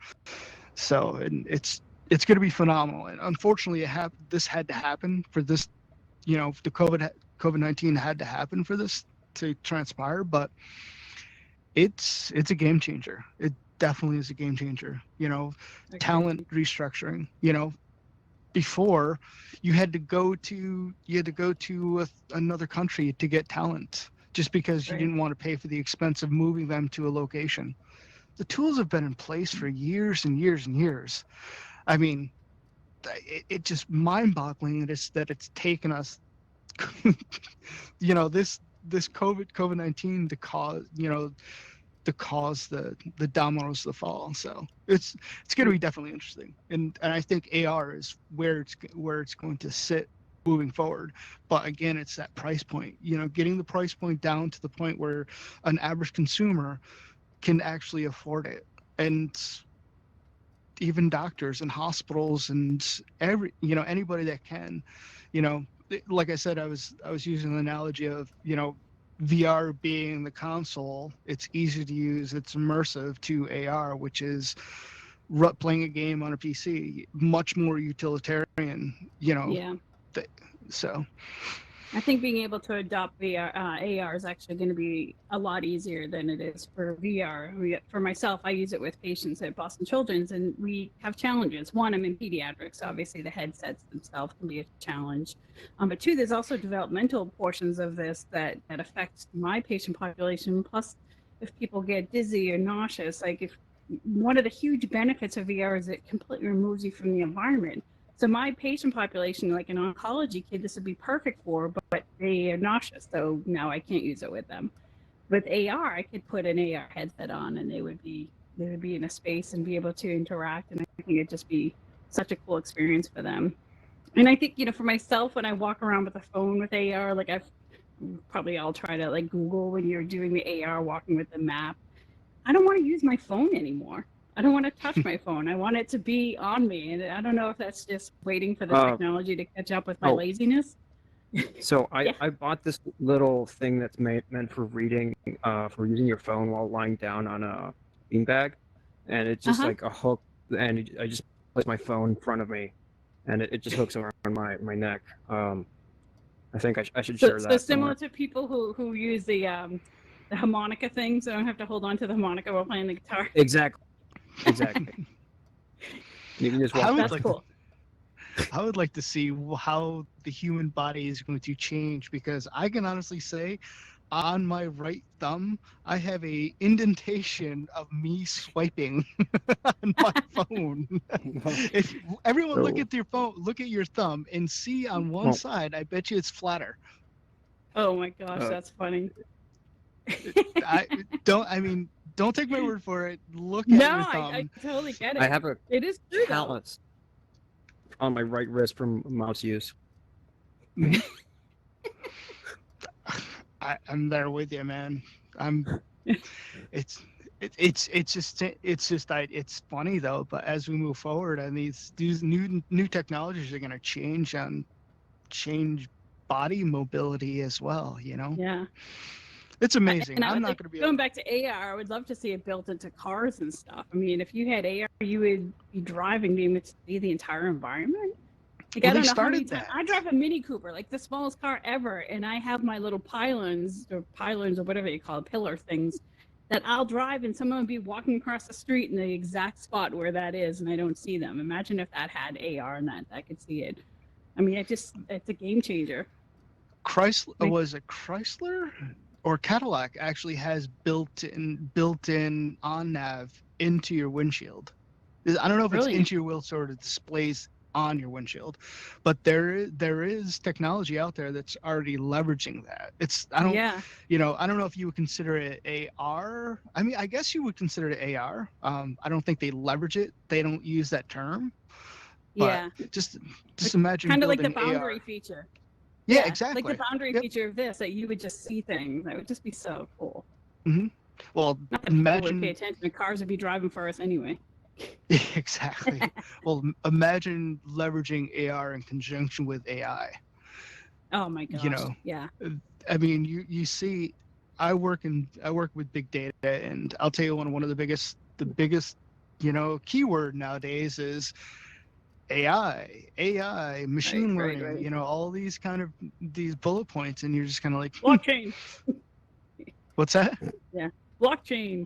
So, and it's going to be phenomenal. And unfortunately, this had to happen for this, the COVID-19 had to happen for this to transpire, but it's a game changer. It definitely is a game changer. Talent restructuring. Before you had to go to another country to get talent just because you didn't want to pay for the expense of moving them to a location. The tools have been in place for years and years and years. I mean, it just mind-boggling that it's taken us, this COVID-19 to cause the dominoes to fall. So it's going to be definitely interesting, and I think AR is where it's going to sit moving forward. But again, it's that price point. Getting the price point down to the point where an average consumer can actually afford it, and even doctors and hospitals and anybody that can. Like I said, I was using the analogy of VR being the console. It's easy to use, it's immersive, to AR, which is playing a game on a PC, much more utilitarian. Yeah. So I think being able to adopt AR is actually going to be a lot easier than it is for VR. For myself, I use it with patients at Boston Children's, and we have challenges. One, I'm in pediatrics. Obviously, the headsets themselves can be a challenge. But two, there's also developmental portions of this that affect my patient population. Plus, if people get dizzy or nauseous, one of the huge benefits of VR is it completely removes you from the environment. So my patient population, like an oncology kid, this would be perfect for, but they are nauseous, so now I can't use it with them. With AR, I could put an AR headset on, and they would be in a space and be able to interact, and I think it'd just be such a cool experience for them. And I think, for myself, when I walk around with a phone with AR, like I've probably all try to Google when you're doing the AR, walking with the map. I don't want to use my phone anymore. I don't want to touch my phone. I want it to be on me. And I don't know if that's just waiting for the technology to catch up with my laziness. So I bought this little thing that's meant for reading, for using your phone while lying down on a beanbag. And it's just like a hook. And I just place my phone in front of me. And it just hooks around my neck. I think I should share that. So similar to people who use the harmonica thing, so I don't have to hold on to the harmonica while playing the guitar. Exactly. You can just walk. That's cool. I would like to see how the human body is going to change, because I can honestly say on my right thumb, I have a indentation of me swiping on my phone. If everyone look at your thumb and see on one side, I bet you it's flatter. Oh my gosh, that's funny. Don't take my word for it. Look at your thumb. No, I totally get it. I have it is true, callus on my right wrist from mouse use. I'm there with you, man. It's funny though. But as we move forward, and these new technologies are going to change body mobility as well. Yeah. It's amazing. And I'm not going to be going back to AR. I would love to see it built into cars and stuff. I mean, if you had AR, you would be driving, being able to see the entire environment. Like, I don't know how many times I drive a Mini Cooper, like the smallest car ever, and I have my little pylons or whatever you call it, pillar things, that I'll drive, and someone would be walking across the street in the exact spot where that is, and I don't see them. Imagine if that had AR and that I could see it. I mean, it's a game changer. Was it Chrysler or Cadillac actually has built-in on-nav into your windshield? I don't know if it's into your windshield or it displays on your windshield, but there is technology out there that's already leveraging that. I don't know if you would consider it AR. I mean, I guess you would consider it AR. I don't think they leverage it. They don't use that term. But just imagine kind of like the building boundary AR. feature. Yeah, Like exactly. the boundary Yep. feature of this, that you would just see things. That would just be so cool. Hmm. Well, Not that people would pay imagine attention. The cars would be driving for us anyway. exactly. Well, imagine leveraging AR in conjunction with AI. Oh my gosh. You know, Yeah. I mean, you see, I work with big data, and I'll tell you one of the biggest, keyword nowadays is AI, machine Right, learning. right. All these kind of these bullet points, and you're just kind of like, Blockchain. what's that? Yeah. Blockchain.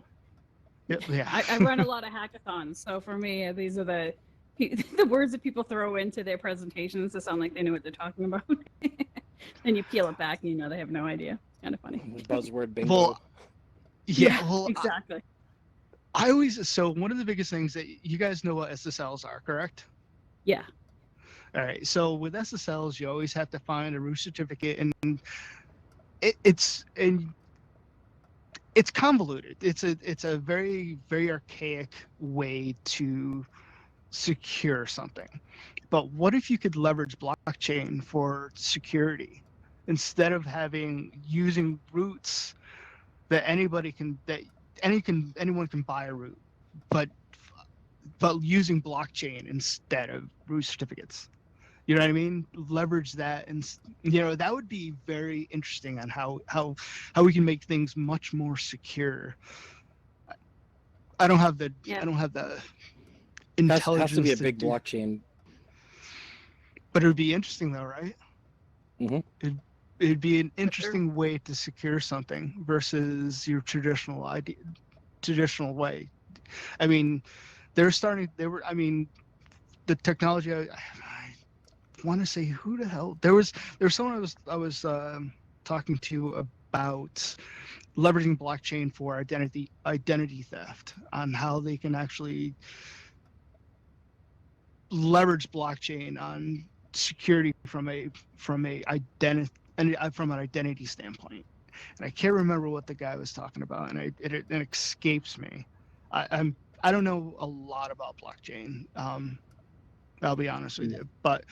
Yeah. I run a lot of hackathons, so for me, these are the words that people throw into their presentations to sound like they know what they're talking about. Then you peel it back, and they have no idea. It's kind of funny. Buzzword bingo. Well, yeah. Well, exactly. I always one of the biggest things that you guys know what SSLs are, correct? Yeah. All right. So with SSLs, you always have to find a root certificate, and it's convoluted. It's a very, very archaic way to secure something. But what if you could leverage blockchain for security instead of using roots that anyone can buy a root, but using blockchain instead of root certificates? You know what I mean? Leverage that, and that would be very interesting on how we can make things much more secure. I don't have the intelligence. Has to be a big blockchain. But it would be interesting, though, right? Mm-hmm. It'd be an interesting way to secure something versus your traditional way. I mean, the technology. I want to say, who the hell? There was someone I was talking to about leveraging blockchain for identity theft, on how they can actually leverage blockchain on security from an identity standpoint. And I can't remember what the guy was talking about, and it escapes me. I don't know a lot about blockchain. I'll be honest with you, but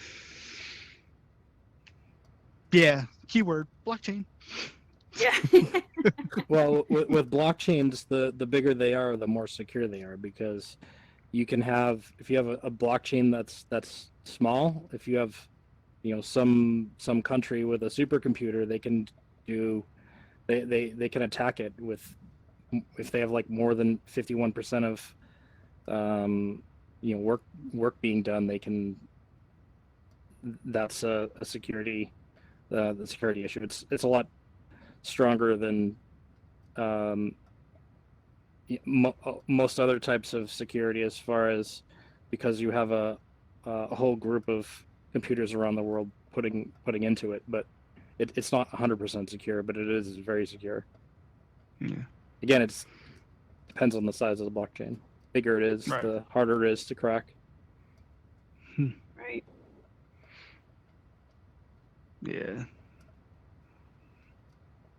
yeah, keyword blockchain. Yeah. Well, with blockchains, the bigger they are, the more secure they are, because you can have, if you have a blockchain that's small, if you have some country with a supercomputer, they can attack it with, if they have like more than 51% of work being done, that's a security the security issue. It's a lot stronger than most other types of security, as far as, because you have a whole group of computers around the world putting into it. But it's not 100% secure, but it is very secure. Yeah. Again, it depends on the size of the blockchain. Bigger it is, right, the harder it is to crack. Right. Yeah.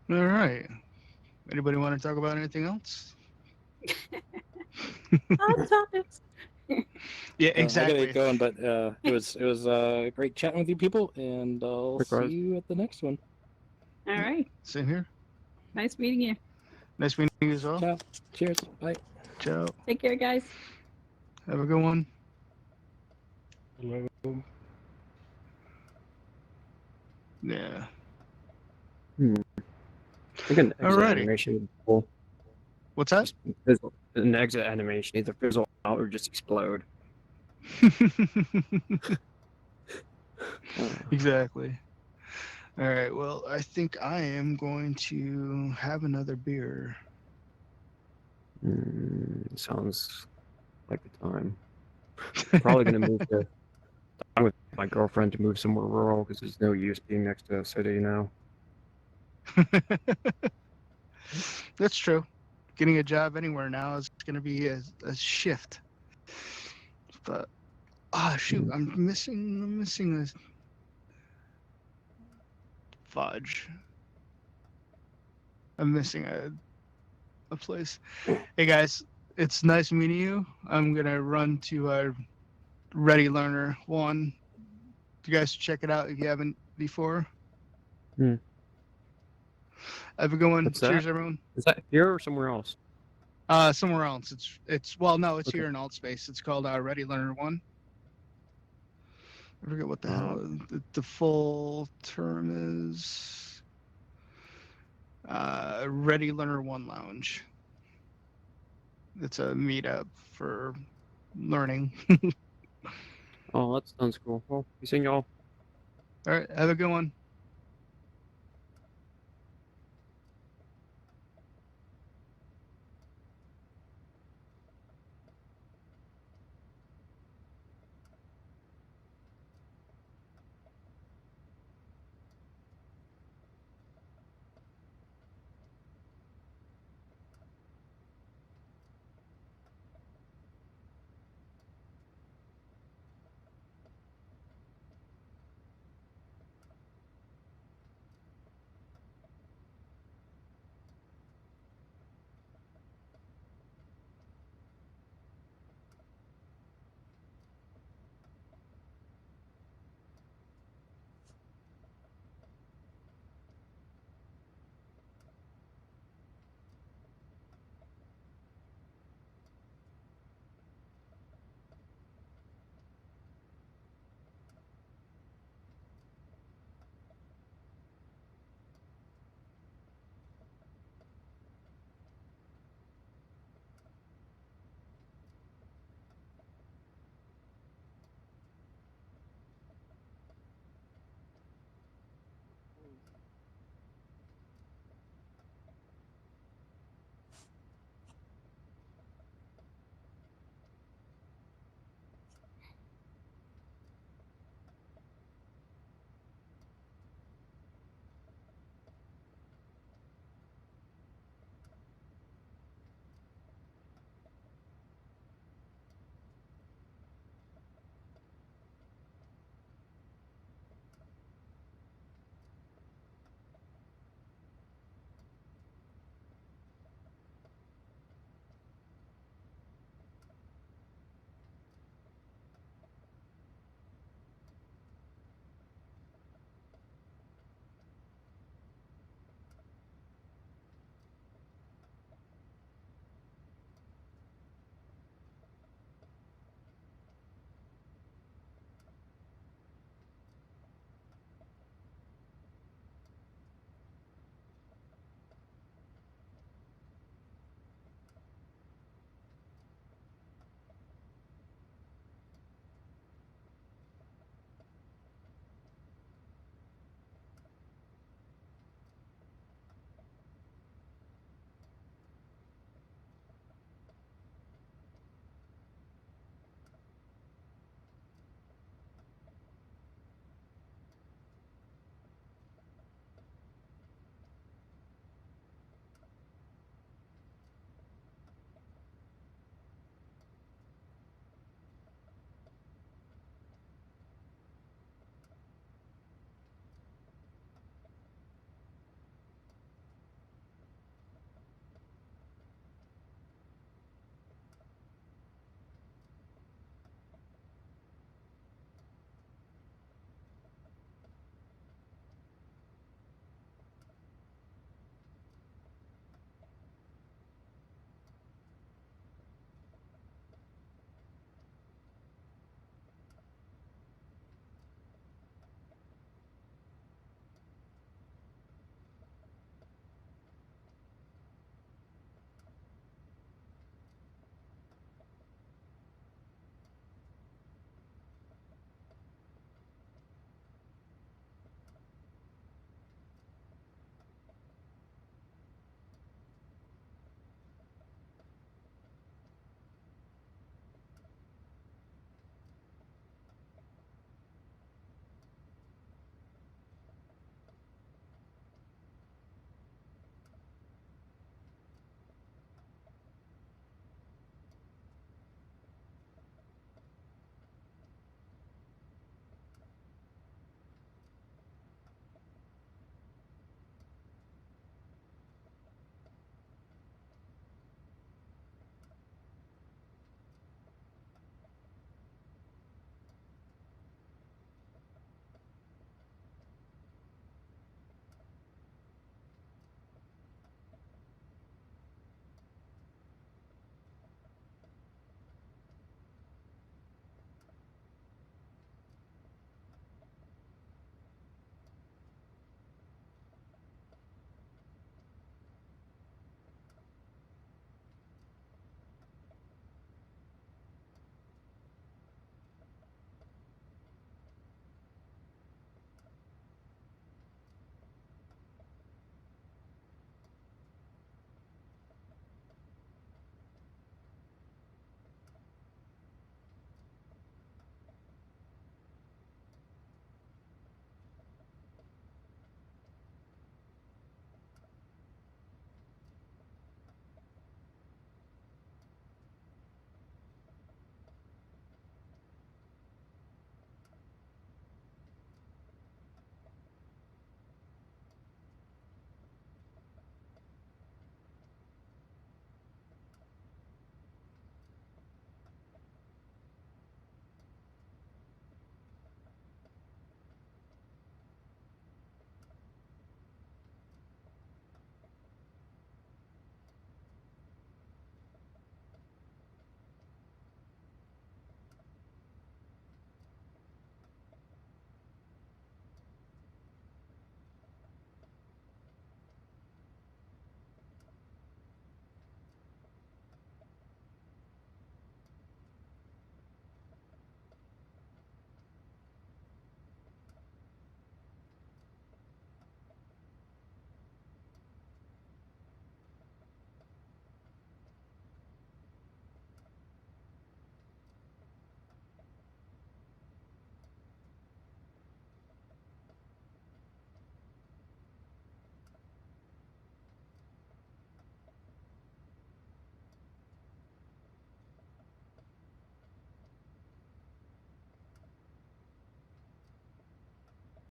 All right. Anybody want to talk about anything else? Hot topics. Yeah, I exactly. gotta get going, but it was great chatting with you people, and I'll see you at the next one. All right. Same here. Nice meeting you. Nice meeting you as well. Ciao. Cheers. Bye. Ciao. Take care, guys. Have a good one. Hello. Yeah. I think an exit Alrighty. animation would be cool. What's that? An exit animation, either fizzle out or just explode. Exactly. All right. Well, I think I am going to have another beer. Sounds like the time. I'm probably gonna move to I'm with my girlfriend to move somewhere rural because there's no use being next to a city now. That's true. Getting a job anywhere now is going to be a shift. But shoot, I'm missing a fudge. I'm missing a place. Hey guys, it's nice meeting you. I'm gonna run to Ready Learner 1. You guys should check it out if you haven't before. Hmm. Have a good one. What's Cheers, that? everyone. Is that here or somewhere else? Somewhere else. It's well, no, it's Okay. here in Altspace. It's called Ready Learner 1. I forget what the hell the full term is. Ready Learner 1 Lounge. It's a meetup for learning. Oh, that sounds cool. Well, be seeing y'all. All right, have a good one.